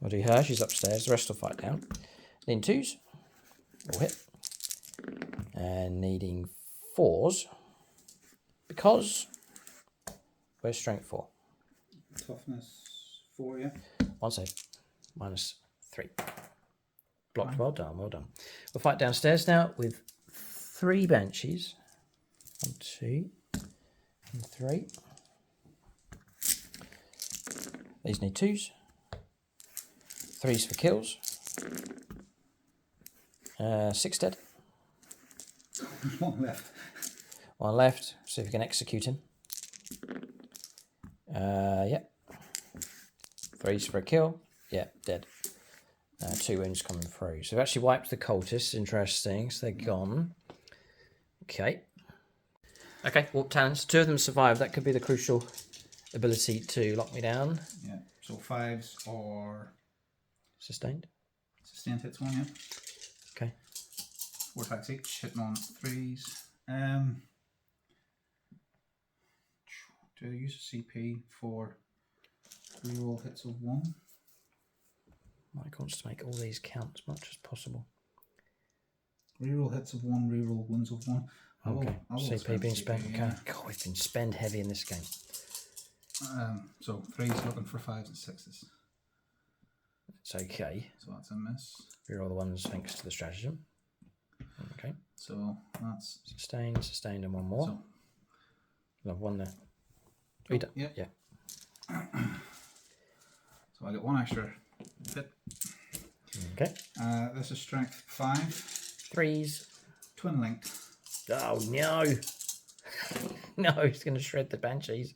We'll do her, she's upstairs, the rest will fight down. Needing 2s, all hit. And needing 4s, because we're strength 4. Toughness 4, yeah. One save. -3. Blocked. Well done. Well done. We'll fight downstairs now with 3 banshees. 1, 2, and 3. These need 2s. 3s for kills. 6 dead. One left. 1 left. See if we can execute him. Yep. 3s for a kill. Yeah, dead. 2 wounds coming through. So we've actually wiped the cultists. Interesting. So they're gone. Okay. Okay, warp talents. 2 of them survived. That could be the crucial ability to lock me down. Yeah. So 5s or Sustained. sustained hits 1, yeah. Okay. 4 attacks each, hitting on 3s. Do I use a CP for reroll hits of 1? Mike wants to make all these count as much as possible. Reroll hits of 1, reroll wounds of 1. Okay. CP being spent. CP, Okay. yeah. God, we've been spend heavy in this game. So 3s looking for 5s and 6s. It's okay. So that's a miss. Reroll the ones thanks to the stratagem. Okay. So that's Sustained, and 1 more. so, Love 1 there. We done? yeah. Yeah. So I get 1 extra hit. Okay. This is strength 5. 3s. Twin linked. Oh no! No, he's going to shred the banshees.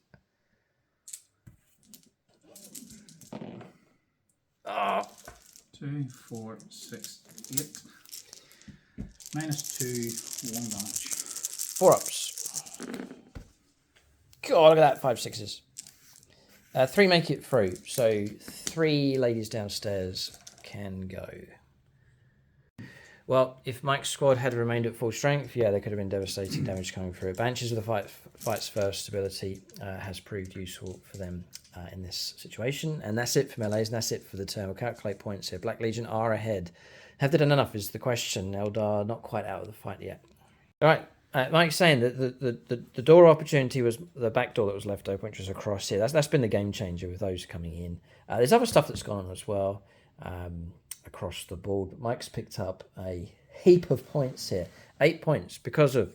Oh. 2, 4, 6, 8. -2, 1 damage. 4 ups. God, look at that. 5 6s. 3 make it through. So 3 ladies downstairs can go. Well, if Mike's squad had remained at full strength, yeah, there could have been devastating damage coming through. Banshees with the fight's first ability has proved useful for them in this situation. And that's it for melees, and that's it for the turn. We'll calculate points here. Black Legion are ahead. Have they done enough is the question. Eldar not quite out of the fight yet. All right. Mike's saying that the door opportunity was the back door that was left open, which was across here. That's been the game changer with those coming in. There's other stuff that's gone on as well. Across the board. Mike's picked up a heap of points here. 8 points because of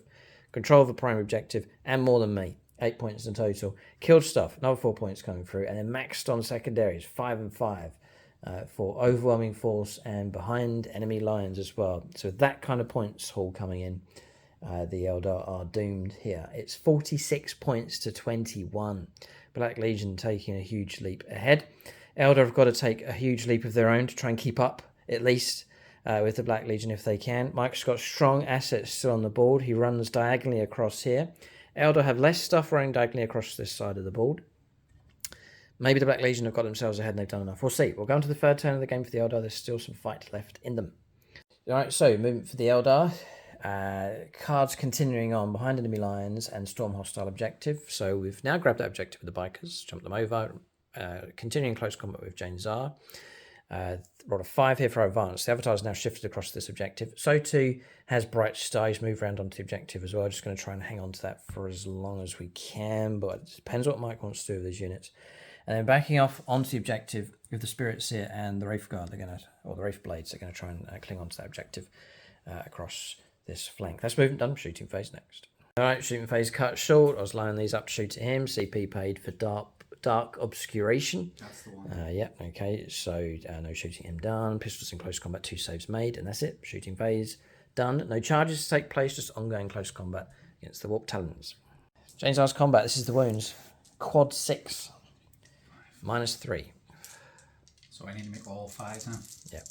control of the primary objective and more than me. 8 points in total. Killed stuff, another 4 points coming through, and then maxed on secondaries, 5 and 5 for overwhelming force and behind enemy lines as well. So with that kind of points haul coming in, the Eldar are doomed here. It's 46 points to 21. Black Legion taking a huge leap ahead. Eldar have got to take a huge leap of their own to try and keep up, at least, with the Black Legion if they can. Mike's got strong assets still on the board. He runs diagonally across here. Eldar have less stuff running diagonally across this side of the board. Maybe the Black Legion have got themselves ahead and they've done enough. We'll see. We'll go on to the third turn of the game for the Eldar. There's still some fight left in them. All right, so movement for the Eldar. Cards continuing on behind enemy lines and storm hostile objective. So we've now grabbed that objective with the bikers, jumped them over. Continuing close combat with Jane Czar. Rolled a 5 here for our advance. The Avatar's now shifted across this objective. So too has Bright Star. He's moved around onto the objective as well. Just going to try and hang on to that for as long as we can, but it depends what Mike wants to do with these units. And then backing off onto the objective with the Spirits here and the Wraith Guard, or the Wraith Blades, they're going to try and cling onto that objective across this flank. That's movement done. Shooting phase next. All right, shooting phase cut short. I was lining these up to shoot at him. CP paid for Dark Obscuration. That's the one. Yeah, okay, so no shooting him done. Pistols in close combat, 2 saves made, and that's it. Shooting phase done. No charges to take place, just ongoing close combat against the Warp Talons. Jane's Ar's combat, this is the wounds. Quad 6. -3. So I need to make all 5s now? Yeah.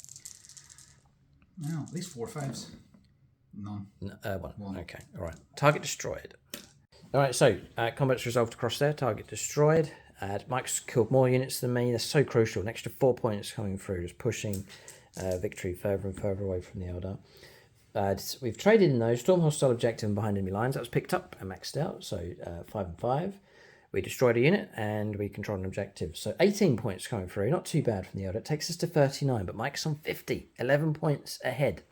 No, at least 4 5s. None. One. Okay, all right. Target destroyed. All right, so combat's resolved across there. Target destroyed. Mike's killed more units than me. That's so crucial. An extra 4 points coming through, just pushing victory further and further away from the Eldar. We've traded in those. Storm hostile objective and behind enemy lines. That was picked up and maxed out, so 5 and 5. We destroyed a unit and we controlled an objective. So 18 points coming through. Not too bad from the Eldar. It takes us to 39, but Mike's on 50. 11 points ahead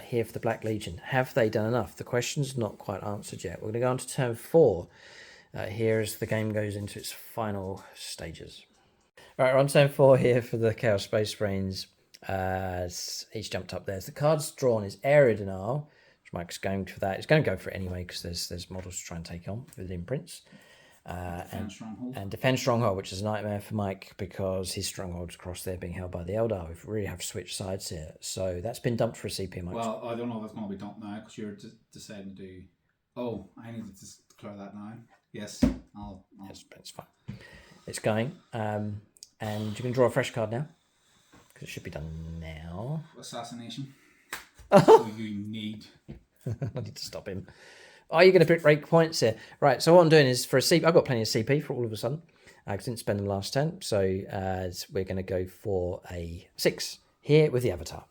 here for the Black Legion. Have they done enough? The question's not quite answered yet. We're going to go on to turn 4 here as the game goes into its final stages. Right, we're on turn 4 here for the Chaos Space Marines. He's jumped up there. So the cards drawn is Aeldari, which Mike's going for that. He's going to go for it anyway because there's models to try and take on with imprints. And Defend Stronghold, which is a nightmare for Mike because his stronghold's across there being held by the Eldar. We really have to switch sides here. So that's been dumped for a CP, Mike. Well, I don't know if it's going to be dumped now because you're deciding to do... Oh, I need to declare that now. Yes, I'll... Yes, it's fine. It's going. And you can draw a fresh card now. Because it should be done now. Assassination. So you need... I need to stop him. Are you going to break points here? Right, so what I'm doing is for a CP, I've got plenty of CP for all of a sudden. I didn't spend them last turn, so we're going to go for a 6 here with the Avatar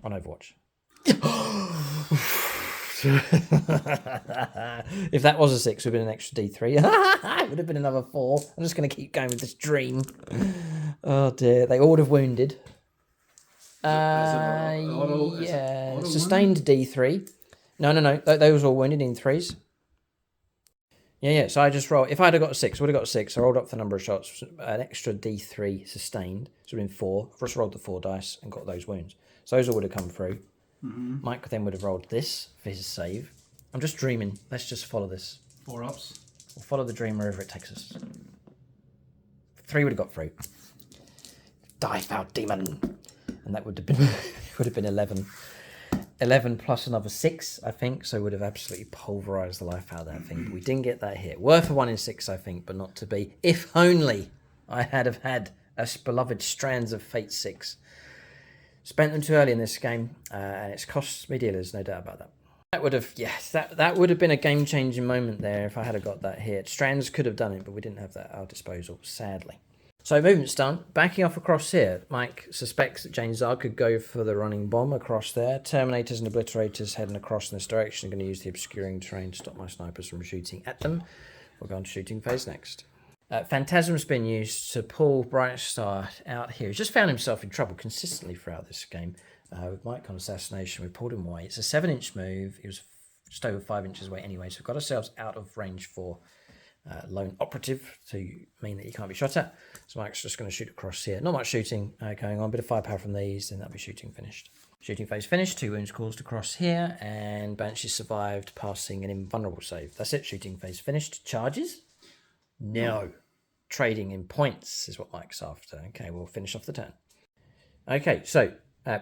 on Overwatch. If that was a 6, it would have been an extra D3. It would have been another 4. I'm just going to keep going with this dream. Oh dear, they all would have wounded. Yeah, sustained D3. No. Those were all wounded in 3s. Yeah. So I just rolled. If I'd have got a 6, I would have got a 6. I rolled up the number of shots, an extra D3 sustained. So it would have been 4. I just rolled the 4 dice and got those wounds. So those all would have come through. Mm-hmm. Mike then would have rolled this for his save. I'm just dreaming. Let's just follow this. 4 ups. We'll follow the dream wherever it takes us. 3 would have got through. Die, foul demon. And that would have been 11. 11 plus another 6, I think, so would have absolutely pulverised the life out of that thing. But we didn't get that hit. Worth a 1 in 6, I think, but not to be. If only I had had a beloved Strands of Fate 6. Spent them too early in this game, and it's cost me dealers, no doubt about that. That would have, yes, that would have been a game-changing moment there if I had got that hit. Strands could have done it, but we didn't have that at our disposal, sadly. So movement's done. Backing off across here, Mike suspects that Jane Zard could go for the running bomb across there. Terminators and Obliterators heading across in this direction are going to use the obscuring terrain to stop my snipers from shooting at them. We'll go on to shooting phase next. Phantasm's been used to pull Bright Star out here. He's just found himself in trouble consistently throughout this game. With Mike on Assassination, we pulled him away. It's a 7-inch move. He was just over 5 inches away anyway, so we've got ourselves out of range for lone operative to mean that you can't be shot at. So Mike's just going to shoot across here. Not much shooting going on. Bit of firepower from these, then that'll be shooting finished. Shooting phase finished. 2 wounds caused across here, and Banshee survived, passing an invulnerable save. That's it. Shooting phase finished. Charges? No. Trading in points is what Mike's after. Okay, we'll finish off the turn. Okay, so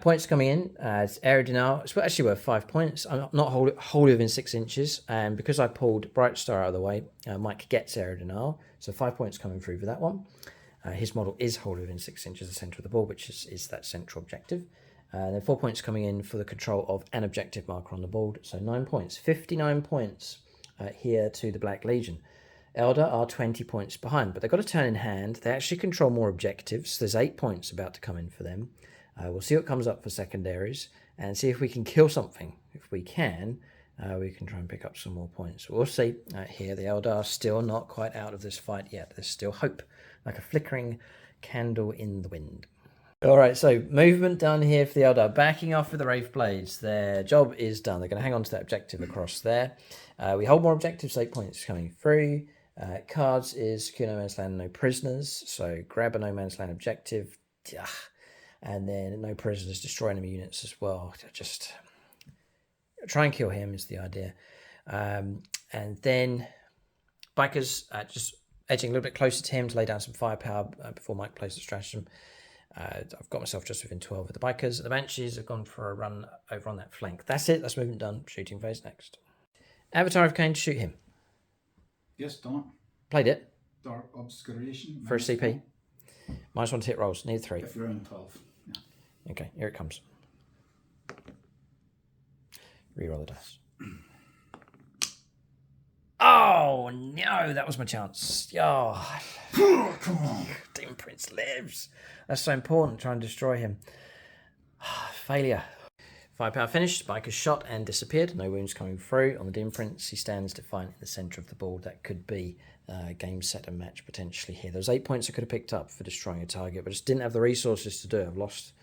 points coming in as Aeldari. It's actually worth 5 points. I'm not wholly within 6 inches, and because I pulled Bright Star out of the way, Mike gets Aeldari. So 5 points coming through for that one. His model is wholly within 6 inches of the centre of the board, which is that central objective. And then 4 points coming in for the control of an objective marker on the board. So 9 points, 59 points here to the Black Legion. Eldar are 20 points behind, but they've got a turn in hand. They actually control more objectives. There's 8 points about to come in for them. We'll see what comes up for secondaries and see if we can kill something. If we can, we can try and pick up some more points. We'll see. Here, the Eldar are still not quite out of this fight yet. There's still hope, like a flickering candle in the wind. All right, so movement done here for the Eldar. Backing off with the Wraith Blades. Their job is done. They're going to hang on to that objective across there. We hold more objectives, 8 points coming through. Cards is secure no man's land, no prisoners. So grab a no man's land objective. And then no prisoners, destroy enemy units as well. Just try and kill him is the idea. And then Bikers just edging a little bit closer to him to lay down some firepower before Mike plays the stratagem. I've got myself just within 12 of the Bikers. The Banshees have gone for a run over on that flank. That's it. That's movement done. Shooting phase next. Avatar of Cain to shoot him. Yes, done it. Played it. Dark Obscuration. For a CP. -1 to hit rolls. Need 3. If you're in 12. Yeah. Okay, here it comes. Reroll the dice. Oh, no. That was my chance. Oh, Come on. Demon Prince lives. That's so important. Try and destroy him. Failure. Firepower finished. Biker shot and disappeared. No wounds coming through. On the Demon Prince, he stands defiant in the centre of the board. That could be game, set, and match potentially here. There was 8 points I could have picked up for destroying a target, but just didn't have the resources to do it. I've lost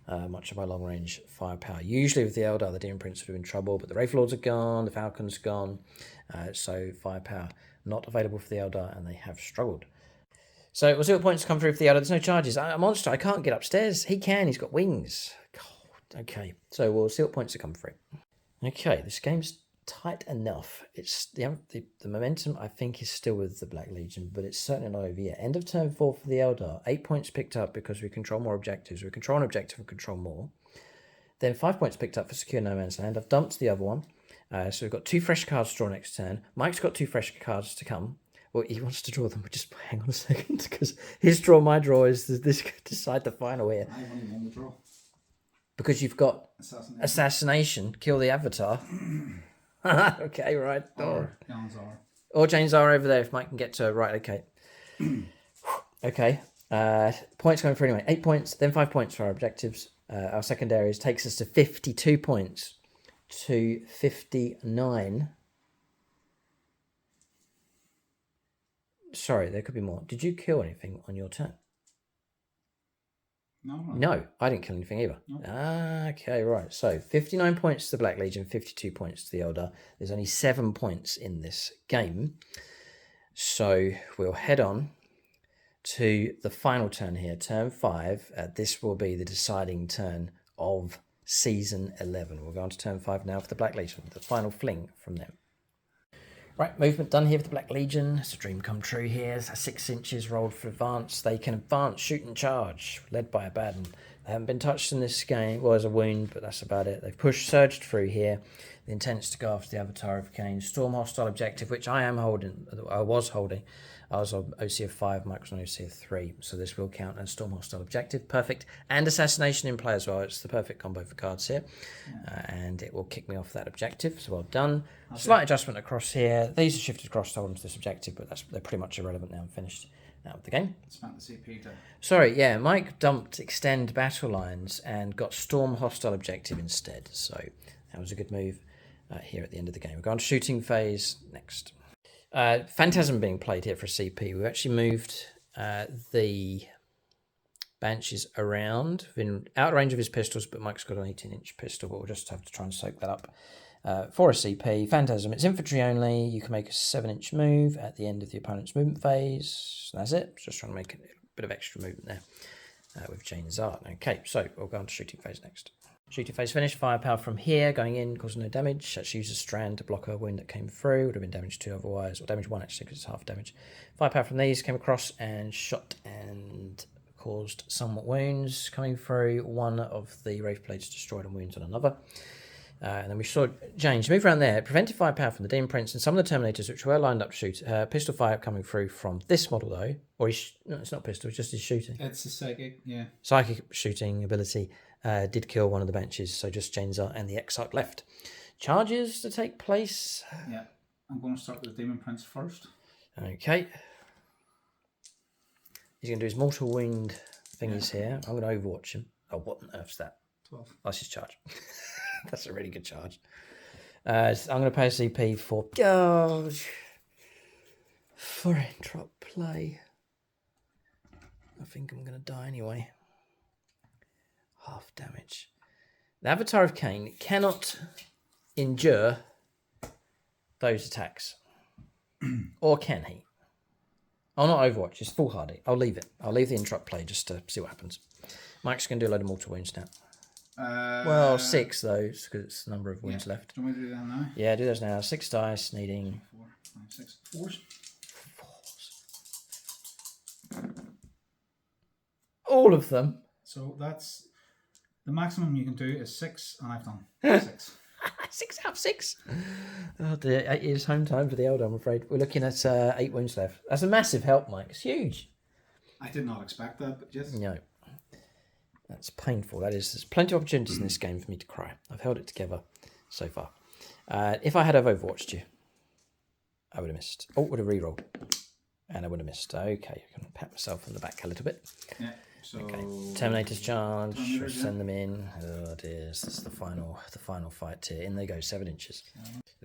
much of my long-range firepower. Usually with the Eldar, the Demon Prince would have been trouble, but the Wraith Lords are gone, the Falcon's gone, so firepower not available for the Eldar, and they have struggled. So we'll see what points come through for the Eldar. There's no charges. A monster, I can't get upstairs. He can, he's got wings. God, okay, so we'll see what points that come through. Okay, this game's tight enough. It's the momentum, I think, is still with the Black Legion, but it's certainly not over yet. End of turn 4 for the Eldar. 8 points picked up because we control more objectives. We control an objective and control more. Then 5 points picked up for secure no man's land. I've dumped the other one. So we've got 2 fresh cards to draw next turn. Mike's got 2 fresh cards to come. Well, he wants to draw them, but just hang on a second, because his draw, my draw is this could decide the final here. I only won the draw. Because you've got assassination, kill the avatar. Okay, right. Or Jane's are. Or Jane's are over there if Mike can get to her. Right, okay. Okay. Points going for anyway. 8 points, then 5 points for our objectives. Our secondaries takes us to 52 points to 59. Sorry, there could be more. Did you kill anything on your turn? No, I didn't kill anything either. No. Okay, right. So 59 points to the Black Legion, 52 points to the Eldar. There's only 7 points in this game. So we'll head on to the final turn here, turn 5. This will be the deciding turn of season 11. We'll go on to turn 5 now for the Black Legion, the final fling from them. Right, movement done here for the Black Legion. It's a dream come true here. 6 inches rolled for advance. They can advance, shoot and charge, led by Abaddon. They haven't been touched in this game. Well, there's a wound, but that's about it. They've surged through here. The intent is to go after the Avatar of Cain. Storm hostile objective, which I was holding. I was on OC of 5, Mike was on OC of 3. So this will count as storm hostile objective. Perfect. And assassination in play as well. It's the perfect combo for cards here. And it will kick me off that objective. So well done. Okay. Slight adjustment across here. These are shifted across to hold them to this objective, but they're pretty much irrelevant now and finished out of the game. Spent the CP to... Sorry, yeah, Mike dumped extend battle lines and got storm hostile objective instead. So that was a good move here at the end of the game. We're going to shooting phase next. Phantasm being played here for a CP. We've actually moved the Banshees around, in out range of his pistols, but Mike's got an 18-inch pistol, but we'll just have to try and soak that up. For a CP, Phantasm, it's infantry only. You can make a 7-inch move at the end of the opponent's movement phase. That's it. Just trying to make a bit of extra movement there with Jane's art. Okay, so we'll go on to shooting phase next. Shooting phase finished. Firepower from here, going in, causing no damage. Actually used a strand to block a wound that came through. Would have been damage 2 otherwise, or damage 1 actually, because it's half damage. Firepower from these came across and shot and caused somewhat wounds coming through. One of the Wraith Blades destroyed and wounds on another. And then we saw James move around there. Prevented firepower from the Demon Prince and some of the Terminators, which were lined up to shoot. Pistol fire coming through from this model, though. Or no, it's not pistol, it's just his shooting. It's a psychic, yeah. Psychic shooting ability did kill one of the benches, so just Chainsaw and the Exarch left. Charges to take place. Yeah, I'm going to start with the Demon Prince first. Okay. He's going to do his mortal wound thingies here. I'm going to overwatch him. Oh, what on earth's that? 12. That's his charge. That's a really good charge. I'm going to pay a CP for interrupt play. I think I'm going to die anyway. Half damage. The Avatar of Cain cannot endure those attacks. Or can he? I'll not overwatch. It's foolhardy. I'll leave it. I'll leave the interrupt play just to see what happens. Mike's going to do a load of mortal wounds now. Well, 6 though, because it's the number of wounds left. Do you want me to do that now? Yeah, do those now. 6 dice, needing 4, 5, 6, 4s. All of them. So that's the maximum you can do is 6, and I've done 6. 6 out of 6. Oh dear, it is home time for the Eldar, I'm afraid. We're looking at 8 wounds left. That's a massive help, Mike. It's huge. I did not expect that, but just... No. That's painful. That is, there's plenty of opportunities in this game for me to cry. I've held it together so far. If I had overwatched you, I would have missed. Oh, would have rerolled. And I would have missed. Okay, I can pat myself on the back a little bit. Yeah. So okay. Terminator's charge. Send them in. Oh dear, this is the final fight here. In they go, 7 inches.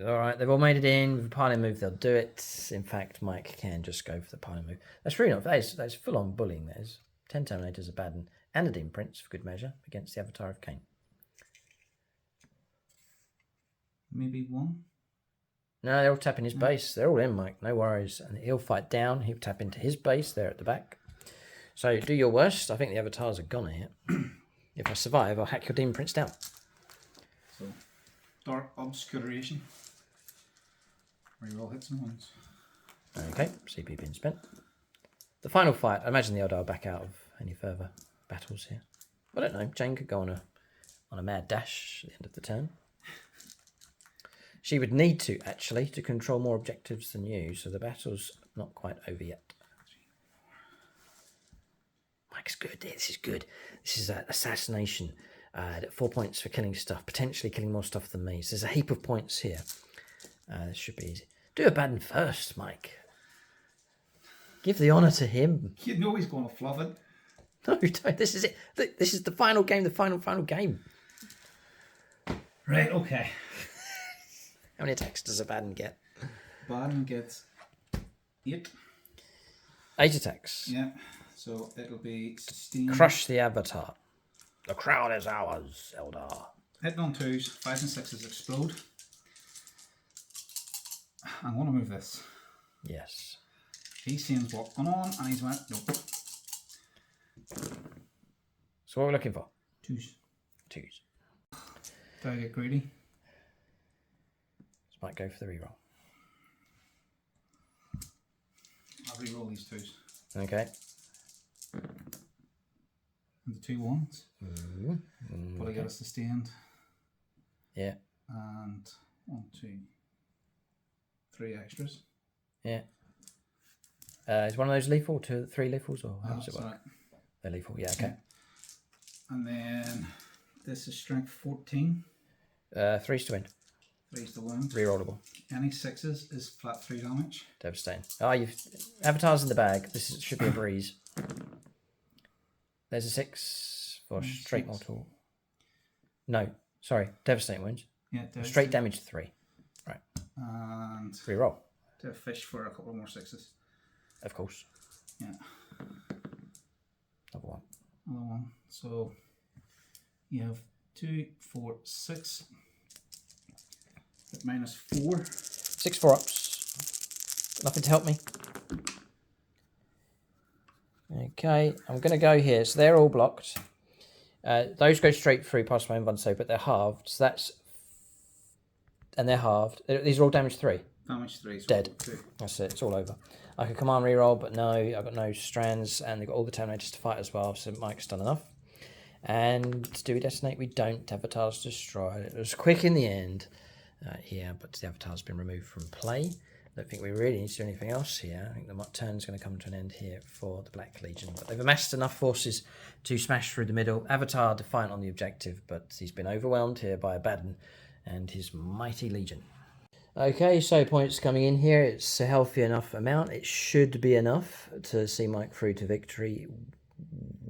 All right, they've all made it in. With a piling move, they'll do it. In fact, Mike can just go for the piling move. That's really not. That's full-on bullying. There's 10 Terminators, Abaddon, and a Demon Prince, for good measure, against the Avatar of Cain. Maybe 1? No, they're all tapping his base. They're all in, Mike. No worries. And he'll fight down. He'll tap into his base there at the back. So do your worst. I think the avatars are gone here. If I survive, I'll hack your Demon Prince down. So, Dark Obscuration. Reroll hits and ones. Okay, CP being spent. The final fight. I imagine the Eldar will back out of any further battles here. I don't know. Jane could go on a mad dash at the end of the turn. She would need to, actually, to control more objectives than you, so the battle's not quite over yet. Mike's good. This is good. This is assassination. 4 points for killing stuff, potentially killing more stuff than me. So there's a heap of points here. This should be easy. Do Abaddon first, Mike. Give the honour to him. You know he's going to fluff it. No, don't. This is it. This is the final game, the final game. Right, okay. How many attacks does Abaddon get? Abaddon gets 8. 8 attacks. Yeah, so it'll be sustained. Crush the avatar. The crown is ours, Eldar. Hitting on 2s, 5s and 6s explode. I'm going to move this. Yes. He's seeing what's going on and he's went, nope. So what are we looking for? 2s. 2s. Do I get greedy? This might go for the reroll. I'll reroll these 2s. Okay. And the 2 1s. But I get a sustained. Yeah. And 1, 2, 3 extras. Yeah. Is one of those lethal? 2, 3 lethals, or how does it work? Right. They're lethal. Yeah. Okay. And then this is strength 14. 3's to win. 3's the wound. Rerollable. Any 6s is flat 3 damage. Devastating. Oh, you've avatars in the bag. Should be a breeze. There's a 6 for straight mortal. No, sorry, devastating wounds. Yeah, devastating. Straight damage 3. Right. And Reroll. do a fish for a couple more 6s. Of course. Yeah. Another one. Another one. So you have 2, 4, 6. At minus 4. 6 4-ups. Nothing to help me. Okay, I'm going to go here. So they're all blocked. Those go straight through past my own save, but they're halved. So that's... And they're halved. These are all damage 3. Damage 3. So Dead. 2. That's it. It's all over. I could command reroll, but no, I've got no strands, and they've got all the Terminators to fight as well, so Mike's done enough. And do we detonate? We don't. Avatars destroyed. It was quick in the end here, but the Avatar's been removed from play. I don't think we really need to do anything else here. I think the turn's going to come to an end here for the Black Legion. But they've amassed enough forces to smash through the middle. Avatar defiant on the objective, but he's been overwhelmed here by Abaddon and his mighty Legion. Okay, so points coming in here. It's a healthy enough amount. It should be enough to see Mike through to victory,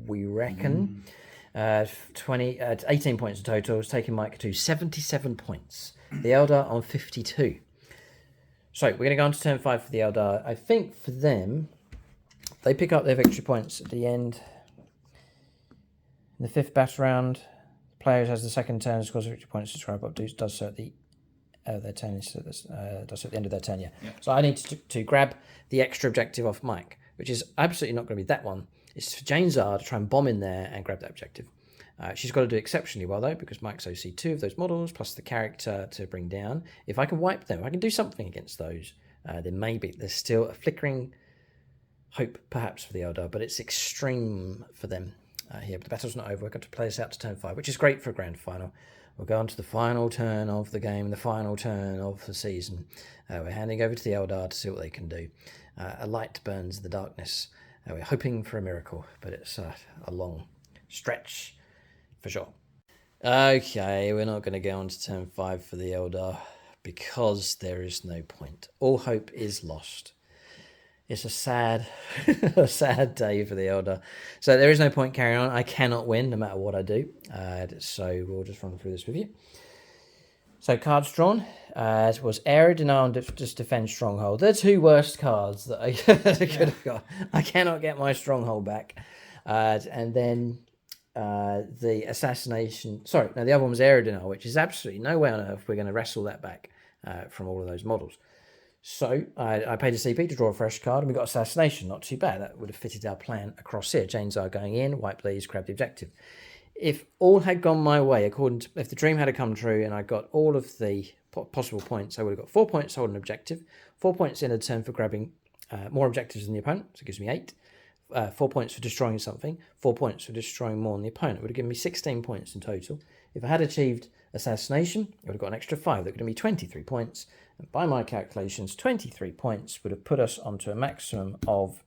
we reckon. 18 points in total. It's taking Mike to 77 points. The Eldar on 52. So we're going to go on to turn 5 for the Eldar. I think for them, they pick up their victory points at the end. In the 5th battle round, the player has the second turn, scores victory points to describe what does so at the their turn is does so at the end of their turn. Yeah. So I need to grab the extra objective off Mike, which is absolutely not going to be that one. It's for Jane Zard to try and bomb in there and grab that objective. She's got to do exceptionally well, though, because Mike's OC 2 of those models, plus the character to bring down. If I can wipe them, if I can do something against those, then maybe there's still a flickering hope, perhaps, for the Eldar, but it's extreme for them here. But the battle's not over. We've got to play this out to turn 5, which is great for a grand final. We'll go on to the final turn of the game, the final turn of the season. We're handing over to the Eldar to see what they can do. A light burns in the darkness. We're hoping for a miracle, but it's a long stretch for sure. Okay, we're not going to go on to turn 5 for the Eldar because there is no point. All hope is lost. It's a sad, a sad day for the Eldar. So there is no point carrying on. I cannot win no matter what I do. So we'll just run through this with you. So cards drawn. It was Aeldari and just defend Stronghold. They're 2 worst cards that I could have got. I cannot get my Stronghold back. And then the assassination. Sorry, no, the other one was Aeldari, which is absolutely no way on earth we're going to wrestle that back. from all of those models. So I paid a CP to draw a fresh card, and we got Assassination. Not too bad. That would have fitted our plan across here. Janes are going in, wipe these, grab the objective. If all had gone my way, if the dream had come true and I got all of the possible points, I would have got 4 points to hold an objective, 4 points in a turn for grabbing more objectives than the opponent, so it gives me 8. 4 points for destroying something, 4 points for destroying more than the opponent. It would have given me 16 points in total. If I had achieved Assassination, I would have got an extra 5. That would have given me 23 points. And by my calculations, 23 points would have put us onto a maximum of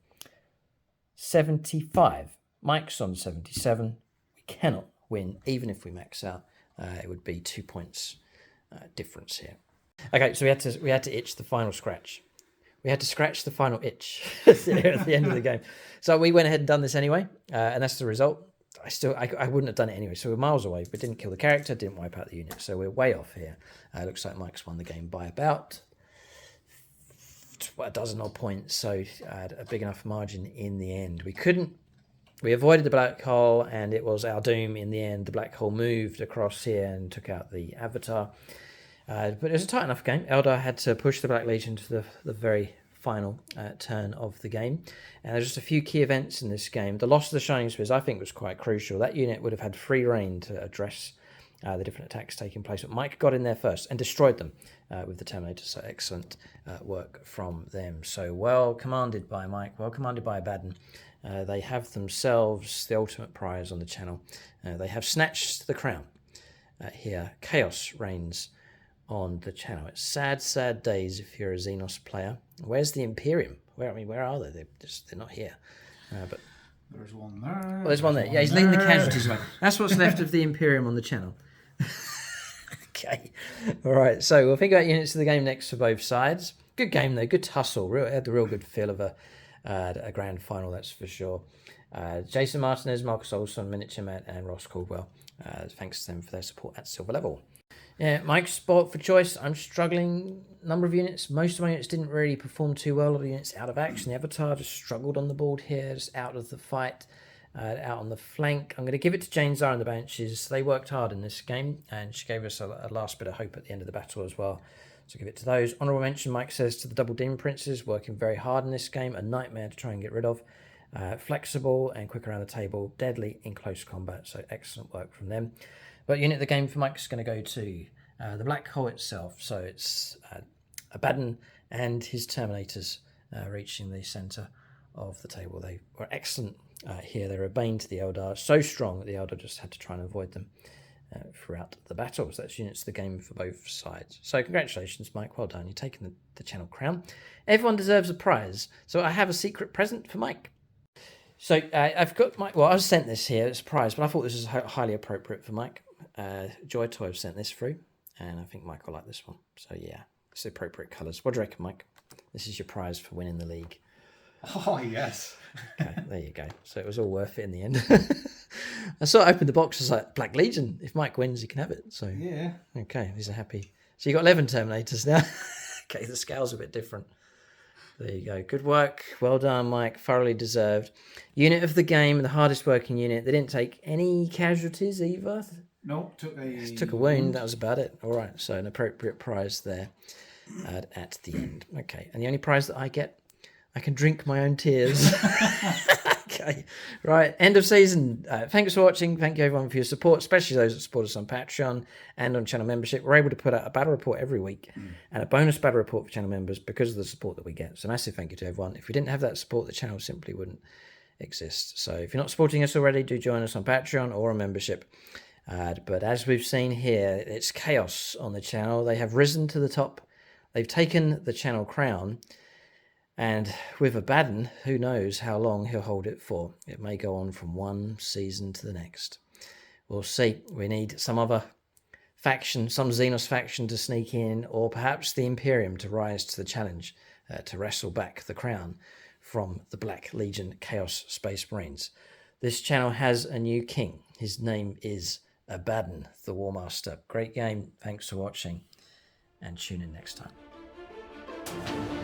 75. Mike's on 77. We cannot win, even if we max out. It would be 2 points difference here. Okay, so we had to itch the final scratch. We had to scratch the final itch at the end of the game. So we went ahead and done this anyway, and that's the result. I wouldn't have done it anyway, so we're miles away, but didn't kill the character, didn't wipe out the unit, so we're way off here. Looks like Mike's won the game by about a dozen odd points, so a big enough margin in the end. We avoided the black hole, and it was our doom in the end. The black hole moved across here and took out the Avatar. But it was a tight enough game. Eldar had to push the Black Legion to the very final turn of the game. And there's just a few key events in this game. The loss of the Shining Spears, I think, was quite crucial. That unit would have had free reign to address the different attacks taking place. But Mike got in there first and destroyed them with the Terminator. So excellent work from them. So well commanded by Mike, well commanded by Abaddon. They have themselves the ultimate prize on the channel. They have snatched the crown. Here, Chaos reigns on the channel. It's sad, sad days if you're a Xenos player. Where's the Imperium? Where are they? They're not here. But there's one there. Well, there's one there. Yeah, he's leading the casualties away. That's what's left of the Imperium on the channel. Okay. All right. So we'll think about units of the game next for both sides. Good game though. Good tussle. It had the real good feel of a grand final. That's for sure. Jason Martinez, Marcus Olson, Miniature Matt, and Ross Caldwell. Thanks to them for their support at silver level. Yeah, Mike's spot for choice. I'm struggling. Number of units. Most of my units didn't really perform too well. A lot of units out of action. The Avatar just struggled on the board here, just out of the fight, out on the flank. I'm going to give it to Jane Zara and the Banshees. They worked hard in this game, and she gave us a last bit of hope at the end of the battle as well. So give it to those. Honourable mention, Mike says, to the Double Demon Princes, working very hard in this game. A nightmare to try and get rid of. Flexible and quick around the table. Deadly in close combat. So excellent work from them. But unit of the game for Mike is going to go to the Black Hole itself. So it's Abaddon and his Terminators reaching the centre of the table. They were excellent here. They were a bane to the Eldar. So strong that the Eldar just had to try and avoid them throughout the battles. That's units of the game for both sides. So congratulations, Mike. Well done. You're taking the channel crown. Everyone deserves a prize. So I have a secret present for Mike. So I've got Mike. Well, I was sent this here as a prize, but I thought this was highly appropriate for Mike. Joy Toy have sent this through, and I think Mike will like this one. So yeah, it's the appropriate colours. What do you reckon, Mike? This is your prize for winning the league. Oh yes. Okay, there you go. So it was all worth it in the end. I sort of opened the box. I was like, Black Legion. If Mike wins, he can have it. So yeah. Okay, he's happy. So you got 11 Terminators now. Okay, the scale's a bit different. There you go. Good work. Well done, Mike. Thoroughly deserved. Unit of the game, the hardest working unit. They didn't take any casualties either. No, took a wound. That was about it. All right, so an appropriate prize there at the end. Okay, and the only prize that I get, I can drink my own tears. Okay, right, end of season. Thanks for watching. Thank you everyone for your support, especially those that support us on Patreon and on channel membership. We're able to put out a battle report every week and a bonus battle report for channel members because of the support that we get. So massive thank you to everyone. If we didn't have that support, the channel simply wouldn't exist. So if you're not supporting us already, do join us on Patreon or on membership. But as we've seen here, it's chaos on the channel. They have risen to the top. They've taken the channel crown. And with Abaddon, who knows how long he'll hold it for. It may go on from one season to the next. We'll see. We need some other faction, some Xenos faction to sneak in, or perhaps the Imperium to rise to the challenge, to wrestle back the crown from the Black Legion Chaos Space Marines. This channel has a new king. His name is Abaddon, the War Master. Great game. Thanks for watching, and tune in next time.